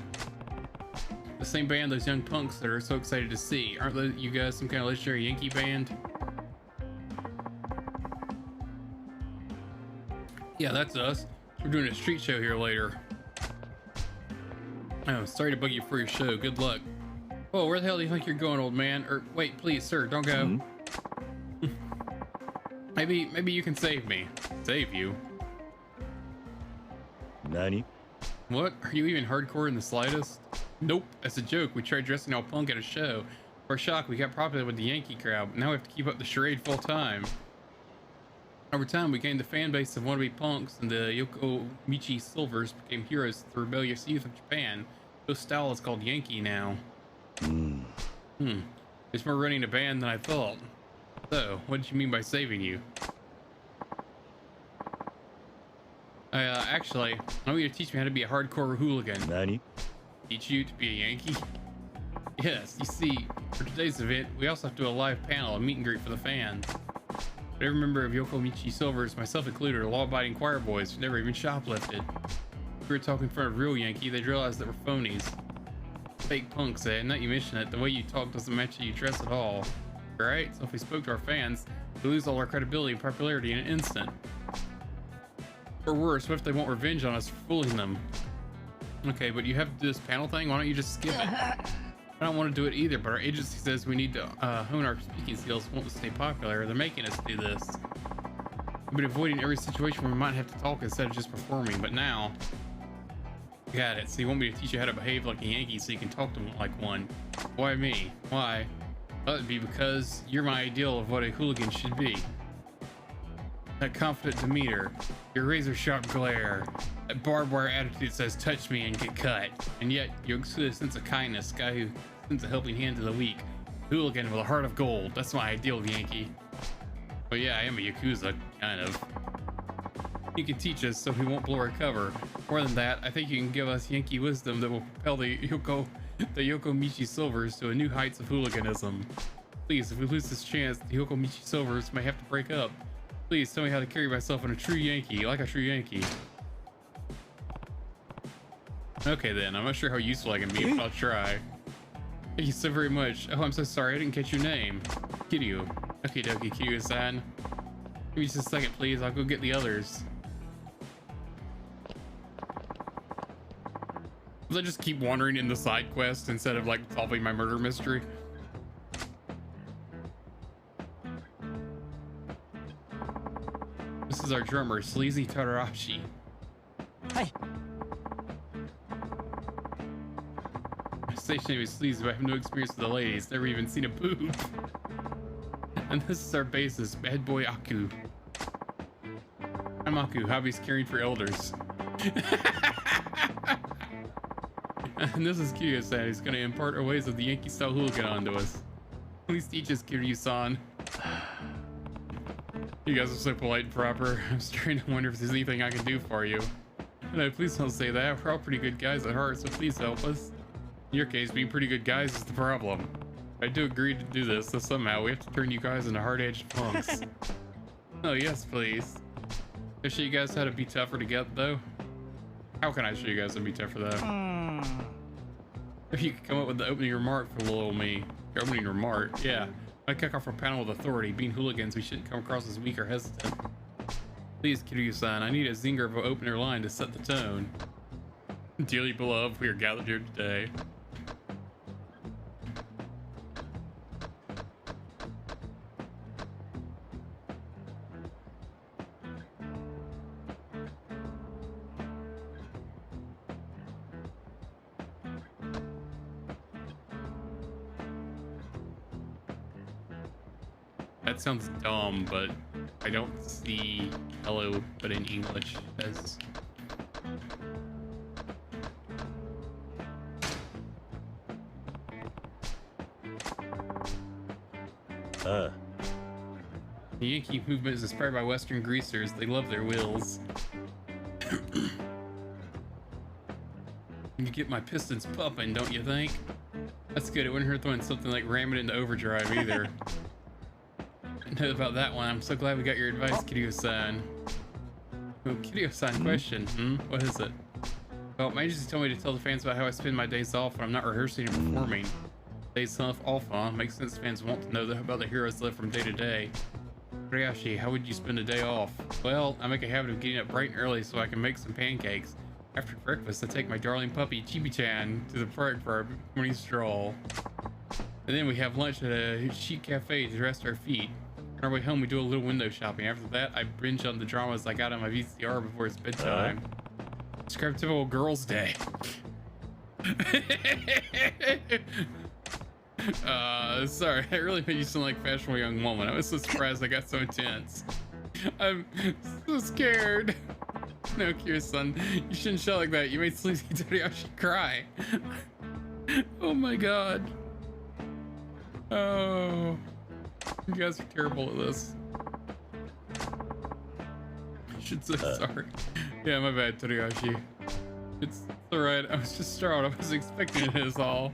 [SPEAKER 1] The same band those young punks that are so excited to see. Aren't you guys some kind of legendary Yankee band? Yeah, that's us. We're doing a street show here later. Oh, sorry to bug you for your show. Good luck. Whoa, where the hell do you think you're going, old man? Or wait, please, sir, don't go. Maybe you can save me. Save you?
[SPEAKER 3] Nani?
[SPEAKER 1] What? Are you even hardcore in the slightest? Nope, that's a joke. We tried dressing all punk at a show. For a shock, we got popular with the Yankee crowd. Now we have to keep up the charade full time. Over time, we gained the fan base of wannabe punks, and the Yokomichi Silvers became heroes to the rebellious youth of Japan. This style is called Yankee now. It's more running a band than I thought. So, what did you mean by saving you? Actually, I want you to teach me how to be a hardcore hooligan.
[SPEAKER 3] Nani?
[SPEAKER 1] Teach you to be a Yankee? Yes, you see, for today's event, we also have to do a live panel, a meet and greet for the fans. But every member of Yokomichi Silvers, myself included, are law-abiding choir boys who never even shoplifted. If we were talking in front of real Yankee, they'd realize that we're phonies. Fake punks, eh? Not you mention it, the way you talk doesn't match how you dress at all. Right? So if we spoke to our fans, we lose all our credibility and popularity in an instant. Or worse, what if they want revenge on us for fooling them? Okay, but you have to do this panel thing? Why don't you just skip it? I don't want to do it either, but our agency says we need to hone our speaking skills if we want to stay popular. They're making us do this. We've been avoiding every situation where we might have to talk instead of just performing, but now... Got it. So you want me to teach you how to behave like a Yankee so you can talk to them like one. Why me? Why? That would be because you're my ideal of what a hooligan should be. That confident demeanor, your razor-sharp glare, that barbed wire attitude says touch me and get cut, and yet you exude a sense of kindness, guy who sends a helping hand to the weak, hooligan with a heart of gold. That's my ideal Yankee. But yeah, I am a Yakuza, kind of. You can teach us so we won't blow our cover. More than that, I think you can give us Yankee wisdom that will propel the Yokomichi Silvers to a new heights of hooliganism. Please, if we lose this chance, the Yokomichi Silvers may have to break up. Please tell me how to carry myself in a true Yankee, like a true Yankee. Okay then, I'm not sure how useful I can be, but I'll try. Thank you so very much. Oh, I'm so sorry, I didn't catch your name. Kiryu. Okay, dokie, Kiryu-san. Give me just a second, please. I'll go get the others. I just keep wandering in the side quest instead of like solving my murder mystery. This is our drummer, Sleazy Tarashi.
[SPEAKER 5] Hi.
[SPEAKER 1] My station name is Sleazy, but I have no experience with the ladies. Never even seen a boob. And this is our bassist, Bad Boy Aku. I'm Aku, hobbies caring for elders. And this is Kiryu-san, who's gonna impart our ways of the Yankee-style hooligan onto us. Please teach us, Kiryu-san. You guys are so polite and proper. I'm starting to wonder if there's anything I can do for you. No, please don't say that. We're all pretty good guys at heart, so please help us. In your case, being pretty good guys is the problem. I do agree to do this, so somehow we have to turn you guys into hard-edged punks. Oh, yes, please. Can I show you guys how to be tougher together, though? How can I show you guys how to be tougher, though? If you could come up with the opening remark for little me. Your opening remark, yeah. I kick off our panel with authority. Being hooligans, we shouldn't come across as weak or hesitant. Please, Kiryu-san, I need a zinger of an opener line to set the tone. Dearly beloved, we are gathered here today. That sounds dumb, but I don't see hello but in English as
[SPEAKER 3] Ah,
[SPEAKER 1] the Yankee movement is inspired by Western greasers. They love their wheels. You get my pistons pumping, don't you think? That's good. It wouldn't hurt throwing something like ramming into overdrive either. Know about that one. I'm so glad we got your advice, Kiryu-san. Oh, Kiryu-san question. What is it? Well, my agency told me to tell the fans about how I spend my days off when I'm not rehearsing or performing. Days off, huh? Makes sense fans want to know about the heroes live from day to day. Kobayashi, how would you spend a day off? Well, I make a habit of getting up bright and early so I can make some pancakes. After breakfast, I take my darling puppy, Chibi-chan, to the park for our morning stroll. And then we have lunch at a chic cafe to rest our feet. On our way home, we do a little window shopping. After that, I binge on the dramas I got on my VCR before it's bedtime. Describe typical girls' day. Sorry, I really made you sound like a fashionable young woman. I was so surprised I got so intense. I'm so scared. No, Kiryu-san, you shouldn't shout like that. You made Sleazy Tarashi cry. Oh my god. Oh. You guys are terrible at this. I should say sorry. Yeah, my bad, Tarashi. It's alright. I was just startled. I wasn't expecting it is all.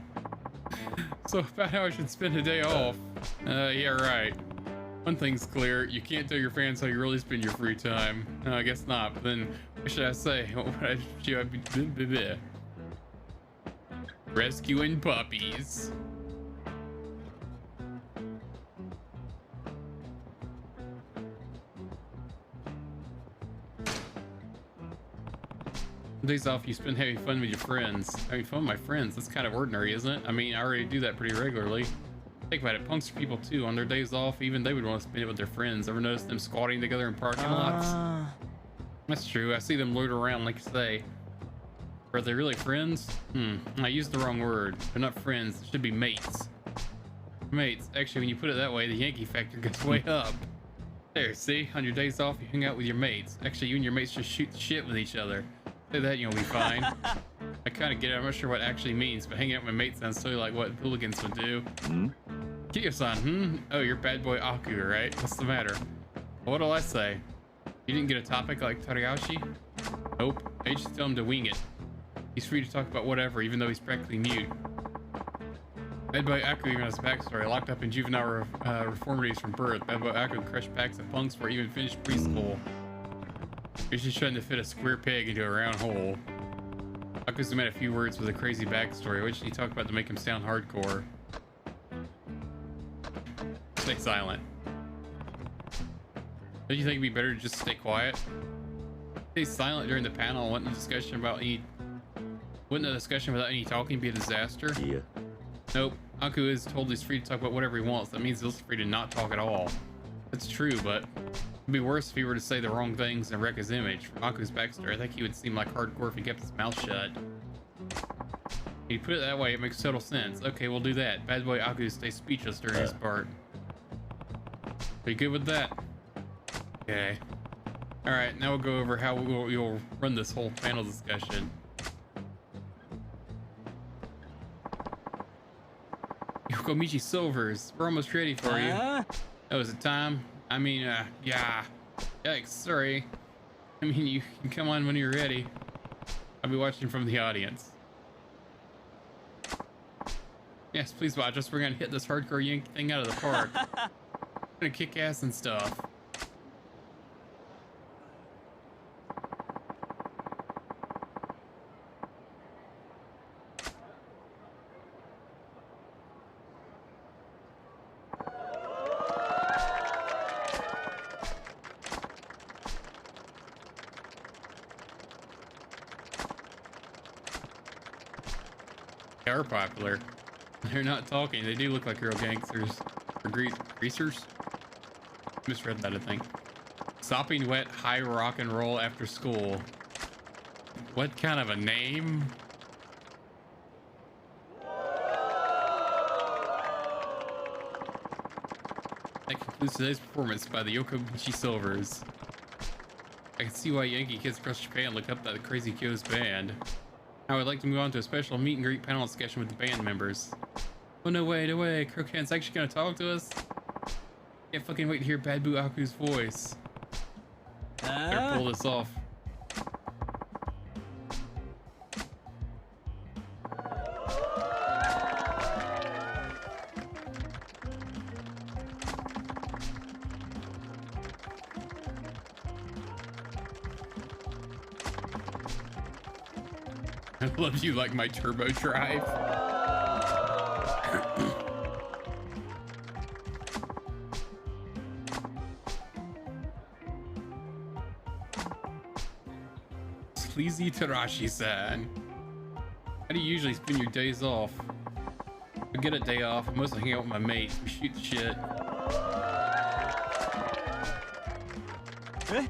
[SPEAKER 1] So about how I should spend a day off. Yeah, right. One thing's clear. You can't tell your fans how you really spend your free time. No, I guess not. But then, what should I say? What would I be? Rescuing puppies. Days off you spend having fun with your friends. Having fun with my friends, that's kind of ordinary, isn't it? I mean, I already do that pretty regularly. Think about it, punks are people too. On their days off, even they would want to spend it with their friends. Ever notice them squatting together in parking lots? That's true, I see them loiter around like you say. Are they really friends? I used the wrong word. They're not friends, it should be mates. Mates, actually when you put it that way, the Yankee factor goes way up. There, see? On your days off, you hang out with your mates. Actually, you and your mates just shoot the shit with each other. Say that, you'll be fine. I kind of get it. I'm not sure what it actually means, but hanging out with my mates sounds so like what hooligans would do. Kiryu-san, Oh, you're bad boy Aku, right? What's the matter? What'll I say? You didn't get a topic like Tarayashi? Nope. I just tell him to wing it. He's free to talk about whatever, even though he's practically mute. Bad boy Aku even has a backstory. Locked up in juvenile reformities from birth. Bad boy Aku crushed packs of punks before he even finished preschool. He's just trying to fit a square peg into a round hole. Aku's made a few words with a crazy backstory. What should he talk about to make him sound hardcore? Stay silent. Don't you think it'd be better to just stay quiet? Stay silent during the panel. I want a discussion about any Wouldn't a discussion without any talking be a disaster?
[SPEAKER 3] いや
[SPEAKER 1] Nope. Aku is told he's free to talk about whatever he wants. That means he's free to not talk at all. That's true, but it'd be worse if he were to say the wrong things and wreck his image. From Aku's backstory, I think he would seem like hardcore if he kept his mouth shut. You put it that way, it makes total sense. Okay, we'll do that. Bad boy Aku stays speechless during his part. Are you good with that? Okay. Alright, now we'll go over how we'll run this whole panel discussion. Yokomichi Silvers, we're almost ready for you. Oh, is it time? I mean, yeah. Yikes, sorry. I mean, you can come on when you're ready. I'll be watching from the audience. Yes, please watch us. We're gonna hit this hardcore yank thing out of the park. We're gonna kick ass and stuff. They are popular. They're not talking. They do look like real gangsters. Or greasers? Misread that, I think. Sopping wet high rock and roll after school. What kind of a name? That concludes today's performance by the Yokomichi Silvers. I can see why Yankee kids across Japan look up that Crazy Kyo's band. I would like to move on to a special meet and greet panel discussion with the band members. Oh, no way, no way. Crocan's actually gonna talk to us? Can't fucking wait to hear Bad Boo Aku's voice. Better pull this off. I love you like my turbo drive. Sleazy Tarashi-san. How do you usually spend your days off? I get a day off. I mostly hang out with my mates. We shoot the shit.
[SPEAKER 5] Eh?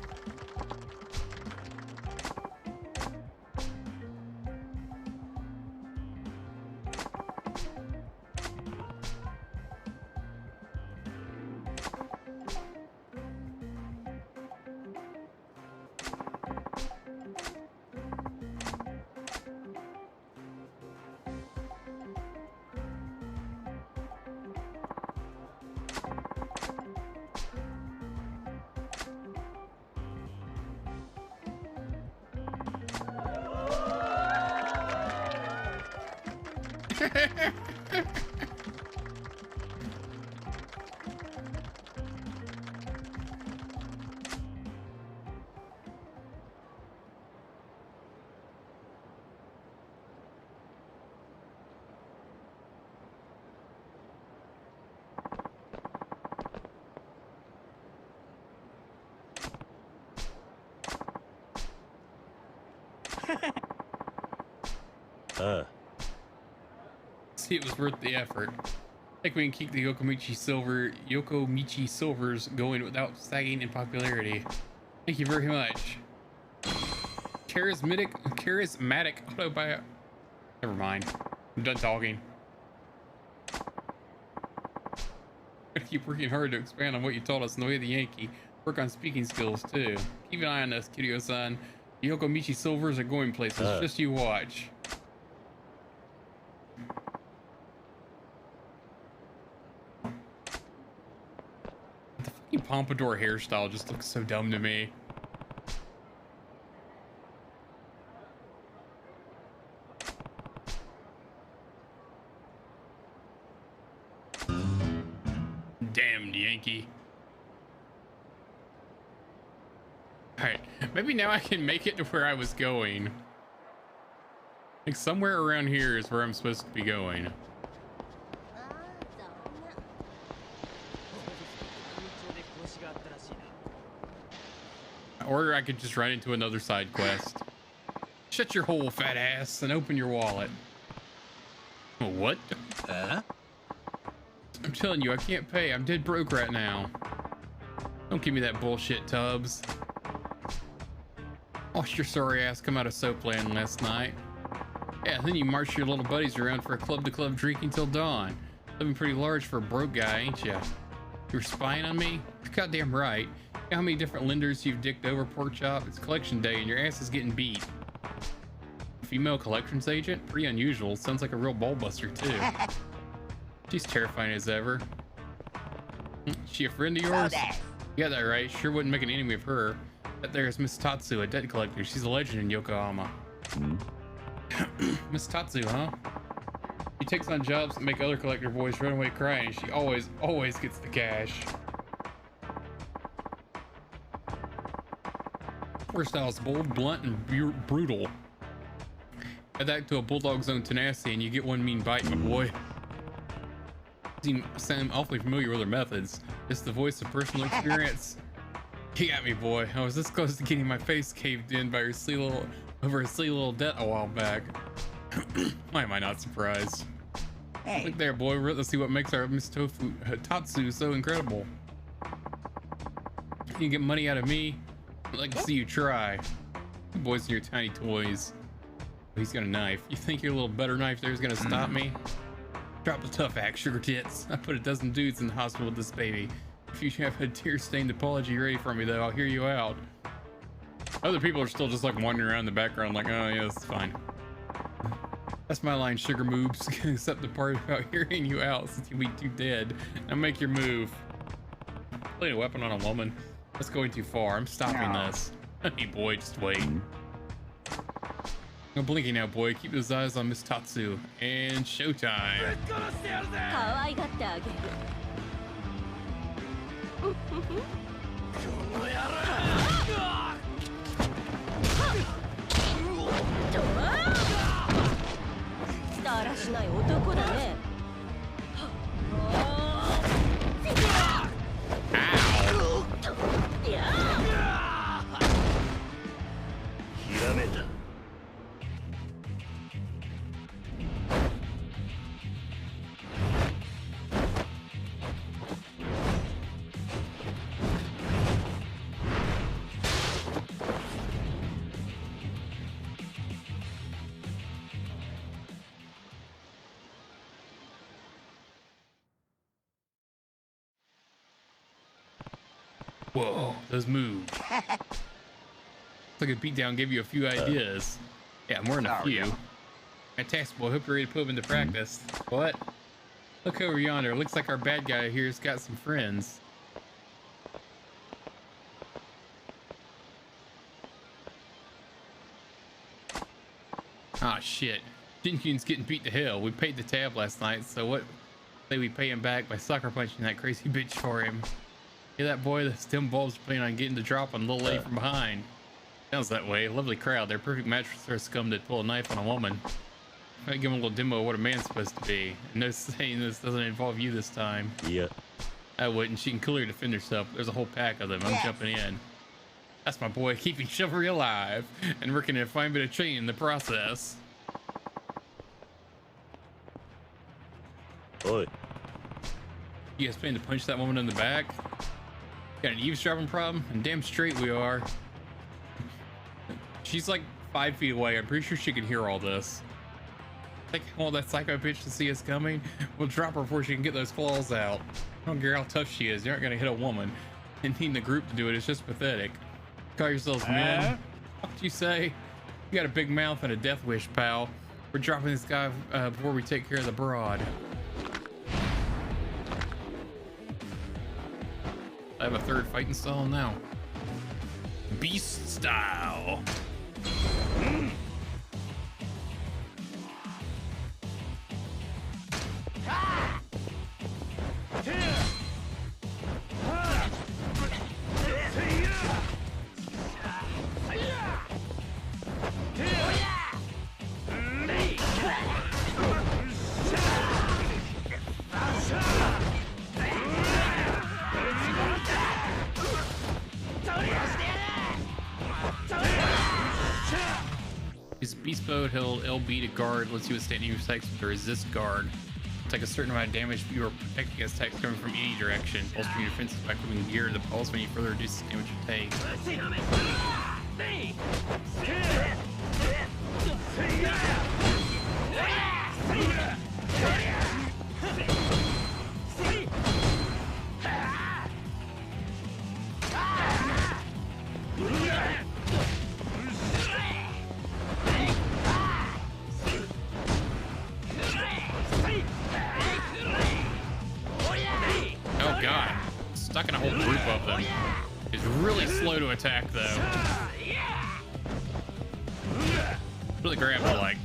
[SPEAKER 1] See, it was worth the effort. I think we can keep the Yokomichi Silvers going without sagging in popularity. Thank you very much. Charismatic autobiography. Never mind. I'm done talking. Gotta keep working hard to expand on what you taught us in the way of the Yankee. Work on speaking skills too. Keep an eye on us, Kiryu-san. The Yokomichi Silvers are going places. Just you watch. The fucking pompadour hairstyle just looks so dumb to me. Damned Yankee. Alright, maybe now I can make it to where I was going. Like somewhere around here is where I'm supposed to be going. Or I could just run into another side quest. Shut your hole, fat ass, and open your wallet. What? I'm telling you, I can't pay. I'm dead broke right now. Don't give me that bullshit, Tubbs. Watched your sorry ass come out of Soapland last night. Yeah, then you marched your little buddies around for a club-to-club drinking till dawn. Living pretty large for a broke guy, ain't ya? You were spying on me? Goddamn right. You know how many different lenders you've dicked over, pork chop? It's collection day and your ass is getting beat. Female collections agent? Pretty unusual. Sounds like a real ball buster, too. She's terrifying as ever. She a friend of yours? You got that right. Sure wouldn't make an enemy of her. That there is Miss Tatsu, a debt collector. She's a legend in Yokohama. Miss Tatsu, huh? She takes on jobs that make other collector boys run away crying. She always gets the cash. Her style is bold, blunt, and brutal. Add that to a bulldog's own tenacity and you get one mean bite, my boy. You sound awfully familiar with her methods. It's the voice of personal experience. You got me, boy. I was this close to getting my face caved in by her silly little debt a while back. Why am I not surprised? Hey. Look there, boy. Let's see what makes our Miss Tatsu so incredible. You get money out of me. I'd like to see you try. You boys and your tiny toys. Oh, he's got a knife. You think your little butter knife there is gonna stop me? Drop the tough act, sugar tits. I put a dozen dudes in the hospital with this baby. If you have a tear-stained apology ready for me, though, I'll hear you out. Other people are still just like wandering around in the background like, oh yeah, it's fine. That's my line, sugar moves. Except the part about hearing you out since you beat too dead. Now make your move. Playing a weapon on a woman. That's going too far. I'm stopping this. Hey boy, just wait. No blinking now, boy. Keep those eyes on Miss Tatsu. And showtime. Whoa, those moves. Looks like a beatdown gave you a few ideas. Yeah, more than a few. Fantastic, boy. Hope you're ready to put them into practice. What? Look over yonder. Looks like our bad guy here's got some friends. Ah, shit. Jinkyun's getting beat to hell. We paid the tab last night, so what? Say we pay him back by sucker punching that crazy bitch for him. Hear that, boy? The stem bulbs planning on getting the drop on little lady from behind. Sounds that way. Lovely crowd. They're perfect match for a scum that pull a knife on a woman. Might give him a little demo of what a man's supposed to be. No saying this doesn't involve you this time.
[SPEAKER 3] Yeah.
[SPEAKER 1] I wouldn't. She can clearly defend herself. There's a whole pack of them. I'm jumping in. That's my boy, keeping chivalry alive and working a fine bit of training in the process.
[SPEAKER 3] Oi.
[SPEAKER 1] You guys planning to punch that woman in the back? Got an eavesdropping problem? And damn straight we are. She's like 5 feet away. I'm pretty sure she can hear all this. Think all that psycho bitch to see us coming? We'll drop her before she can get those claws out. I don't care how tough she is. You aren't gonna hit a woman. And needing the group to do it is just pathetic. Call yourselves men? What do you say? You got a big mouth and a death wish, pal. We're dropping this guy before we take care of the broad. I have a third fighting style now. Beast style. mode, held LB to guard. Let's see what standing attacks with the resist guard. Take a certain amount of damage if you are protected against attacks coming from any direction. Bolstering your defenses by equipping gear to the pulse when you further reduce the damage you take. Oh god, stuck in a whole group of them. It's really slow to attack though. Really grab the like.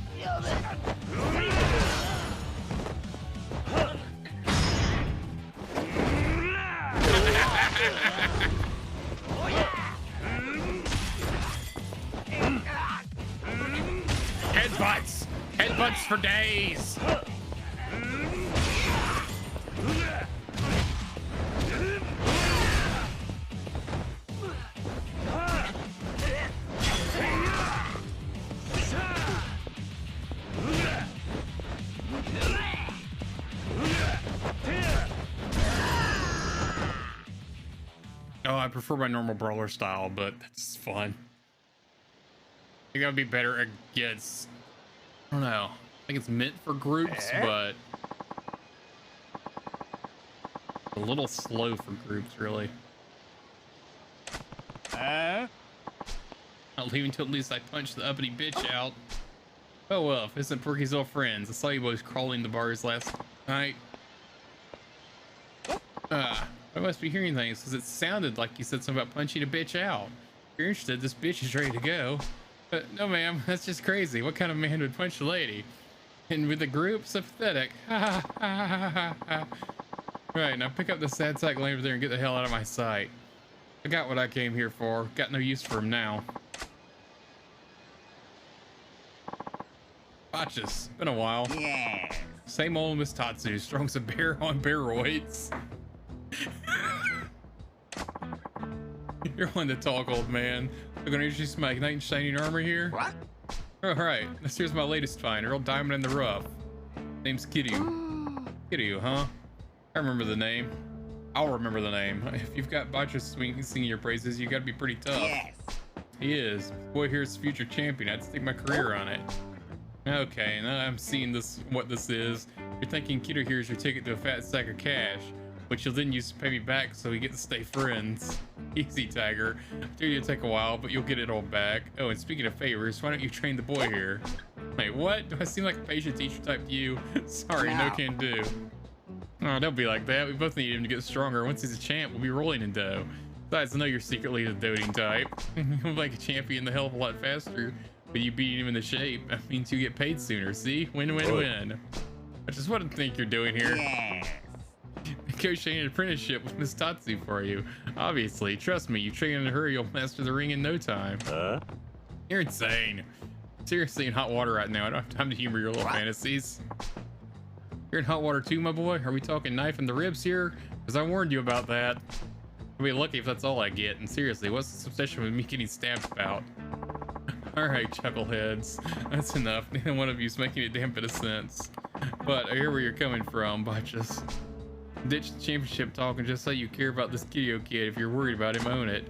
[SPEAKER 1] Headbutts! Headbutts for days! Oh, I prefer my normal brawler style, but that's fun. I think that would be better against, I don't know. I think it's meant for groups, but a little slow for groups, really. I'll leave until at least I punch the uppity bitch out. Oh well, if it isn't Porky's old friends. I saw you boys crawling the bars last night. I must be hearing things because it sounded like you said something about punching a bitch out. If you're interested, this bitch is ready to go. But no, ma'am, that's just crazy. What kind of man would punch a lady? And with the group, so pathetic. Right, now pick up the sad sack laying over there and get the hell out of my sight. I got what I came here for. Got no use for him now. Botches. Been a while. Yeah. Same old Miss Tatsu. Strong's a bear on steroids. You're one to talk, old man. I'm gonna introduce my knight in shining armor here. What? All right, this here's my latest find, Earl Diamond in the Rough. Name's Kiryu. Kiryu, huh? I remember the name. I'll remember the name. If you've got Botcha singing your praises, you gotta be pretty tough. Yes. He is. Boy, here's future champion. I'd stake my career on it. Okay, now I'm seeing this. What this is. You're thinking Kiryu here's your ticket to a fat sack of cash, which you'll then use to pay me back so we get to stay friends. Easy, Tiger. Dude, it'll take a while, but you'll get it all back. Oh, and speaking of favors, why don't you train the boy here? Wait, what? Do I seem like a patient teacher type to you? Sorry, no can do. Oh, don't be like that. We both need him to get stronger. Once he's a champ, we'll be rolling in dough. Besides, I know you're secretly the doting type. You'll make a champion the hell of a lot faster, but you beating him in the shape. That means you get paid sooner. See? Win, win, win. Which is what I think you're doing here. Yes. Negotiating an apprenticeship with Miss Tatsu for you. Obviously, trust me, you train in a hurry, you'll master the ring in no time. You're insane. Seriously, in hot water right now. I don't have time to humor your little fantasies. You're in hot water too, my boy? Are we talking knife in the ribs here? Because I warned you about that. I'll be lucky if that's all I get. And seriously, what's this obsession with me getting stabbed about? Alright, chuckleheads. That's enough. Neither one of you's making a damn bit of sense. But I hear where you're coming from, Botches. Ditch the championship talk and just say you care about this Kiryu kid. If you're worried about him, own it.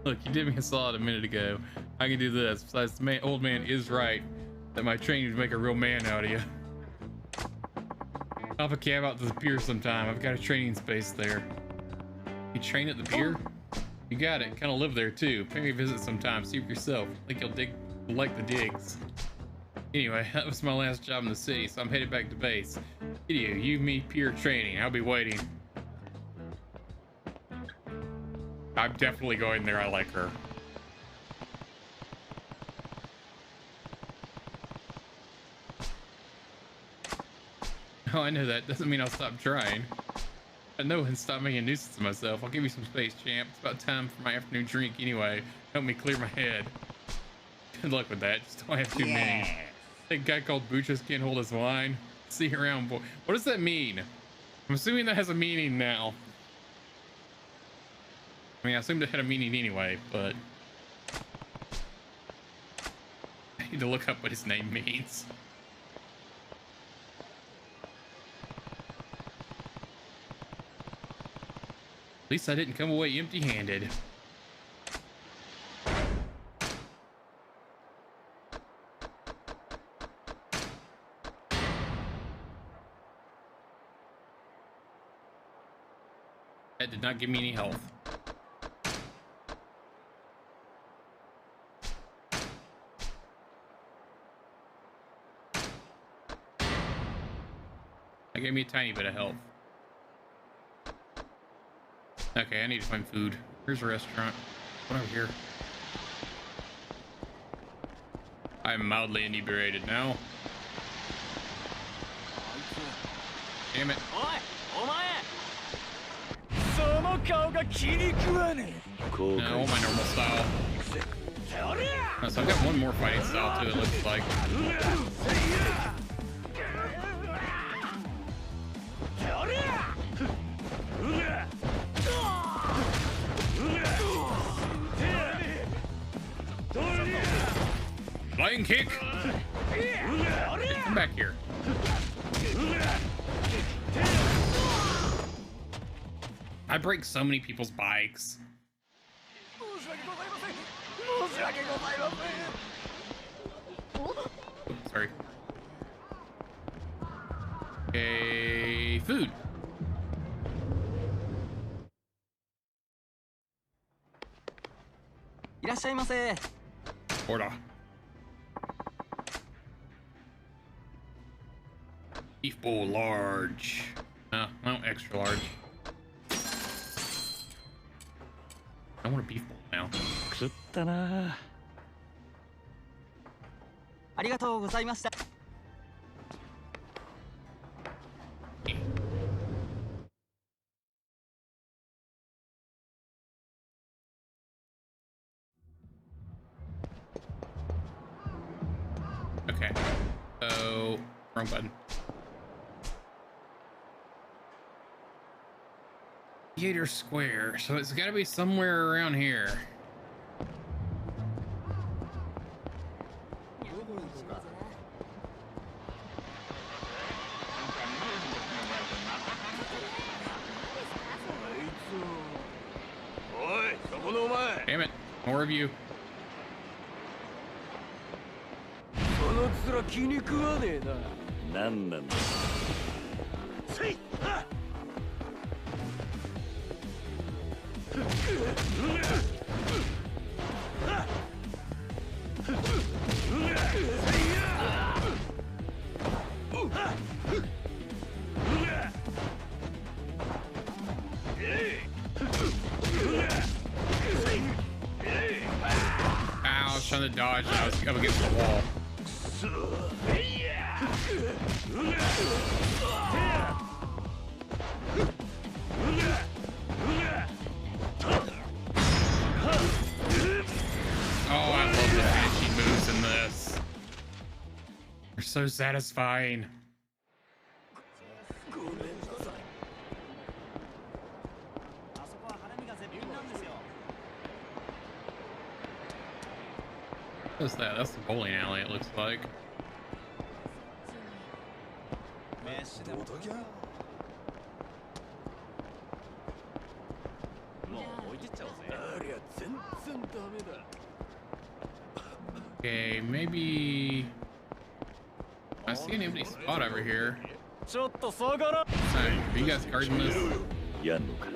[SPEAKER 1] Look, you did me a solid a minute ago. I can do this. Besides, the old man is right that my training would make a real man out of you. I'll have a cab out to the pier sometime. I've got a training space there. You train at the pier? You got it. Kind of live there too. Pay me a visit sometime. See for yourself. I think you'll like the digs. Anyway, that was my last job in the city, so I'm headed back to base. Kiryu, you, me, pier training. I'll be waiting. I'm definitely going there. I like her. Oh, I know that. Doesn't mean I'll stop trying. I know and stop making a nuisance of myself. I'll give you some space, champ. It's about time for my afternoon drink anyway. Help me clear my head. Good luck with that. Just don't have too many. That guy called Buchas can't hold his line. See you around, boy. What does that mean? I'm assuming that has a meaning now. I mean, I assumed it had a meaning anyway, but... need to look up what his name means. At least I didn't come away empty-handed. That did not give me any health. That gave me a tiny bit of health. Okay, I need to find food. Here's a restaurant. What over here? I'm mildly inebriated now. Damn it. No, my normal style. Oh, so I've got one more fighting style too, it looks like. Flying kick! Come back here. I break so many people's bikes. Oops, sorry. Okay, food. Order. Beef bowl large. No, extra large. I want a beef bowl now.
[SPEAKER 3] 食ったな。
[SPEAKER 5] ありがとうございました。
[SPEAKER 1] Okay. So, wrong button. Theater Square. So it's got to be somewhere around here. Damn it. More of you.
[SPEAKER 3] なんなんだ。
[SPEAKER 1] Ow, I was trying to dodge and I was up against the wall. Oh, I love the finishing moves in this. They're so satisfying. What's that? That's the bowling alley, it looks like. Okay, maybe I see an empty spot over here. Hey, are you guys guarding this?
[SPEAKER 3] やんのか。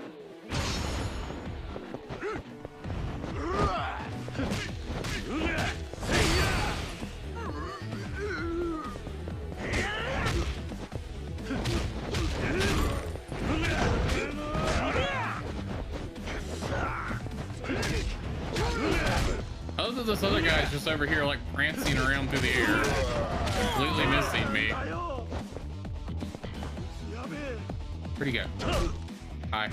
[SPEAKER 1] Other than this other guy's just over here like prancing around through the air, completely missing me. Where'd he go? Hi.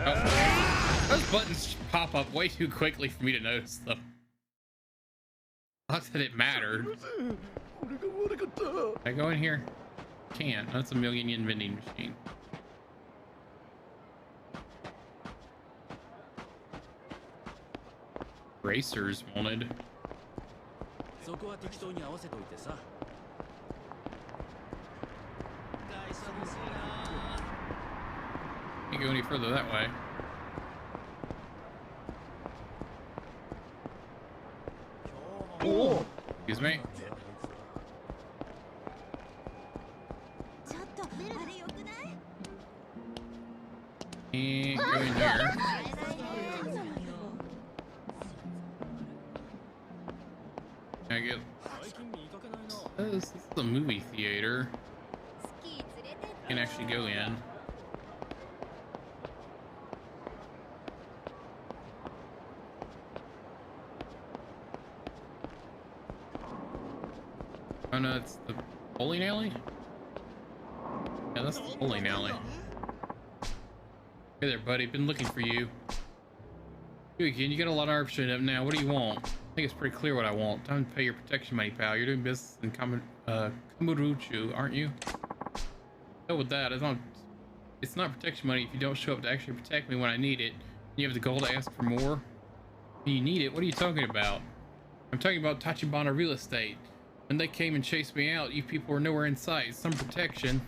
[SPEAKER 1] Oh. Those buttons pop up way too quickly for me to notice them. Not that it mattered. Can I go in here? Can't. That's a million yen vending machine. Racers wanted.
[SPEAKER 8] そこは適当に合わせといてさ。
[SPEAKER 1] Can't go any further that way. Excuse me.
[SPEAKER 6] ちょっとあれよくない？
[SPEAKER 1] Can't go in there. Can I get? This is the movie theater. You can actually go in. Oh no, it's the bowling alley? Yeah, that's the bowling alley. Hey there, buddy. Been looking for you. Here again, you got a lot of options up now. What do you want? I think it's pretty clear what I want. Time to pay your protection money, pal. You're doing business in Kamurocho, aren't you? Hell with that. It's not protection money if you don't show up to actually protect me when I need it. You have the goal to ask for more. You need it? What are you talking about? I'm talking about Tachibana Real Estate. When they came and chased me out, you people were nowhere in sight. Some protection.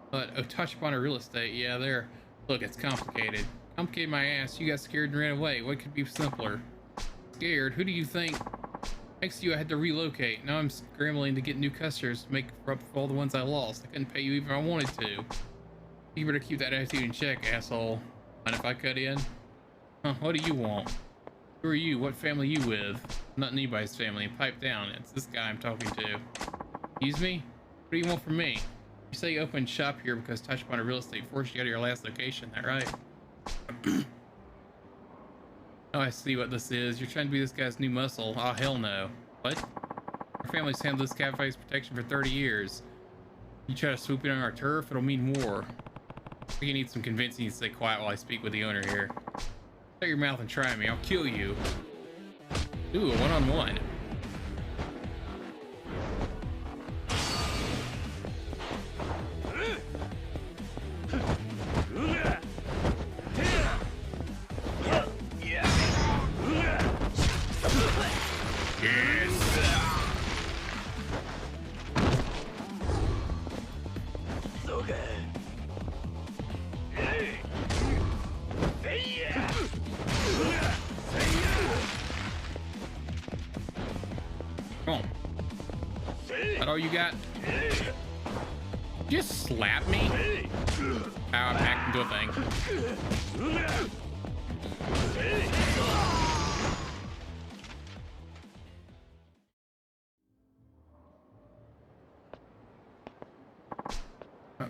[SPEAKER 1] But Tachibana Real Estate, yeah, there. Look, it's complicated. Complicated my ass. You got scared and ran away. What could be simpler? Scared? Who do you think? Thanks to you, I had to relocate. Now I'm scrambling to get new customers to make up for all the ones I lost. I couldn't pay you even if I wanted to. You better keep that attitude in check, asshole. Mind if I cut in? Huh, what do you want? Who are you? What family you with? I'm not anybody's family. Pipe down. It's this guy I'm talking to. Excuse me? What do you want from me? You say you opened shop here because Tachibana Real Estate forced you out of your last location, is that right? Oh, I see what this is. You're trying to be this guy's new muscle. Oh, hell no. What? Our family's handled this cafe's protection for 30 years. You try to swoop in on our turf, it'll mean war. I think you need some convincing to stay quiet while I speak with the owner here. Shut your mouth and try me. I'll kill you. Ooh, a one-on-one. Come on. That all you got? Just slap me? How I'm acting to a thing.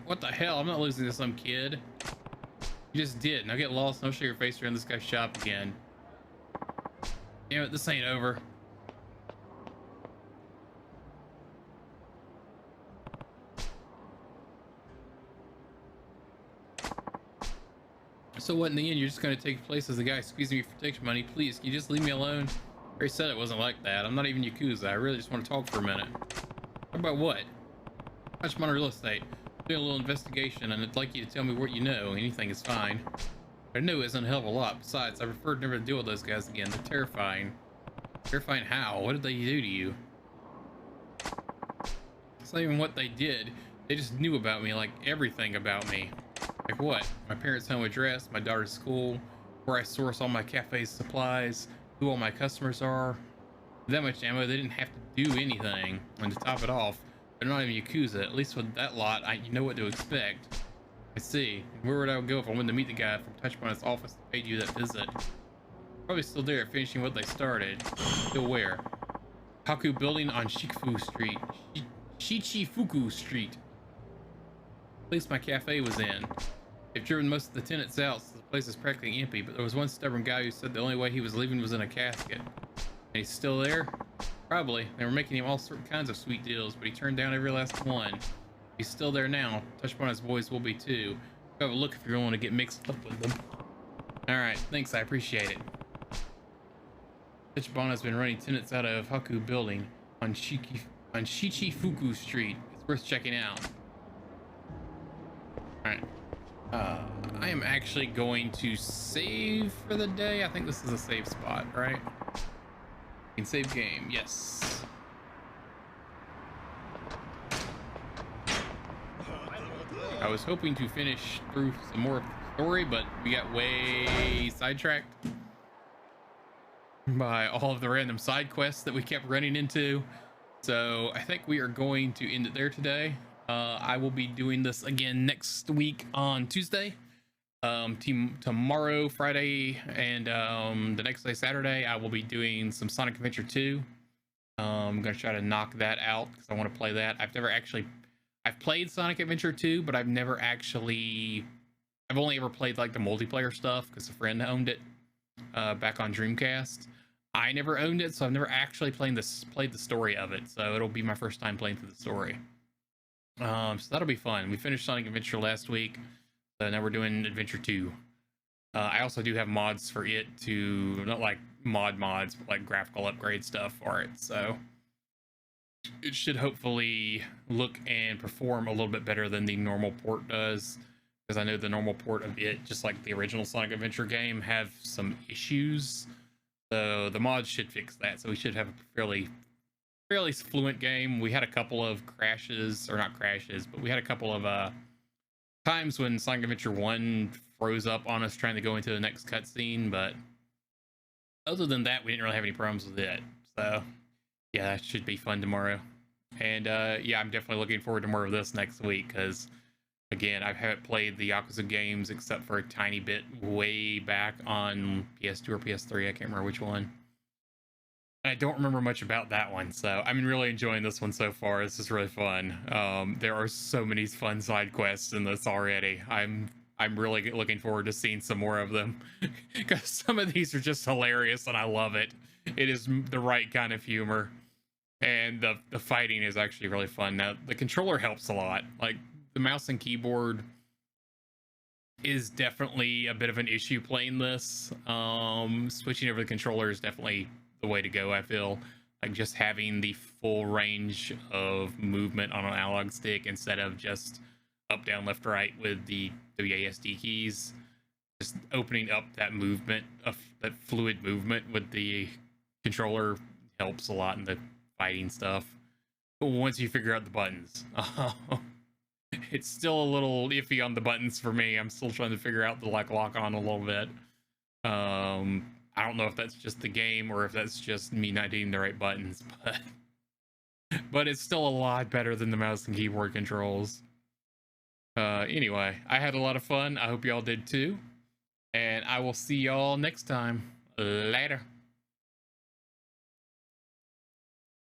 [SPEAKER 1] What the hell? I'm not losing to some kid. You just did. Now get lost and I'll show your face around this guy's shop again. Damn it, this ain't over. So what, in the end, you're just going to take place as the guy squeezing me for protection money? Please, can you just leave me alone? I already said it wasn't like that. I'm not even Yakuza. I really just want to talk for a minute. Talk about what? Tachibana Real Estate. Doing a little investigation, and I'd like you to tell me what you know. Anything is fine. I know it isn't a hell of a lot. Besides, I prefer never to deal with those guys again. They're terrifying. Terrifying how? What did they do to you? It's not even what they did. They just knew about me, like everything about me. Like what? My parents' home address, my daughter's school, where I source all my cafe's supplies, who all my customers are. With that much ammo, they didn't have to do anything. And to top it off, they're not even Yakuza. At least with that lot, you know what to expect. I see. Where would I go if I wanted to meet the guy from Tachibana's office that paid you that visit? Probably still there, finishing what they started. Still where? Haku building on Shichifuku Street. Shichifuku Street. Place my cafe was in. They've driven most of the tenants out, so the place is practically empty, but there was one stubborn guy who said the only way he was leaving was in a casket. And he's still there? Probably. They were making him all certain kinds of sweet deals, but he turned down every last one. He's still there now. Tachibana's boys will be too. Go have a look if you're willing to get mixed up with them. Alright, thanks, I appreciate it. Tachibana's been running tenants out of Haku building on Shichifuku Street. It's worth checking out. Alright. I am actually going to save for the day. I think this is a save spot, right? In save game, yes. I was hoping to finish through some more of the story, but we got way sidetracked by all of the random side quests that we kept running into. So I think we are going to end it there today. I will be doing this again next week on Tuesday. Tomorrow, Friday, and the next day, Saturday, I will be doing some Sonic Adventure 2. I'm gonna try to knock that out because I want to play that. I've played Sonic Adventure 2, but I've only ever played like the multiplayer stuff because a friend owned it back on Dreamcast. I never owned it, so I've never actually played the story of it. So it'll be my first time playing through the story. So that'll be fun. We finished Sonic Adventure last week. So now we're doing Adventure 2. I also do have mods for it to, not like mods, but like graphical upgrade stuff for it. So it should hopefully look and perform a little bit better than the normal port does. Because I know the normal port of it, just like the original Sonic Adventure game, have some issues. So the mods should fix that. So we should have a fairly fluent game. We had a couple of crashes, or not crashes, but we had a couple of times when Sonic Adventure 1 froze up on us trying to go into the next cutscene, but other than that, we didn't really have any problems with it. So yeah, that should be fun tomorrow. And yeah, I'm definitely looking forward to more of this next week, because again, I haven't played the Yakuza games except for a tiny bit way back on PS2 or PS3. I can't remember which one. I don't remember much about that one, so I'm really enjoying this one so far. This is really fun. There are so many fun side quests in this already. I'm really looking forward to seeing some more of them, because some of these are just hilarious and I love it. It is the right kind of humor, and the fighting is actually really fun. Now the controller helps a lot. Like the mouse and keyboard is definitely a bit of an issue playing this. Switching over the controller is definitely the way to go. I feel like just having the full range of movement on an analog stick instead of just up, down, left, right with the WASD keys, just opening up that movement, of that fluid movement with the controller helps a lot in the fighting stuff. But once you figure out the buttons, it's still a little iffy on the buttons for me. I'm still trying to figure out the lock on a little bit. I don't know if that's just the game or if that's just me not hitting the right buttons, but it's still a lot better than the mouse and keyboard controls. Anyway, I had a lot of fun. I hope y'all did too. And I will see y'all next time. Later.